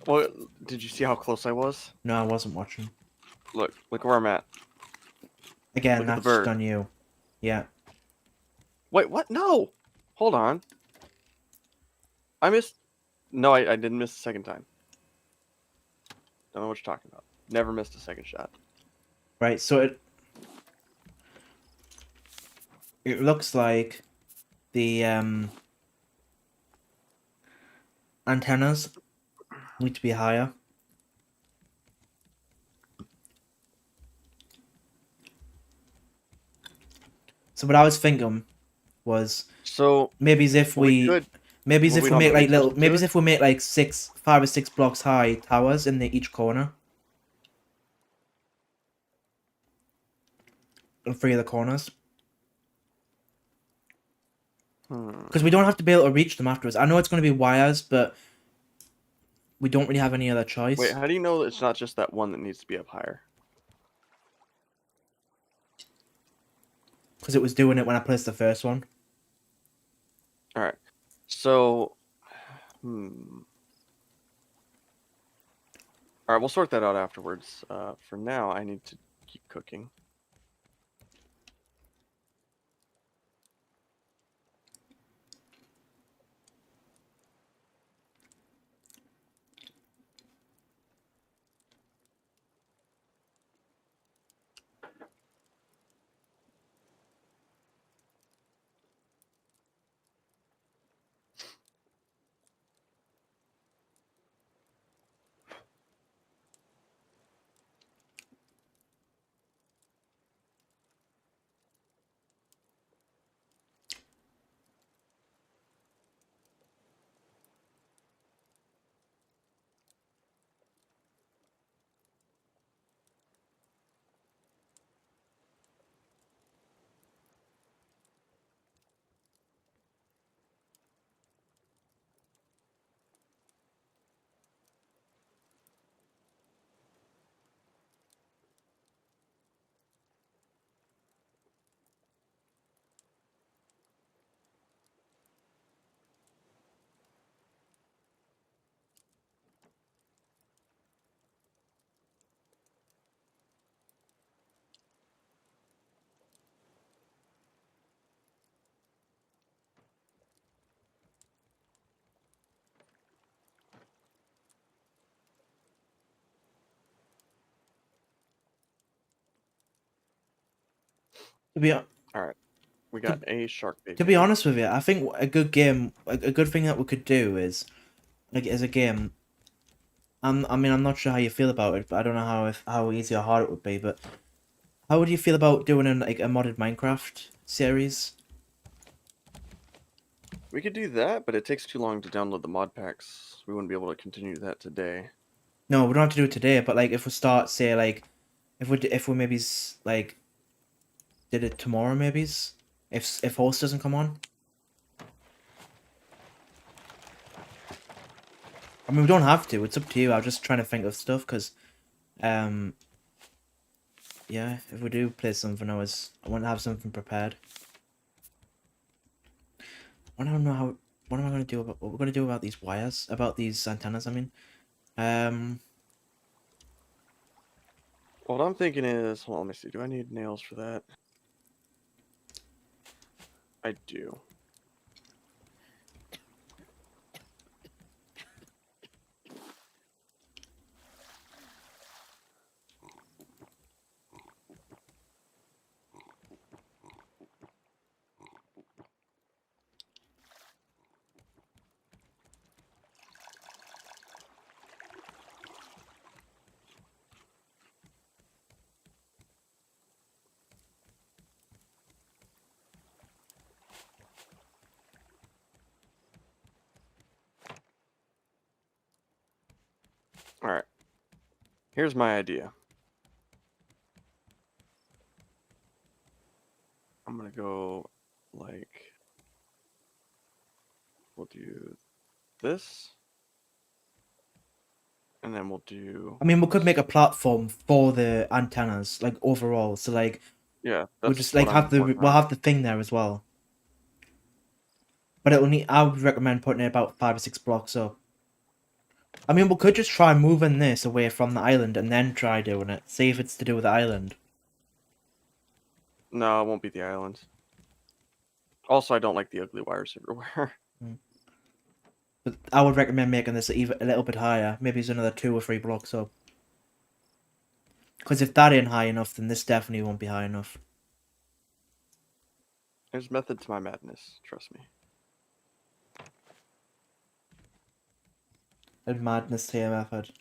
B: Well, did you see how close I was?
A: No, I wasn't watching.
B: Look where I'm at.
A: Again,
B: Look at the
A: that's just
B: bird.
A: on you. Yeah.
B: Wait, what? No! Hold on. I missed. No, I didn't miss the second time. Don't know what you're talking about. Never missed a second shot.
A: Right. So it looks like the antennas need to be higher. So what I was thinking was
B: So
A: maybe as if
B: we
A: we
B: could.
A: maybe as
B: Well,
A: if
B: we
A: we
B: don't
A: make
B: have the
A: like little
B: resources to
A: maybe
B: do
A: as
B: it.
A: if we make like 5 or 6 blocks high towers in each corner. On 3 of the corners. Because we don't have to be able to reach them afterwards. I know it's going to be wires, but we don't really have any other
B: Wait,
A: choice.
B: how do you know it's not just that one that needs to be up higher?
A: Because it was doing it when I placed the first one.
B: All right. So, All right, we'll sort that out afterwards. For now, I need to keep cooking.
A: To be
B: All right, we got a shark bait.
A: to be honest with you, I think a good game, a good thing that we could do is, like, as a game. I mean, I'm not sure how you feel about it, but I don't know how easy or hard it would be. But how would you feel about doing like a modded Minecraft series?
B: We could do that, but it takes too long to download the mod packs. We wouldn't be able to continue that today.
A: No, we don't have to do it today. But like, if we start, say, like, if we maybe like did it tomorrow, maybe if host doesn't come on. I mean, we don't have to. It's up to you. I was just trying to think of stuff because, yeah, if we do play something, I want to have something prepared. I don't know how. What am I gonna do about what we're gonna do about these wires? About these antennas? I mean,
B: What I'm thinking is, hold on, let me see. Do I need nails for that? I do. All right. Here's my idea. I'm gonna go like, we'll do this, and then we'll do.
A: I mean, we could make a platform for the antennas, like overall. So like,
B: Yeah,
A: we'll
B: that's
A: just
B: what
A: like
B: I'm working
A: we'll
B: on.
A: have the thing there as well. But it'll need. I would recommend putting it about 5 or 6 blocks up. I mean, we could just try moving this away from the island and then try doing it. See if it's to do with the island.
B: No, it won't be the island. Also, I don't like the ugly wires everywhere.
A: But I would recommend making this even a little bit higher. Maybe it's another 2 or 3 blocks up. Because if that ain't high enough, then this definitely won't be high enough.
B: There's method to my madness. Trust me.
A: A madness to your method.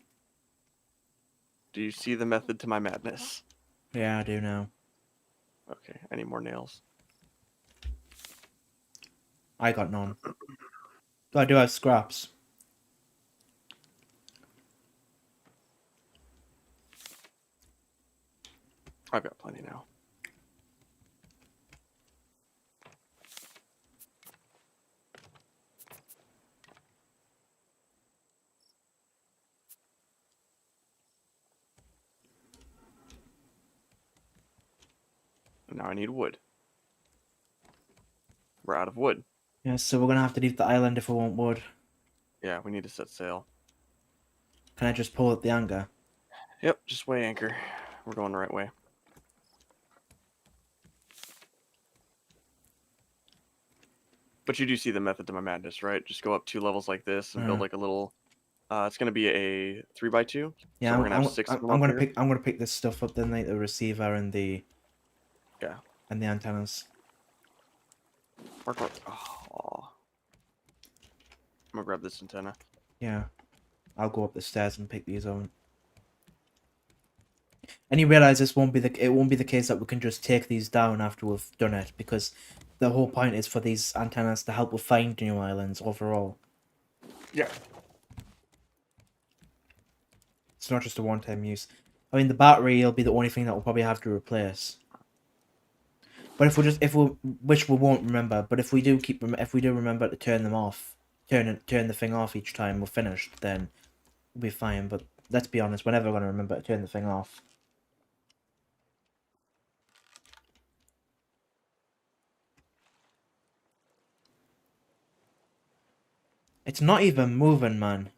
B: Do you see the method to my madness?
A: Yeah, I do now.
B: Okay, I need more nails.
A: I got none. I do have scraps.
B: I've got plenty now. But now I need wood. We're out of wood.
A: Yeah, so we're gonna have to leave the island if we want wood.
B: Yeah, we need to set sail.
A: Can I just pull up the anchor?
B: Yep, just weigh anchor. We're going the right way. But you do see the method to my madness, right? Just go up 2 levels like this and build like a little. It's gonna be a 3x2.
A: Yeah,
B: So we're gonna have 6 of them
A: I'm
B: up
A: gonna
B: here.
A: pick. I'm gonna pick this stuff up then, like the receiver and the
B: Yeah.
A: antennas.
B: Mark. Oh. I'm gonna grab this antenna.
A: Yeah, I'll go up the stairs and pick these up. And you realize it won't be the case that we can just take these down after we've done it, because the whole point is for these antennas to help with finding new islands overall.
B: Yeah.
A: It's not just a one-time use. I mean, the battery will be the only thing that we'll probably have to replace. But which we won't remember. But if we do remember to turn them off, turn the thing off each time we're finished, then we'll be fine. But let's be honest, we're never gonna remember to turn the thing off. It's not even moving, man.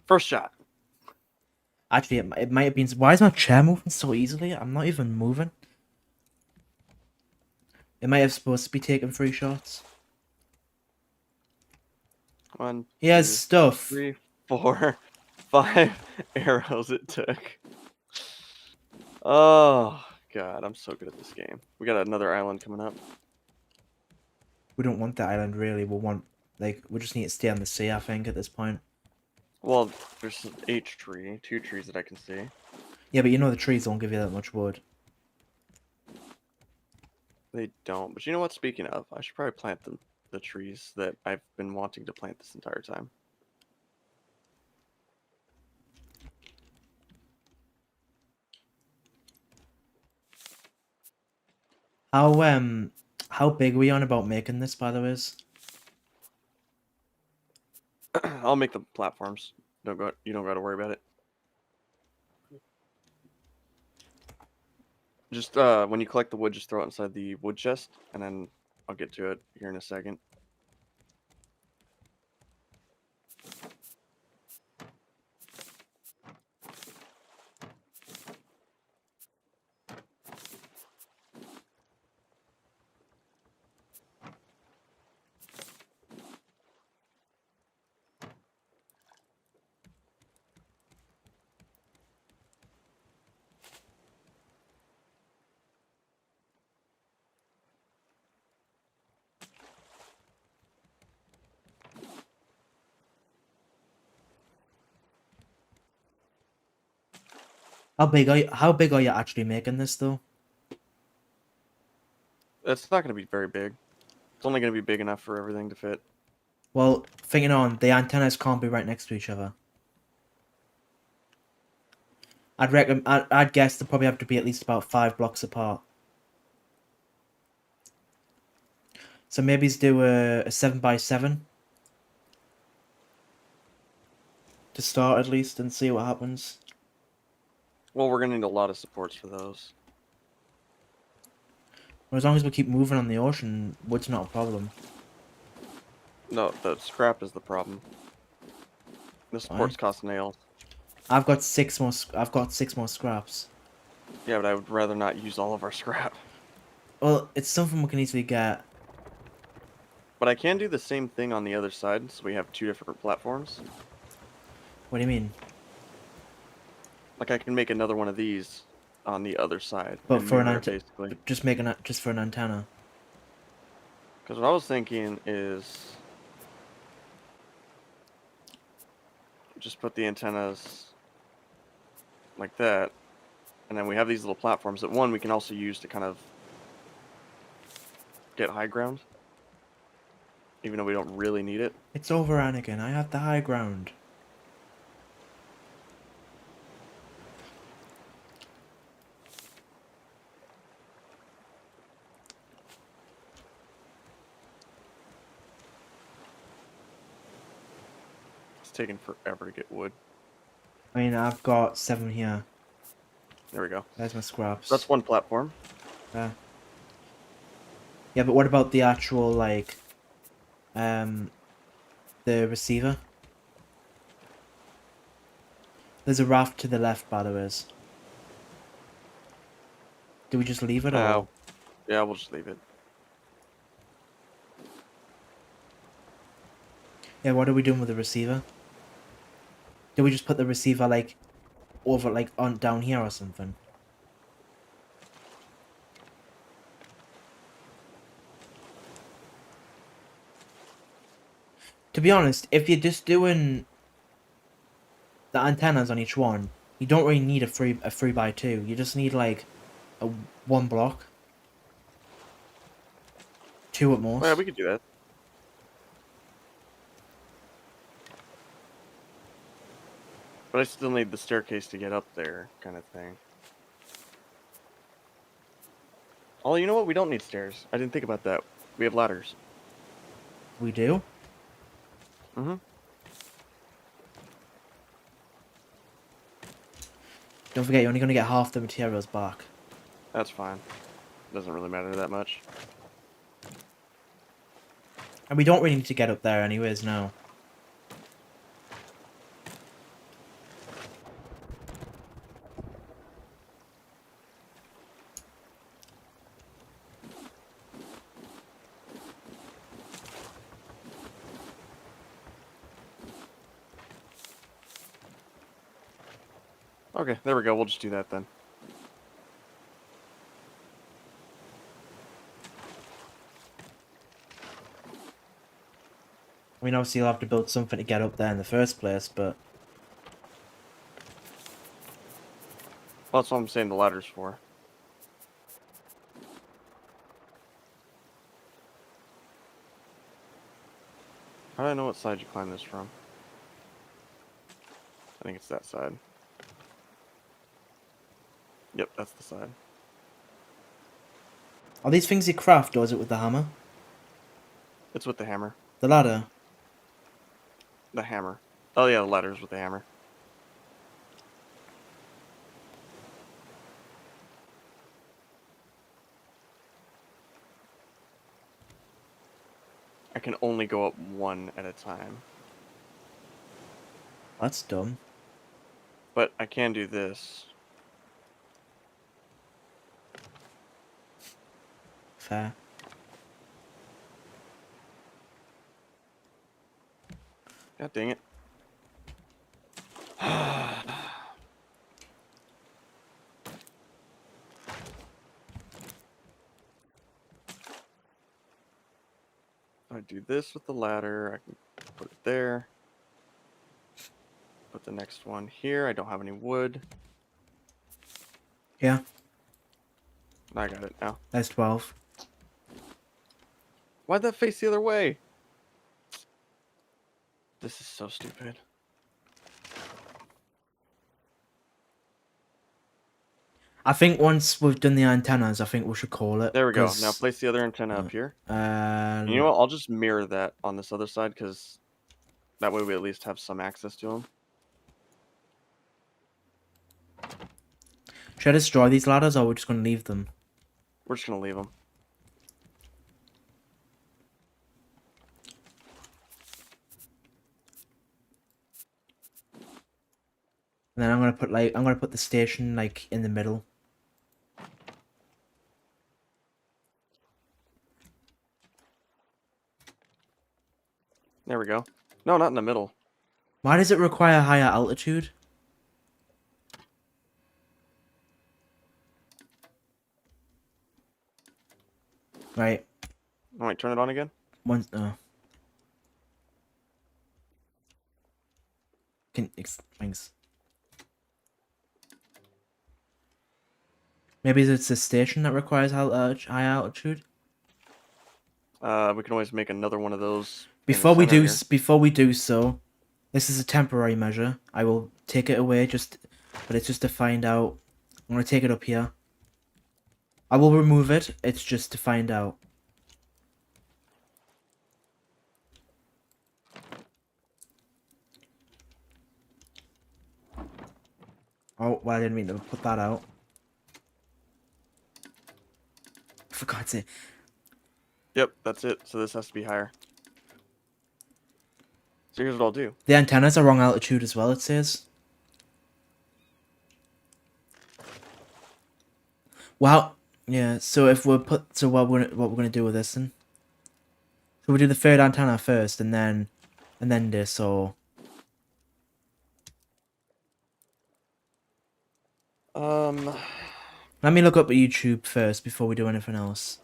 B: First shot.
A: Actually, it might have been. Why is my chair moving so easily? I'm not even moving. It might have supposed to be taking 3 shots.
B: 1,
A: He has
B: 2,
A: stuff.
B: 3, 4, 5 arrows it took. Oh god, I'm so good at this game. We got another island coming up.
A: We don't want the island really. We just need to stay on the sea, I think, at this point.
B: Well, there's an H tree, 2 trees that I can see.
A: Yeah, but you know the trees don't give you that much wood.
B: They don't. But you know what? Speaking of, I should probably plant the trees that I've been wanting to plant this entire time.
A: How big are we on about making this, by the way?
B: I'll make the platforms. You don't got to worry about it. Just when you collect the wood, just throw it inside the wood chest, and then I'll get to it here in a second.
A: How big are you actually making this though?
B: It's not going to be very big. It's only going to be big enough for everything to fit.
A: Well, thinking on, the antennas can't be right next to each other. I'd guess they probably have to be at least about 5 blocks apart. So maybe do a 7x7 to start at least and see what happens.
B: Well, we're going to need a lot of supports for those.
A: Well, as long as we keep moving on the ocean, wood's not a problem.
B: No, the scrap is the problem. The supports cost nails.
A: I've got 6 more. I've got 6 more scraps.
B: Yeah, but I would rather not use all of our scrap.
A: Well, it's something we can easily get.
B: But I can do the same thing on the other side, so we have 2 different platforms.
A: What do you mean?
B: Like I can make another one of these on the other side.
A: But for an
B: basically.
A: Just for an antenna.
B: Because what I was thinking is just put the antennas like that, and then we have these little platforms that we can also use to kind of get high ground, even though we don't really need it.
A: It's over, Anakin. I have the high ground.
B: It's taking forever to get wood.
A: I mean, I've got 7 here.
B: There we go.
A: There's my scraps.
B: That's one platform.
A: Yeah, but what about the actual, like, the receiver? There's a raft to the left, by the way. Do we just leave it, or?
B: Yeah, we'll just leave it.
A: Yeah, what are we doing with the receiver? Do we just put the receiver, like, over, like, on down here or something? To be honest, if you're just doing the antennas on each one, you don't really need a 3x2. You just need, like, a one block. Two at most.
B: Well, yeah, we could do that. But I still need the staircase to get up there, kind of thing. Oh, you know what? We don't need stairs. I didn't think about that. We have ladders.
A: We do?
B: Mm-hmm.
A: Don't forget, you're only going to get half the materials back.
B: That's fine. Doesn't really matter that much.
A: And we don't really need to get up there anyways now.
B: Okay, there we go. We'll just do that then.
A: I mean, obviously you'll have to build something to get up there in the first place, but...
B: Well, that's what I'm saying the ladder's for. How do I know what side you climb this from? I think it's that side. Yep, that's the side.
A: Are these things you craft, or is it with the hammer?
B: It's with the hammer.
A: The ladder?
B: The hammer. Oh yeah, the ladder's with the hammer. I can only go up one at a time.
A: That's dumb.
B: But I can do this.
A: Fair.
B: God dang it. If I do this with the ladder, I can put it there. Put the next one here. I don't have any wood.
A: Yeah,
B: I got it now.
A: there's 12.
B: Why'd that face the other way? This is so stupid.
A: I think once we've done the antennas, I think we should call it.
B: There we go. Now place the other antenna up here. And you know what? I'll just mirror that on this other side, because that way we at least have some access to them.
A: Should I destroy these ladders, or we're just going to leave them?
B: We're just going to leave them.
A: And then I'm gonna put the station like in the middle.
B: There we go. No, not in the middle.
A: Why does it require higher altitude? Right.
B: Oh, wait, turn it on again?
A: Once thanks. Maybe it's the station that requires high altitude.
B: We can always make another one of those.
A: Before we do so, this is a temporary measure. I will take it away but it's just to find out. I'm gonna take it up here. I will remove it. It's just to find out. Oh, well, I didn't mean to put that out. That's it.
B: Yep, that's it. So this has to be higher. So here's what I'll do.
A: The antennas are wrong altitude as well, it says. Wow. Yeah, so if we're what we're gonna do with this then? So we do the third antenna first and then this, or
B: Um,
A: let me look up YouTube first before we do anything else.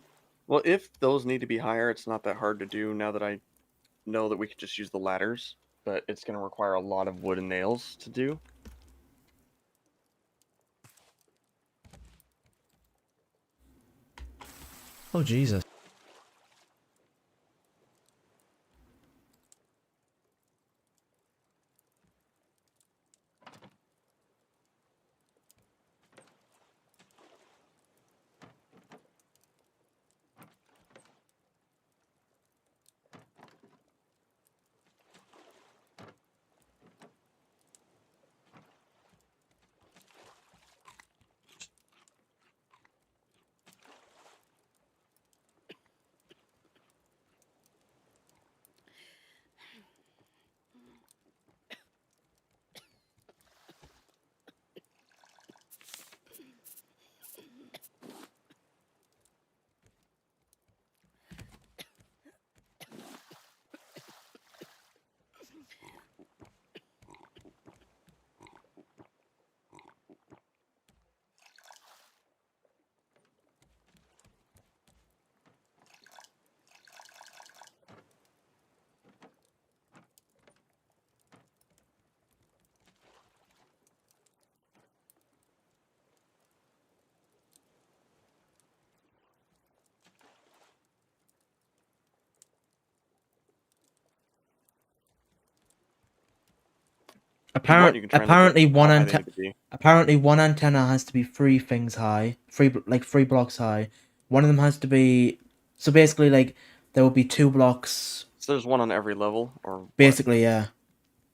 B: well, if those need to be higher, it's not that hard to do now that I know that we could just use the ladders, but it's going to require a lot of wood and nails to do.
A: Oh Jesus.
B: If you want, you can try and look up how high they need to be.
A: Apparently one antenna has to be three things high, three blocks high. One of them has to be, so basically like there will be two blocks.
B: So there's one on every level, or what?
A: Basically, yeah.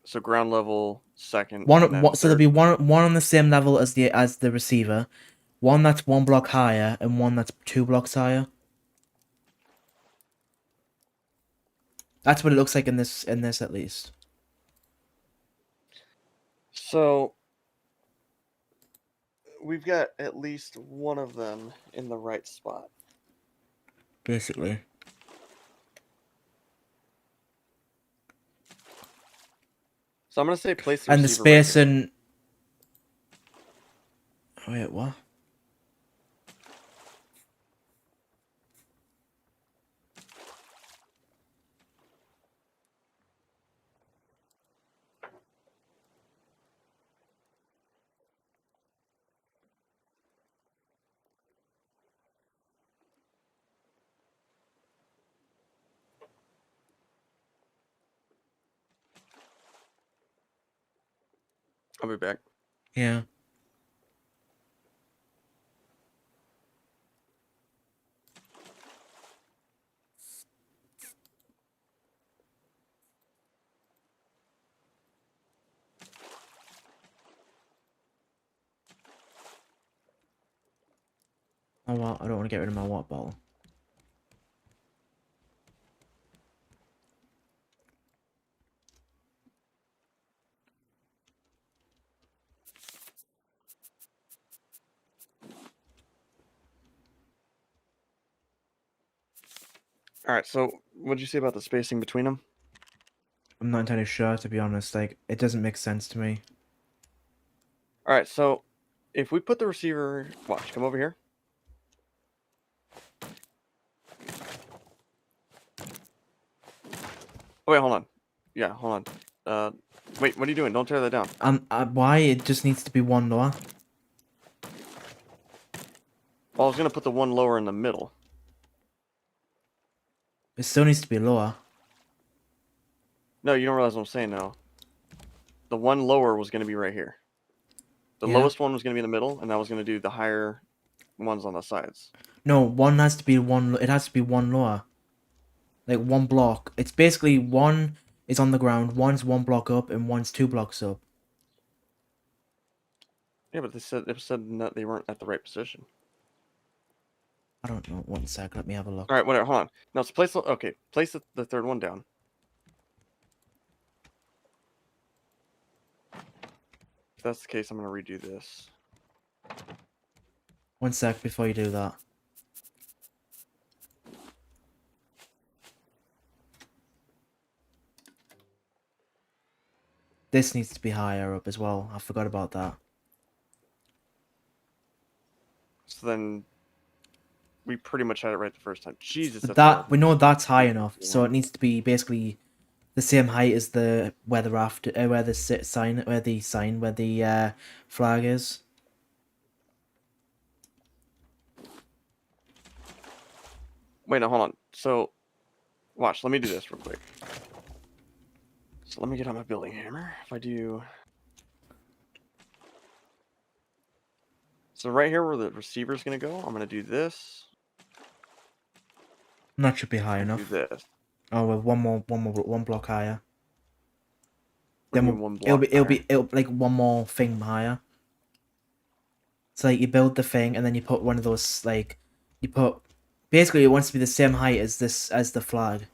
B: So ground level, second, and then
A: So there'll
B: third.
A: be one on the same level as the receiver, one that's one block higher, and one that's two blocks higher. That's what it looks like in this at least.
B: So we've got at least one of them in the right spot.
A: Basically.
B: So I'm gonna say place the
A: And the
B: receiver right
A: space
B: here.
A: and wait, what?
B: I'll be back.
A: Yeah. Oh well, I don't want to get rid of my water bottle.
B: All right. So what did you say about the spacing between them?
A: I'm not entirely sure, to be honest. Like, it doesn't make sense to me.
B: All right. So if we put the receiver, watch, come over here. Oh, wait, hold on. Yeah, hold on. Wait, what are you doing? Don't tear that down.
A: Why? It just needs to be one lower.
B: Well, I was gonna put the one lower in the middle.
A: It still needs to be lower.
B: No, you don't realize what I'm saying now. The one lower was gonna be right here. The
A: Yeah.
B: lowest one was gonna be in the middle, and that was gonna do the higher ones on the sides.
A: No, one has to be one. It has to be one lower. Like one block. It's basically one is on the ground, one's one block up, and one's two blocks up.
B: Yeah, but they said that they weren't at the right position.
A: I don't know. 1 sec. Let me have a look.
B: All right, whatever. Hold on. Now, let's place. Okay, place the third one down. If that's the case, I'm gonna redo this.
A: 1 sec before you do that. This needs to be higher up as well. I forgot about that.
B: So then, we pretty much had it right the first time. Jesus,
A: But
B: that's low.
A: we know that's high enough, so it needs to be basically the same height as the where the raft, where the flag is.
B: Wait, no, hold on. So, watch. Let me do this real quick. So let me get on my building hammer. If I do. So right here where the receiver's gonna go, I'm gonna do this.
A: And that should be high
B: Do
A: enough.
B: this.
A: Oh, well, one block higher.
B: What do you
A: Then
B: mean one block
A: it'll like one more thing higher. So like you build the thing and then you put one of those like you put basically it wants to be the same height as the flag.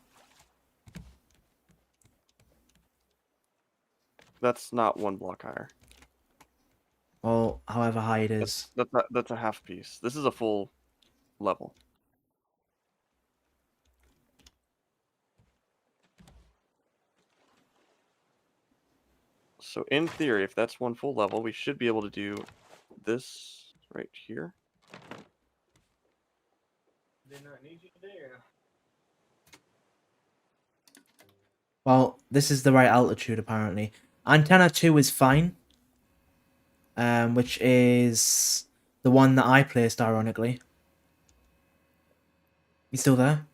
B: That's not one block higher.
A: Or however high it is.
B: That's a half piece. This is a full level. So in theory, if that's one full level, we should be able to do this right here.
C: Did not need you there.
A: Well, this is the right altitude apparently. Antenna 2 is fine. Which is the one that I placed ironically. You still there?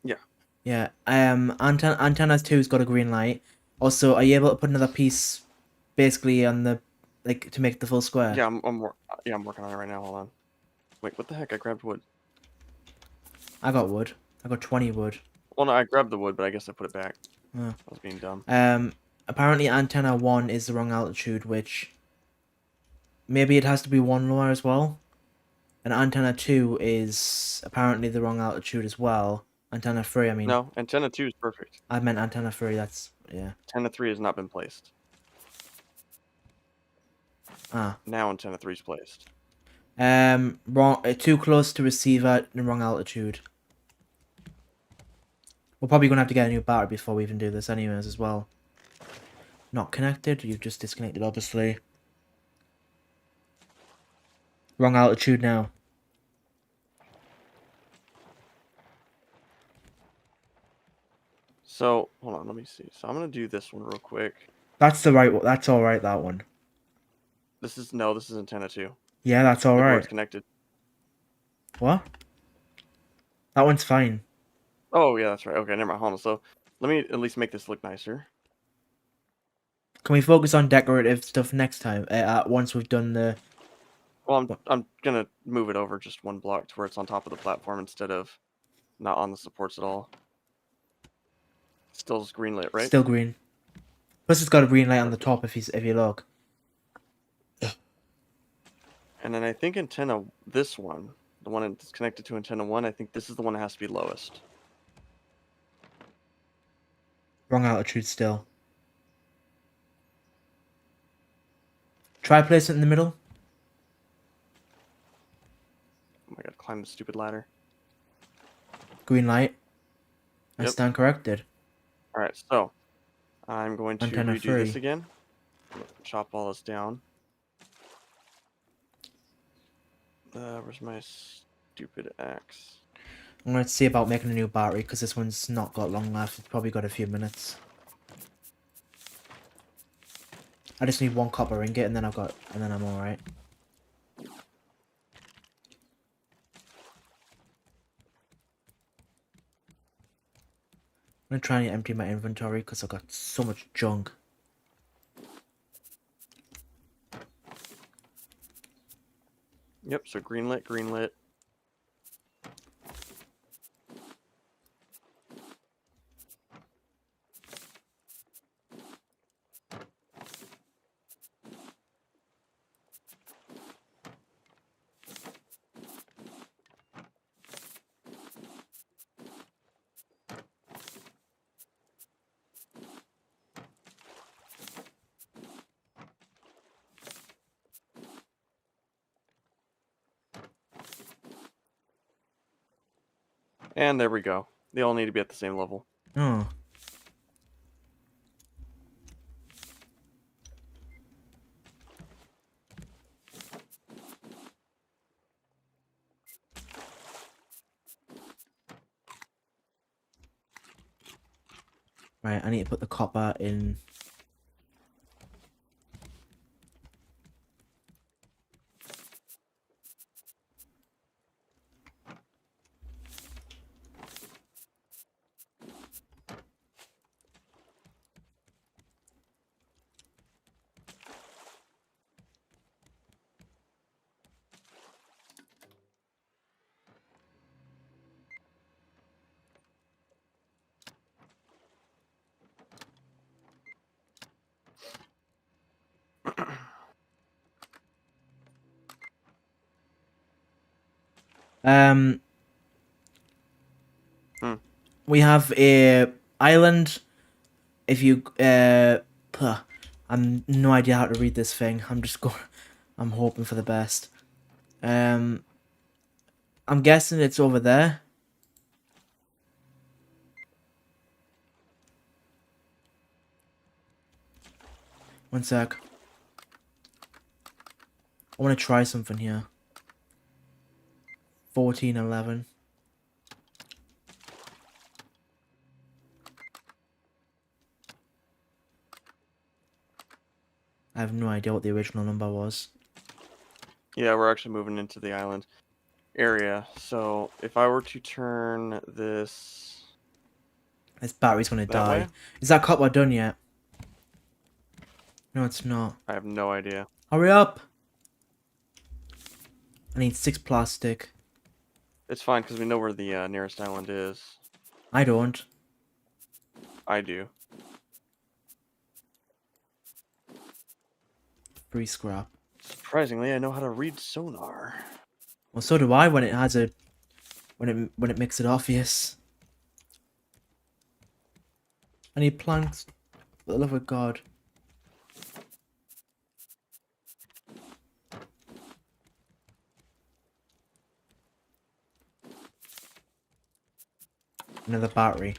B: Yeah.
A: Yeah. Antenna 2's got a green light. Also, are you able to put another piece basically on the like to make the full square?
B: Yeah, I'm working on it right now. Hold on. Wait, what the heck? I grabbed wood.
A: I got wood. I got 20 wood.
B: Well, no, I grabbed the wood, but I guess I put it back.
A: Oh.
B: I was being dumb.
A: Apparently antenna 1 is the wrong altitude, which maybe it has to be 1 lower as well. And antenna 2 is apparently the wrong altitude as well. Antenna 3, I mean.
B: No, antenna 2 is perfect.
A: I meant antenna 3, that's, yeah.
B: Antenna 3 has not been placed.
A: Ah.
B: Now antenna 3 is placed.
A: Wrong, too close to receiver, the wrong altitude. We're probably going to have to get a new battery before we even do this anyways as well. Not connected, you've just disconnected obviously. Wrong altitude now.
B: So, hold on, let me see. So I'm going to do this one real quick.
A: That's the right one, that's alright, that one.
B: This is antenna 2.
A: Yeah, that's
B: Look where
A: alright.
B: it's connected.
A: What? That one's fine.
B: Oh, yeah, that's right. Okay, never mind. Hold on. So, let me at least make this look nicer.
A: Can we focus on decorative stuff next time? Once we've done the...
B: Well, I'm going to move it over just one block to where it's on top of the platform instead of not on the supports at all. Still is green lit, right?
A: Still green. Plus it's got a green light on the top if you look.
B: And then I think antenna, this one, the one that's connected to antenna 1, I think this is the one that has to be lowest.
A: Wrong altitude still. Try place it in the middle.
B: Oh my god, climb the stupid ladder.
A: Green light. I
B: Yep.
A: stand corrected.
B: Alright, so I'm going to
A: Antenna
B: redo this
A: 3.
B: again. Chop all this down. Where's my stupid axe?
A: I'm going to see about making a new battery because this one's not got long left. It's probably got a few minutes. I just need one copper ingot and then I'm alright. I'm going to try and empty my inventory because I've got so much junk.
B: Yep, so green lit, green lit. And there we go. They all need to be at the same level.
A: Oh. Right, I need to put the copper in. Um,
B: Hmm.
A: we have a island. If you I'm no idea how to read this thing. I'm just going. I'm hoping for the best. I'm guessing it's over there. One sec. I want to try something here. 1411. I have no idea what the original number was.
B: Yeah, we're actually moving into the island area. So if I were to turn this
A: This battery's gonna
B: that
A: die.
B: way,
A: Is that copper done yet? No, it's not.
B: I have no idea.
A: Hurry up! I need 6 plastic.
B: It's fine because we know where the nearest island is.
A: I don't.
B: I do.
A: 3 scrap.
B: Surprisingly, I know how to read sonar.
A: Well, so do I when it has a... When it makes it obvious. I need planks. For the love of God. Another battery.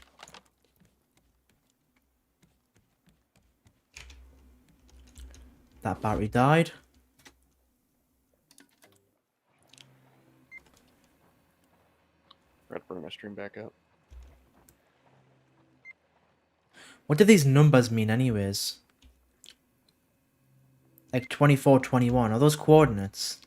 A: That battery died.
B: I got to bring my stream back up.
A: What do these numbers mean anyways? Like 24, 21. Are those coordinates?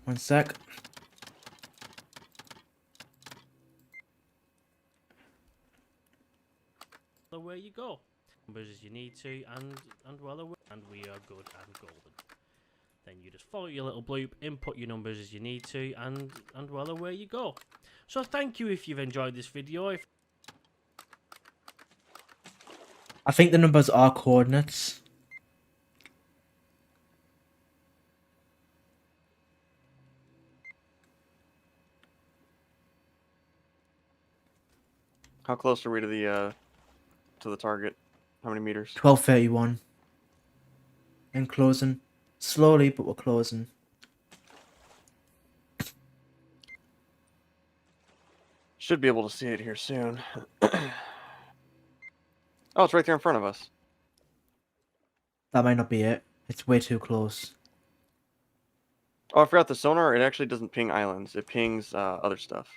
A: One sec.
D: Where you go, numbers as you need to, and well aware, and we are good and golden. Then you just follow your little bloop, input your numbers as you need to, and well aware you go. So thank you if you've enjoyed this video. If
A: I think the numbers are coordinates.
B: How close are we to the target? How many meters?
A: 1231. And closing. Slowly, but we're closing.
B: Should be able to see it here soon. Oh, it's right there in front of us.
A: That might not be it. It's way too close.
B: Oh, I forgot the sonar. It actually doesn't ping islands. It pings other stuff.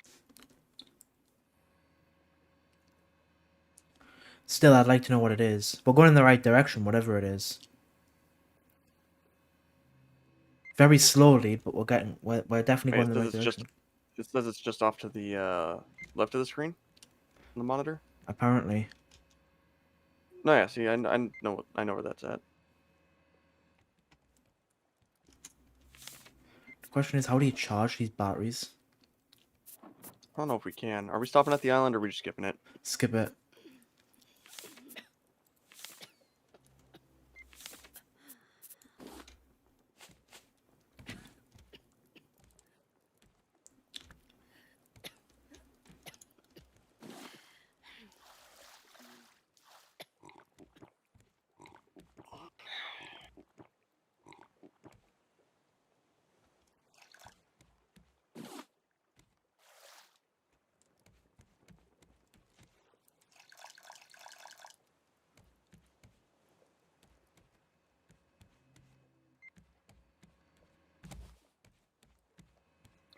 A: Still, I'd like to know what it is. We're going in the right direction, whatever it is. Very slowly, but we're definitely
B: Wait,
A: going in the right direction.
B: It says it's just off to the left of the screen, on the monitor.
A: Apparently.
B: No, yeah. See, I know where that's at.
A: The question is, how do you charge these batteries?
B: I don't know if we can. Are we stopping at the island or are we just skipping it?
A: Skip it.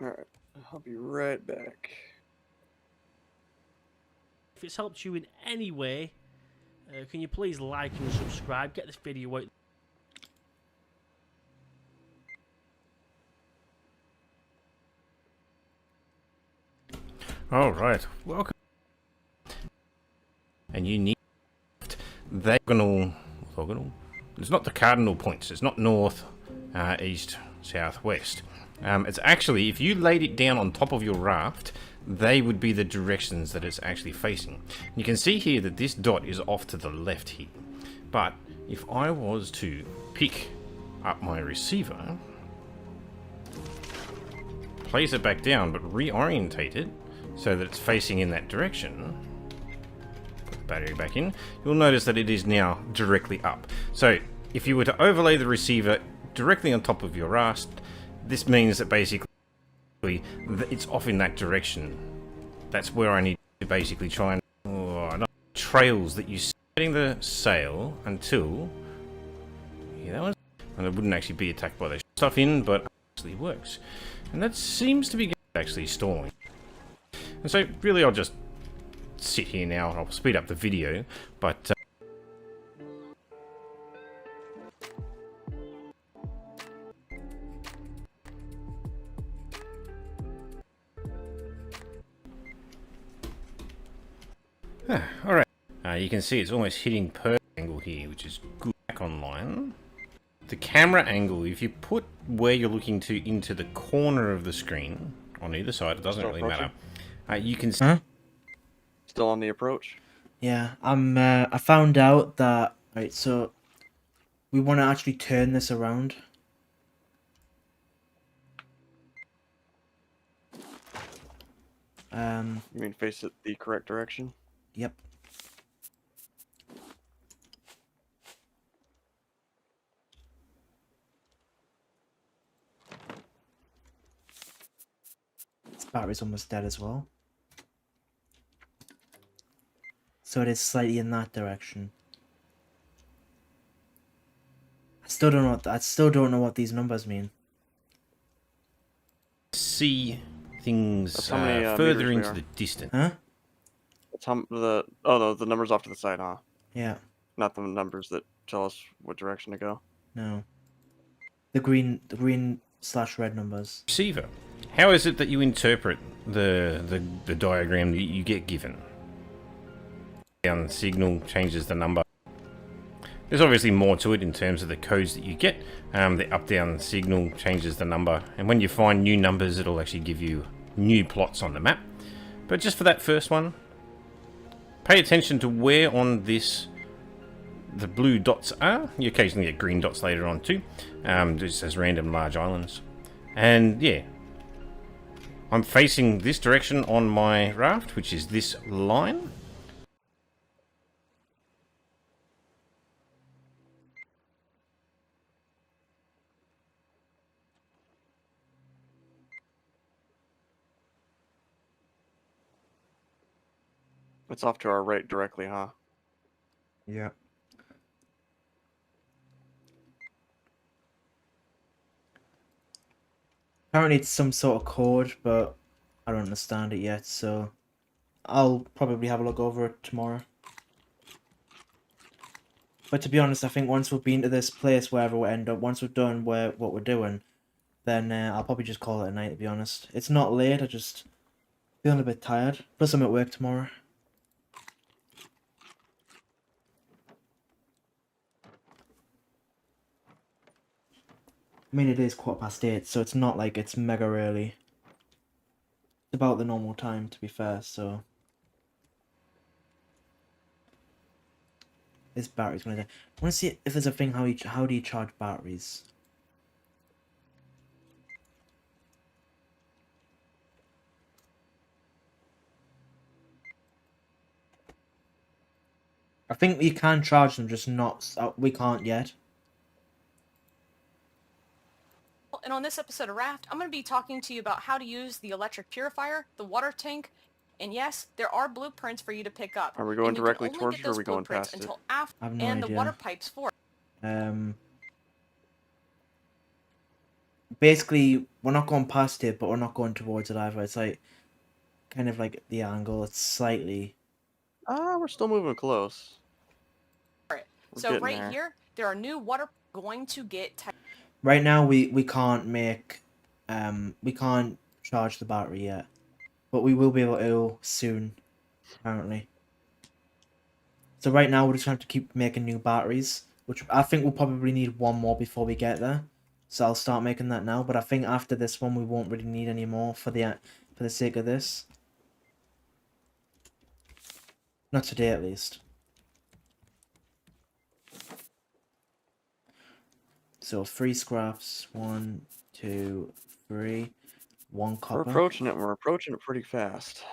B: Alright, I'll be right back.
D: If it's helped you in any way, can you please like and subscribe? Get this video out.
E: All right, welcome. And you need orthogonal. It's not the cardinal points. It's not north, east, south, west. It's actually, if you laid it down on top of your raft, they would be the directions that it's actually facing. You can see here that this dot is off to the left here. But if I was to pick up my receiver, place it back down, but reorientate it so that it's facing in that direction, put the battery back in, you'll notice that it is now directly up. So if you were to overlay the receiver directly on top of your raft, this means that basically it's off in that direction. That's where I need to basically try and trails that you setting the sail until that was, and it wouldn't actually be attacked by the stuff in, but it actually works. And that seems to be actually stalling. And so really I'll just sit here now and I'll speed up the video, but alright, you can see it's almost hitting per angle here, which is good. Back online. The camera angle, if you put where you're looking to into the corner of the screen, on either side, it doesn't really matter. You can see...
A: Huh?
B: Still on the approach?
A: Yeah, I found out that... Right, so... We want to actually turn this around.
B: You mean face it the correct direction?
A: Yep. This battery's almost dead as well. So it is slightly in that direction. I still don't know what these numbers mean.
E: See things
B: That's how many,
E: further
B: meters we
E: into
B: are.
E: the distance.
A: Huh?
B: That's how oh no, the numbers off to the side, huh?
A: Yeah.
B: Not the numbers that tell us what direction to go.
A: No. The green/red numbers.
E: Receiver. How is it that you interpret the diagram that you get given? Down signal changes the number. There's obviously more to it in terms of the codes that you get. The up-down signal changes the number, and when you find new numbers, it'll actually give you new plots on the map. But just for that first one, pay attention to where on this the blue dots are. You occasionally get green dots later on too, just as random large islands. And yeah, I'm facing this direction on my raft, which is this line.
B: It's off to our right directly, huh?
A: Yeah. Apparently it's some sort of code, but I don't understand it yet, so I'll probably have a look over it tomorrow. But to be honest, I think once we've been to this place, wherever we end up, once we've done what we're doing, then I'll probably just call it a night, to be honest. It's not late, I just feeling a bit tired. Plus I'm at work tomorrow. I mean, it is 8:15, so it's not like it's mega early. It's about the normal time, to be fair, so... This battery's gonna die. I wanna see if there's a thing how do you charge batteries? I think we can charge them, just not... we can't yet.
F: And on this episode of Raft, I'm going to be talking to you about how to use the electric purifier, the water tank, and yes, there are blueprints for you to pick up.
B: Are we going
F: and you
B: directly
F: can only
B: towards
F: get
B: it, or are
F: those
B: we going
F: blueprints
B: past it?
F: until after
A: I have no
F: and
A: idea.
F: the water pipes for it.
A: basically we're not going past it, but we're not going towards it either. It's like kind of like the angle. It's slightly.
B: We're still moving close.
F: Alright,
B: We're
F: so
B: getting
F: right
B: there.
F: here, there are new water going to get
A: Right now we can't make we can't charge the battery yet, but we will be able to soon, apparently. So right now we're just going to have to keep making new batteries, which I think we'll probably need one more before we get there. So I'll start making that now, but I think after this one we won't really need any more for the sake of this. Not today at least. So 3 scraps, 1, 2, 3, 1
B: We're
A: copper.
B: approaching it. We're approaching it pretty fast.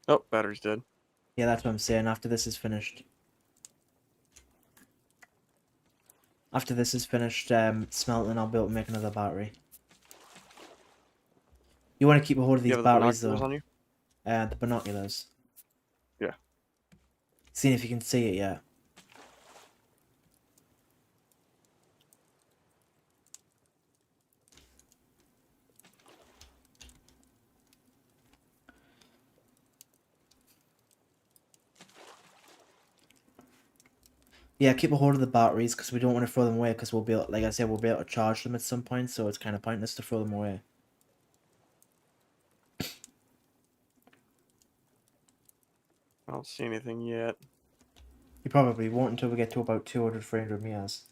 B: Oh, battery's dead.
A: Yeah, that's what I'm saying. After this is finished. After this is finished smelting, I'll be able to make another battery. You want to keep a hold of
B: You
A: these
B: have the
A: batteries
B: binoculars
A: though.
B: on you?
A: The binoculars.
B: Yeah.
A: Seeing if you can see it yet. Yeah, keep a hold of the batteries because we don't want to throw them away because we'll be able, like I said, we'll be able to charge them at some point, so it's kind of pointless to throw them away.
B: I don't see anything yet.
A: You probably won't until we get to about 200, 300 meters.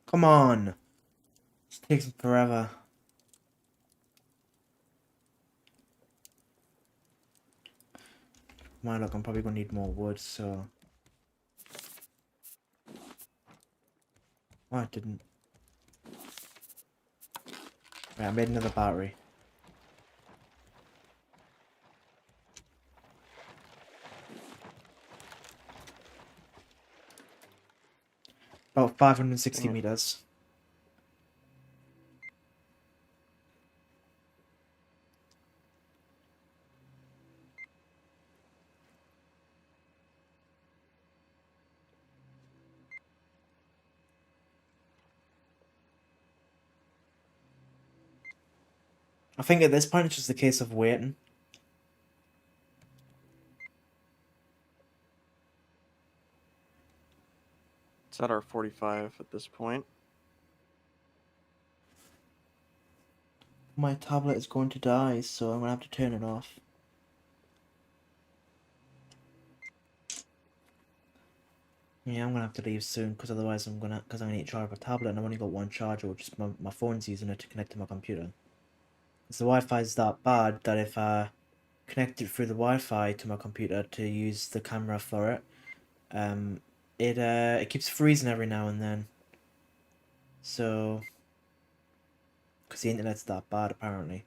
A: Come on! It takes forever. My luck, I'm probably gonna need more wood, so... Oh, I didn't. Right, I made another battery. About 560 meters. I think at this point it's just a case of waiting.
B: It's at our 45 at this point.
A: My tablet is going to die, so I'm gonna have to turn it off. Yeah, I'm gonna have to leave soon because otherwise I'm gonna need to charge my tablet and I've only got one charger, which is my phone's using it to connect to my computer. Because the Wi-Fi is that bad that if I connect it through the Wi-Fi to my computer to use the camera for it, it keeps freezing every now and then. So, because the internet's that bad apparently.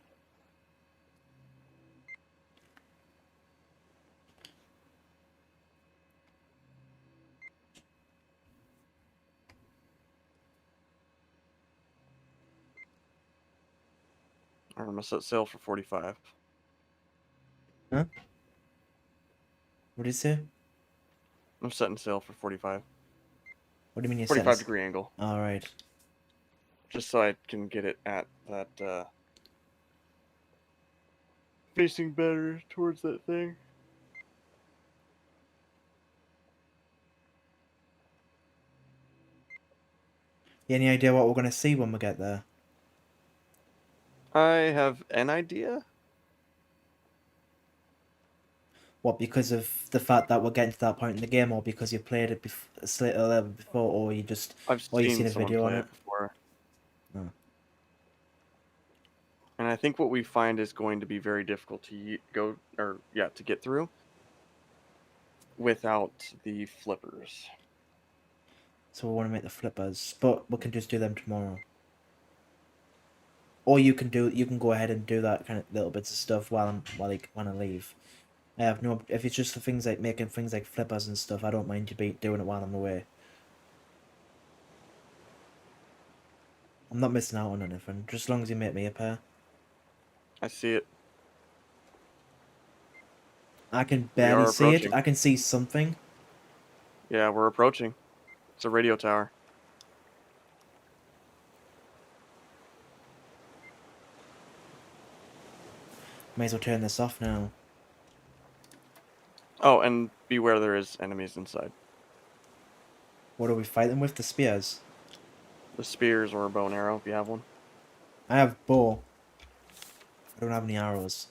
B: I'm gonna set sail for 45.
A: Huh? What did you say?
B: I'm setting sail for 45.
A: What do you mean you're
B: 45 degree angle.
A: Alright.
B: Just so I can get it at that, facing better towards that thing.
A: Any idea what we're gonna see when we get there?
B: I have an idea.
A: What, because of the fact that we're getting to that point in the game, or because you played it a level before, or you just,
B: I've
A: or you've
B: seen
A: seen a
B: someone
A: video on
B: play
A: it?
B: it before.
A: Oh.
B: And I think what we find is going to be very difficult to to get through without the flippers.
A: So we want to make the flippers, but we can just do them tomorrow. Or you can go ahead and do that kind of little bits of stuff when I leave. I have no. If it's just for things like making things like flippers and stuff, I don't mind you doing it while I'm away. I'm not missing out on anything, just as long as you make me a pair.
B: I see it.
A: I can
B: We
A: barely
B: are
A: see it.
B: approaching.
A: I can see something.
B: Yeah, we're approaching. It's a radio tower.
A: May as well turn this off now.
B: Oh, and beware there is enemies inside.
A: What are we fighting with? The spears?
B: The spears or a bow and arrow if you have one.
A: I have bow. I don't have any arrows.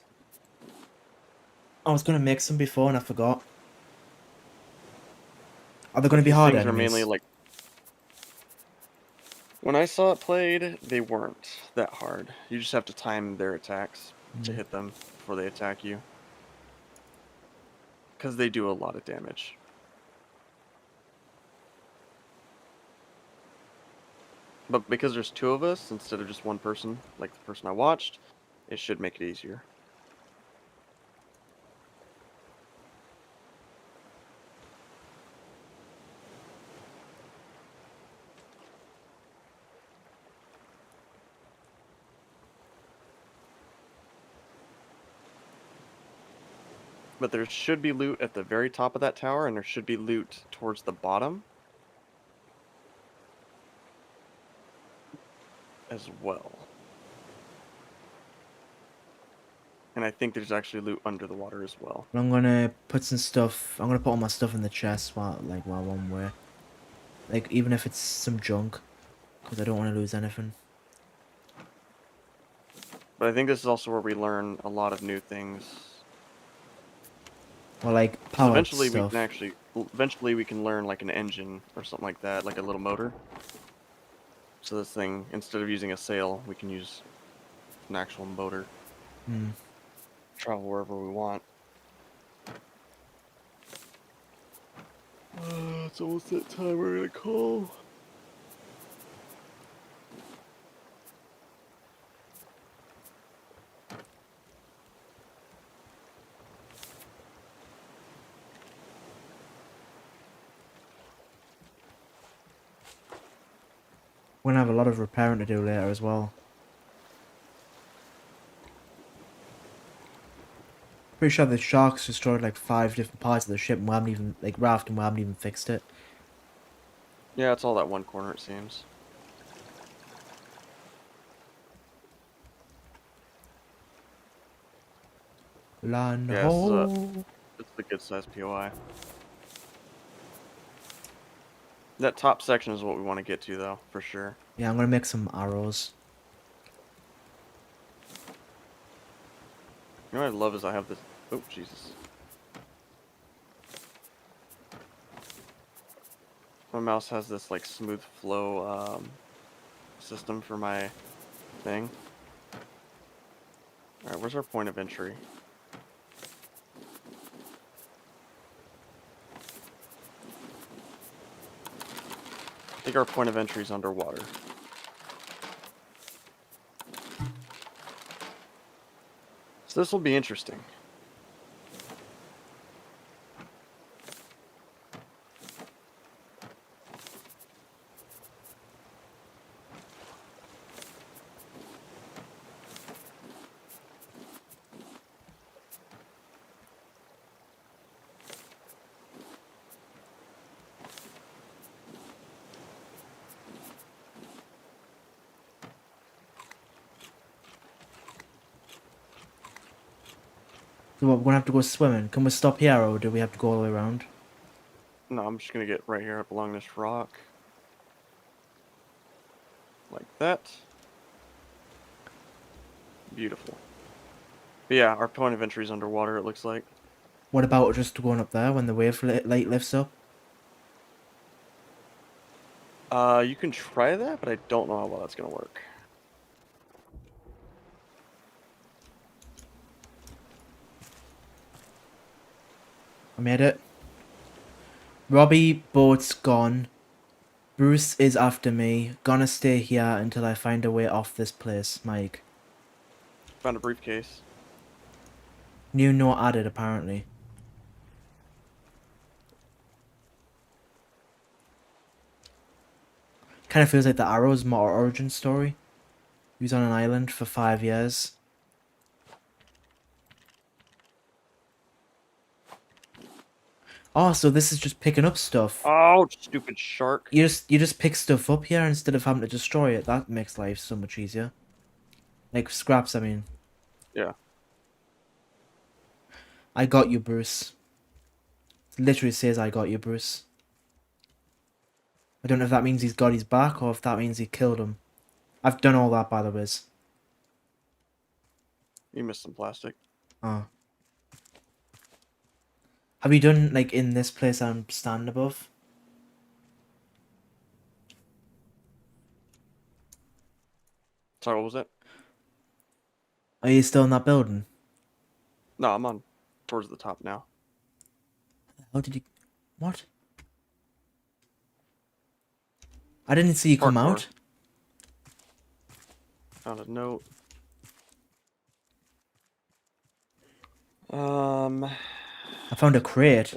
A: I was gonna make some before and I forgot. Are they gonna be
B: These
A: hard
B: things are
A: enemies?
B: mainly like... When I saw it played, they weren't that hard. You just have to time their attacks to hit them before they attack you. Because they do a lot of damage. But because there's two of us, instead of just one person, like the person I watched, it should make it easier. But there should be loot at the very top of that tower, and there should be loot towards the bottom as well. And I think there's actually loot under the water as well.
A: I'm gonna put some stuff. I'm gonna put all my stuff in the chest while I'm away. Like even if it's some junk, because I don't want to lose anything.
B: But I think this is also where we learn a lot of new things.
A: Or like
B: 'Cause
A: powered
B: eventually
A: stuff.
B: eventually we can learn like an engine or something like that, like a little motor. So this thing, instead of using a sail, we can use an actual motor.
A: Hmm.
B: Travel wherever we want. It's almost that time we're gonna call.
A: We're gonna have a lot of repairing to do later as well. Pretty sure the sharks destroyed like 5 different parts of the ship and we haven't even Raft and we haven't even fixed it.
B: Yeah, it's all that one corner it seems.
A: Land
B: Yeah,
A: ho.
B: it's a good sized POI. That top section is what we want to get to though, for sure.
A: Yeah, I'm gonna make some arrows.
B: You know what I love is I have this... Oh, Jesus. My mouse has this, like, smooth flow, system for my thing. Alright, where's our point of entry? I think our point of entry is underwater. So this will be interesting.
A: So what, we're gonna have to go swimming. Can we stop here or do we have to go all the way around?
B: No, I'm just gonna get right here up along this rock. Like that. Beautiful. But yeah, our point of entry is underwater, it looks like.
A: What about just going up there when the wave light lifts up?
B: You can try that, but I don't know how well that's gonna work.
A: I made it. Robbie, boat's gone. Bruce is after me. Gonna stay here until I find a way off this place, Mike.
B: Found a briefcase.
A: New note added, apparently. Kind of feels like the Arrow's more origin story. He was on an island for 5 years. Oh, so this is just picking up stuff.
B: Oh, stupid shark.
A: You just pick stuff up here instead of having to destroy it. That makes life so much easier. Like scraps, I mean.
B: Yeah.
A: I got you, Bruce. It literally says I got you, Bruce. I don't know if that means he's got his back or if that means he killed him. I've done all that, by the way.
B: You missed some plastic.
A: Oh. Have you done, like, in this place I'm standing above?
B: Sorry, what was that?
A: Are you still in that building?
B: No, I'm on towards the top now.
A: How did you... What? I didn't see you come
B: Parkour.
A: out.
B: Found a note.
A: I found a crate.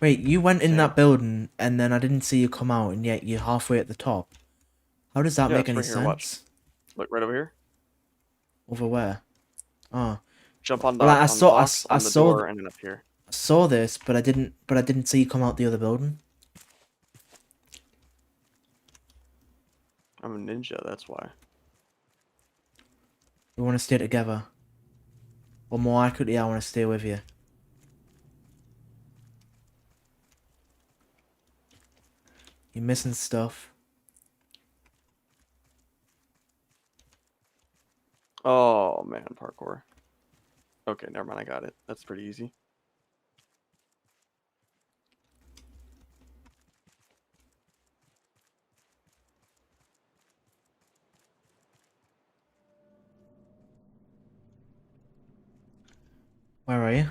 A: Wait, you went in
B: Okay.
A: that building and then I didn't see you come out and yet you're halfway at the top. How does that
B: Yeah,
A: make
B: it's
A: any
B: right here, watch.
A: sense?
B: Look right over here.
A: Over where? Oh.
B: Jump on the,
A: Well, I
B: on
A: saw-
B: the
A: I
B: box,
A: s- I
B: on the
A: saw
B: door,
A: th-
B: and then up here.
A: I saw this, but I didn't see you come out the other building.
B: I'm a ninja, that's why.
A: We want to stay together. Or more accurately, I want to stay with you. You're missing stuff.
B: Oh man, parkour. Okay, never mind, I got it. That's pretty easy.
A: Where are you?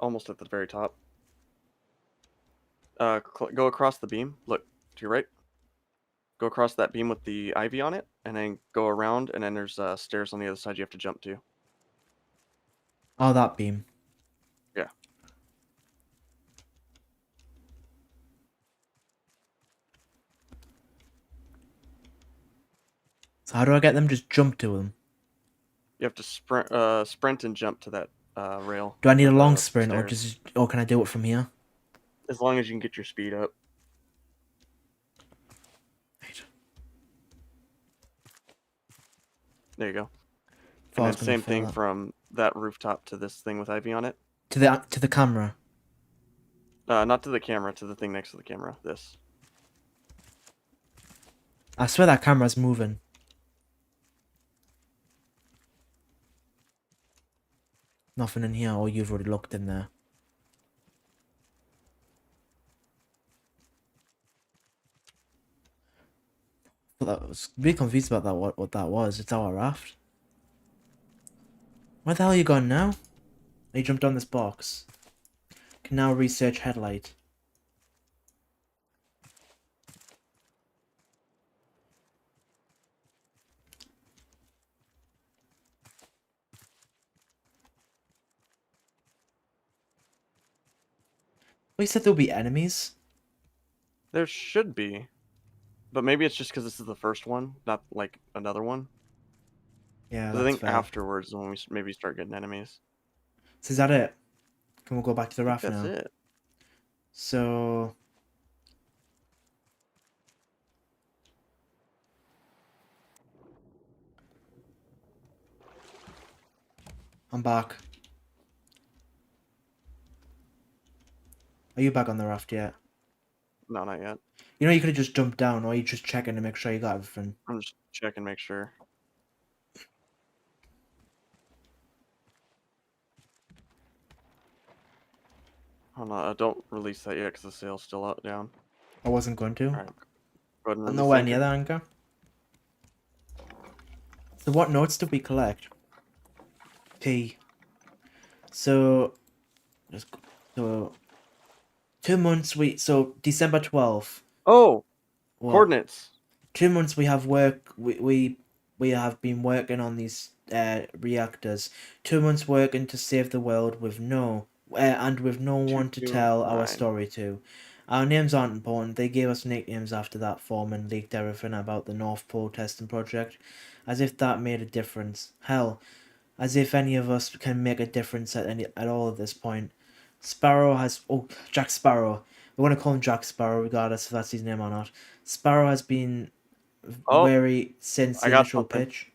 B: Almost at the very top. Go across the beam. Look to your right. Go across that beam with the ivy on it, and then go around, and then there's stairs on the other side you have to jump to.
A: Oh, that beam.
B: Yeah.
A: So how do I get them? Just jump to them.
B: You have to sprint and jump to that rail.
A: Do I need a
B: of the
A: long sprint
B: stairs.
A: or can I do it from here?
B: As long as you can get your speed up.
A: Right.
B: There you go.
A: Thought I
B: And
A: was
B: then
A: gonna
B: same
A: fail
B: thing
A: that.
B: from that rooftop to this thing with ivy on it.
A: To the camera.
B: Not to the camera, to the thing next to the camera. This.
A: I swear that camera's moving. Nothing in here, or you've already looked in there. But I was really confused about that. What that was? It's our raft. Where the hell are you gone now? You jumped on this box. Can now research headlight. Well, you said there'll be enemies.
B: There should be. But maybe it's just because this is the first one, not like another one.
A: Yeah,
B: 'Cause I
A: that's
B: think
A: fair.
B: afterwards is when we maybe start getting enemies.
A: So is that it? Can we go back to the
B: I
A: raft
B: think
A: now?
B: that's it.
A: So I'm back. Are you back on the raft yet?
B: No, not yet.
A: You know you could have just jumped down, or you just checking to make sure you got everything.
B: I'm just checking, make sure. Hold on, don't release that yet because the sail's still out down.
A: I wasn't going to.
B: All right, go ahead and
A: I'm
B: release
A: nowhere
B: anchor.
A: near the anchor. So what notes did we collect? P. So, just so 2 months. So December 12th.
B: Oh,
A: What?
B: coordinates.
A: 2 months we have work. We we have been working on these reactors. 2 months working to save the world with no one to tell our
B: 229.
A: story to. Our names aren't important. They gave us nicknames after that form and leaked everything about the North Pole testing project, as if that made a difference. Hell, as if any of us can make a difference at all at this point. Jack Sparrow. We want to call him Jack Sparrow, regardless if that's his name or not. Sparrow has been
B: Oh,
A: wary since the
B: I got
A: initial
B: something.
A: pitch.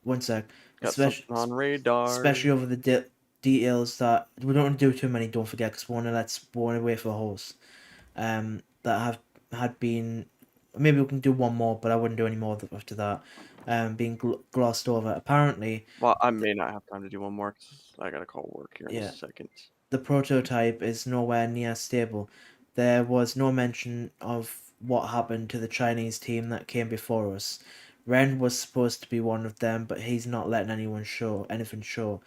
A: One sec.
B: Got something on radar.
A: Especially over the details that we don't want to do too many. Don't forget, because we want to wait for a horse. That have had been. Maybe we can do one more, but I wouldn't do any more after that. Being glossed over. Apparently,
B: Well, I may not have time to do one more 'cause I gotta call work here in
A: Yeah.
B: a second.
A: the prototype is nowhere near stable. There was no mention of what happened to the Chinese team that came before us. Ren was supposed to be one of them, but he's not letting anything show.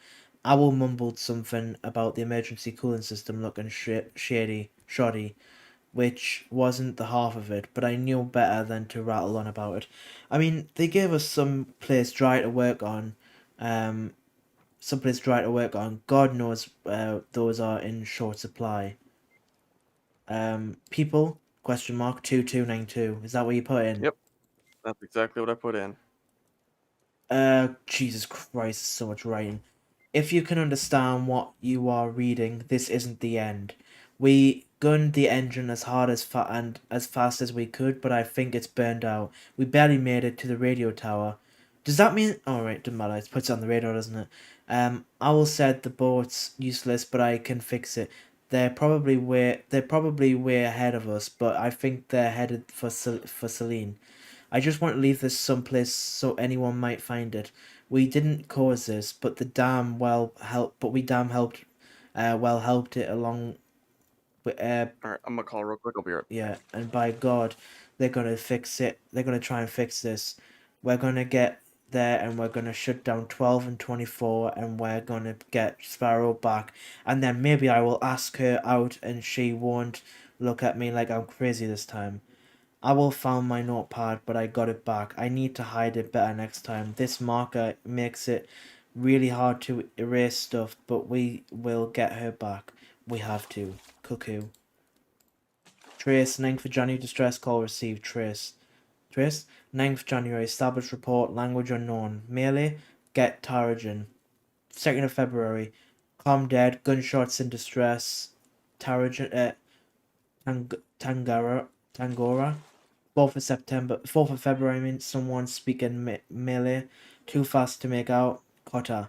A: Owl mumbled something about the emergency cooling system looking shoddy, which wasn't the half of it, but I knew better than to rattle on about it. I mean, they gave us some place dry to work on, God knows those are in short supply. People, question mark, 2292. Is that what you put in?
B: Yep, that's exactly what I put in.
A: Jesus Christ, so much writing. If you can understand what you are reading, this isn't the end. We gunned the engine as hard and as fast as we could, but I think it's burned out. We barely made it to the radio tower. Does that mean? Oh right, doesn't matter. It puts it on the radar, doesn't it? Owl said the boat's useless, but I can fix it. They're probably way ahead of us, but I think they're headed for Celine. I just want to leave this someplace so anyone might find it. We didn't cause this, but we damn helped it along.
B: All right, I'm gonna call real quick. I'll be right.
A: Yeah, and by God, they're gonna fix it. They're gonna try and fix this. We're gonna get there, and we're gonna shut down 12 and 24, and we're gonna get Sparrow back, and then maybe I will ask her out, and she won't look at me like I'm crazy this time. I will found my notepad, but I got it back. I need to hide it better next time. This marker makes it really hard to erase stuff, but we will get her back. We have to. Cuckoo. Trace, 9th of January, distress call received. Trace. 9th January, established report, language unknown. Melee, get Tarajan. 2nd of February, com dead, gunshots in distress. Tarajan, Tangora. 4th of February, I mean, someone speaking melee, too fast to make out. Kota.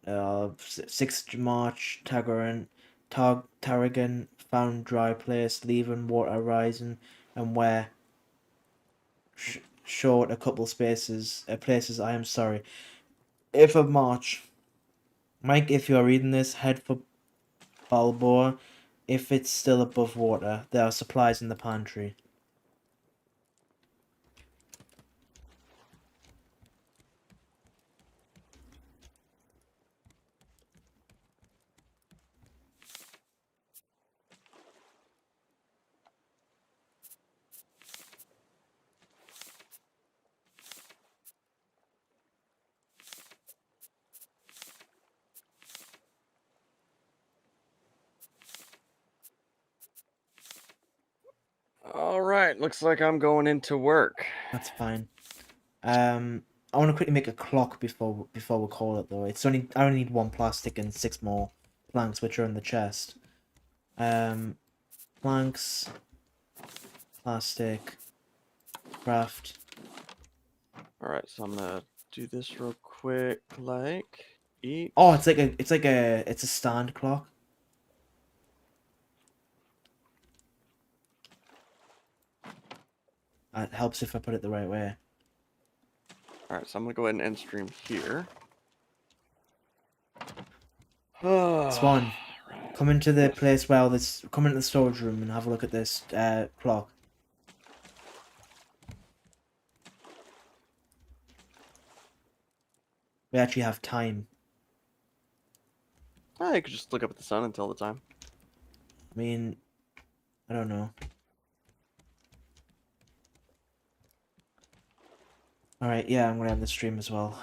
A: 6th March, Tarragon found dry place, leaving water rising, and where short a couple places. I am sorry. 8th of March, Mike, if you are reading this, head for Balboa. If it's still above water, there are supplies in the pantry.
B: All right, looks like I'm going into work.
A: That's fine. I want to quickly make a clock before we call it though. I only need 1 plastic and 6 more planks, which are in the chest. Planks, plastic, craft.
B: All right, so I'm gonna do this real quick. Like eat.
A: Oh, it's a stand clock. It helps if I put it the right way.
B: All right, so I'm gonna go ahead and end stream here.
A: Swan, come into the place come into the storage room and have a look at this clock. We actually have time.
B: I could just look up at the sun and tell the time.
A: I mean, I don't know. All right, yeah, I'm gonna end the stream as well.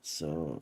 A: So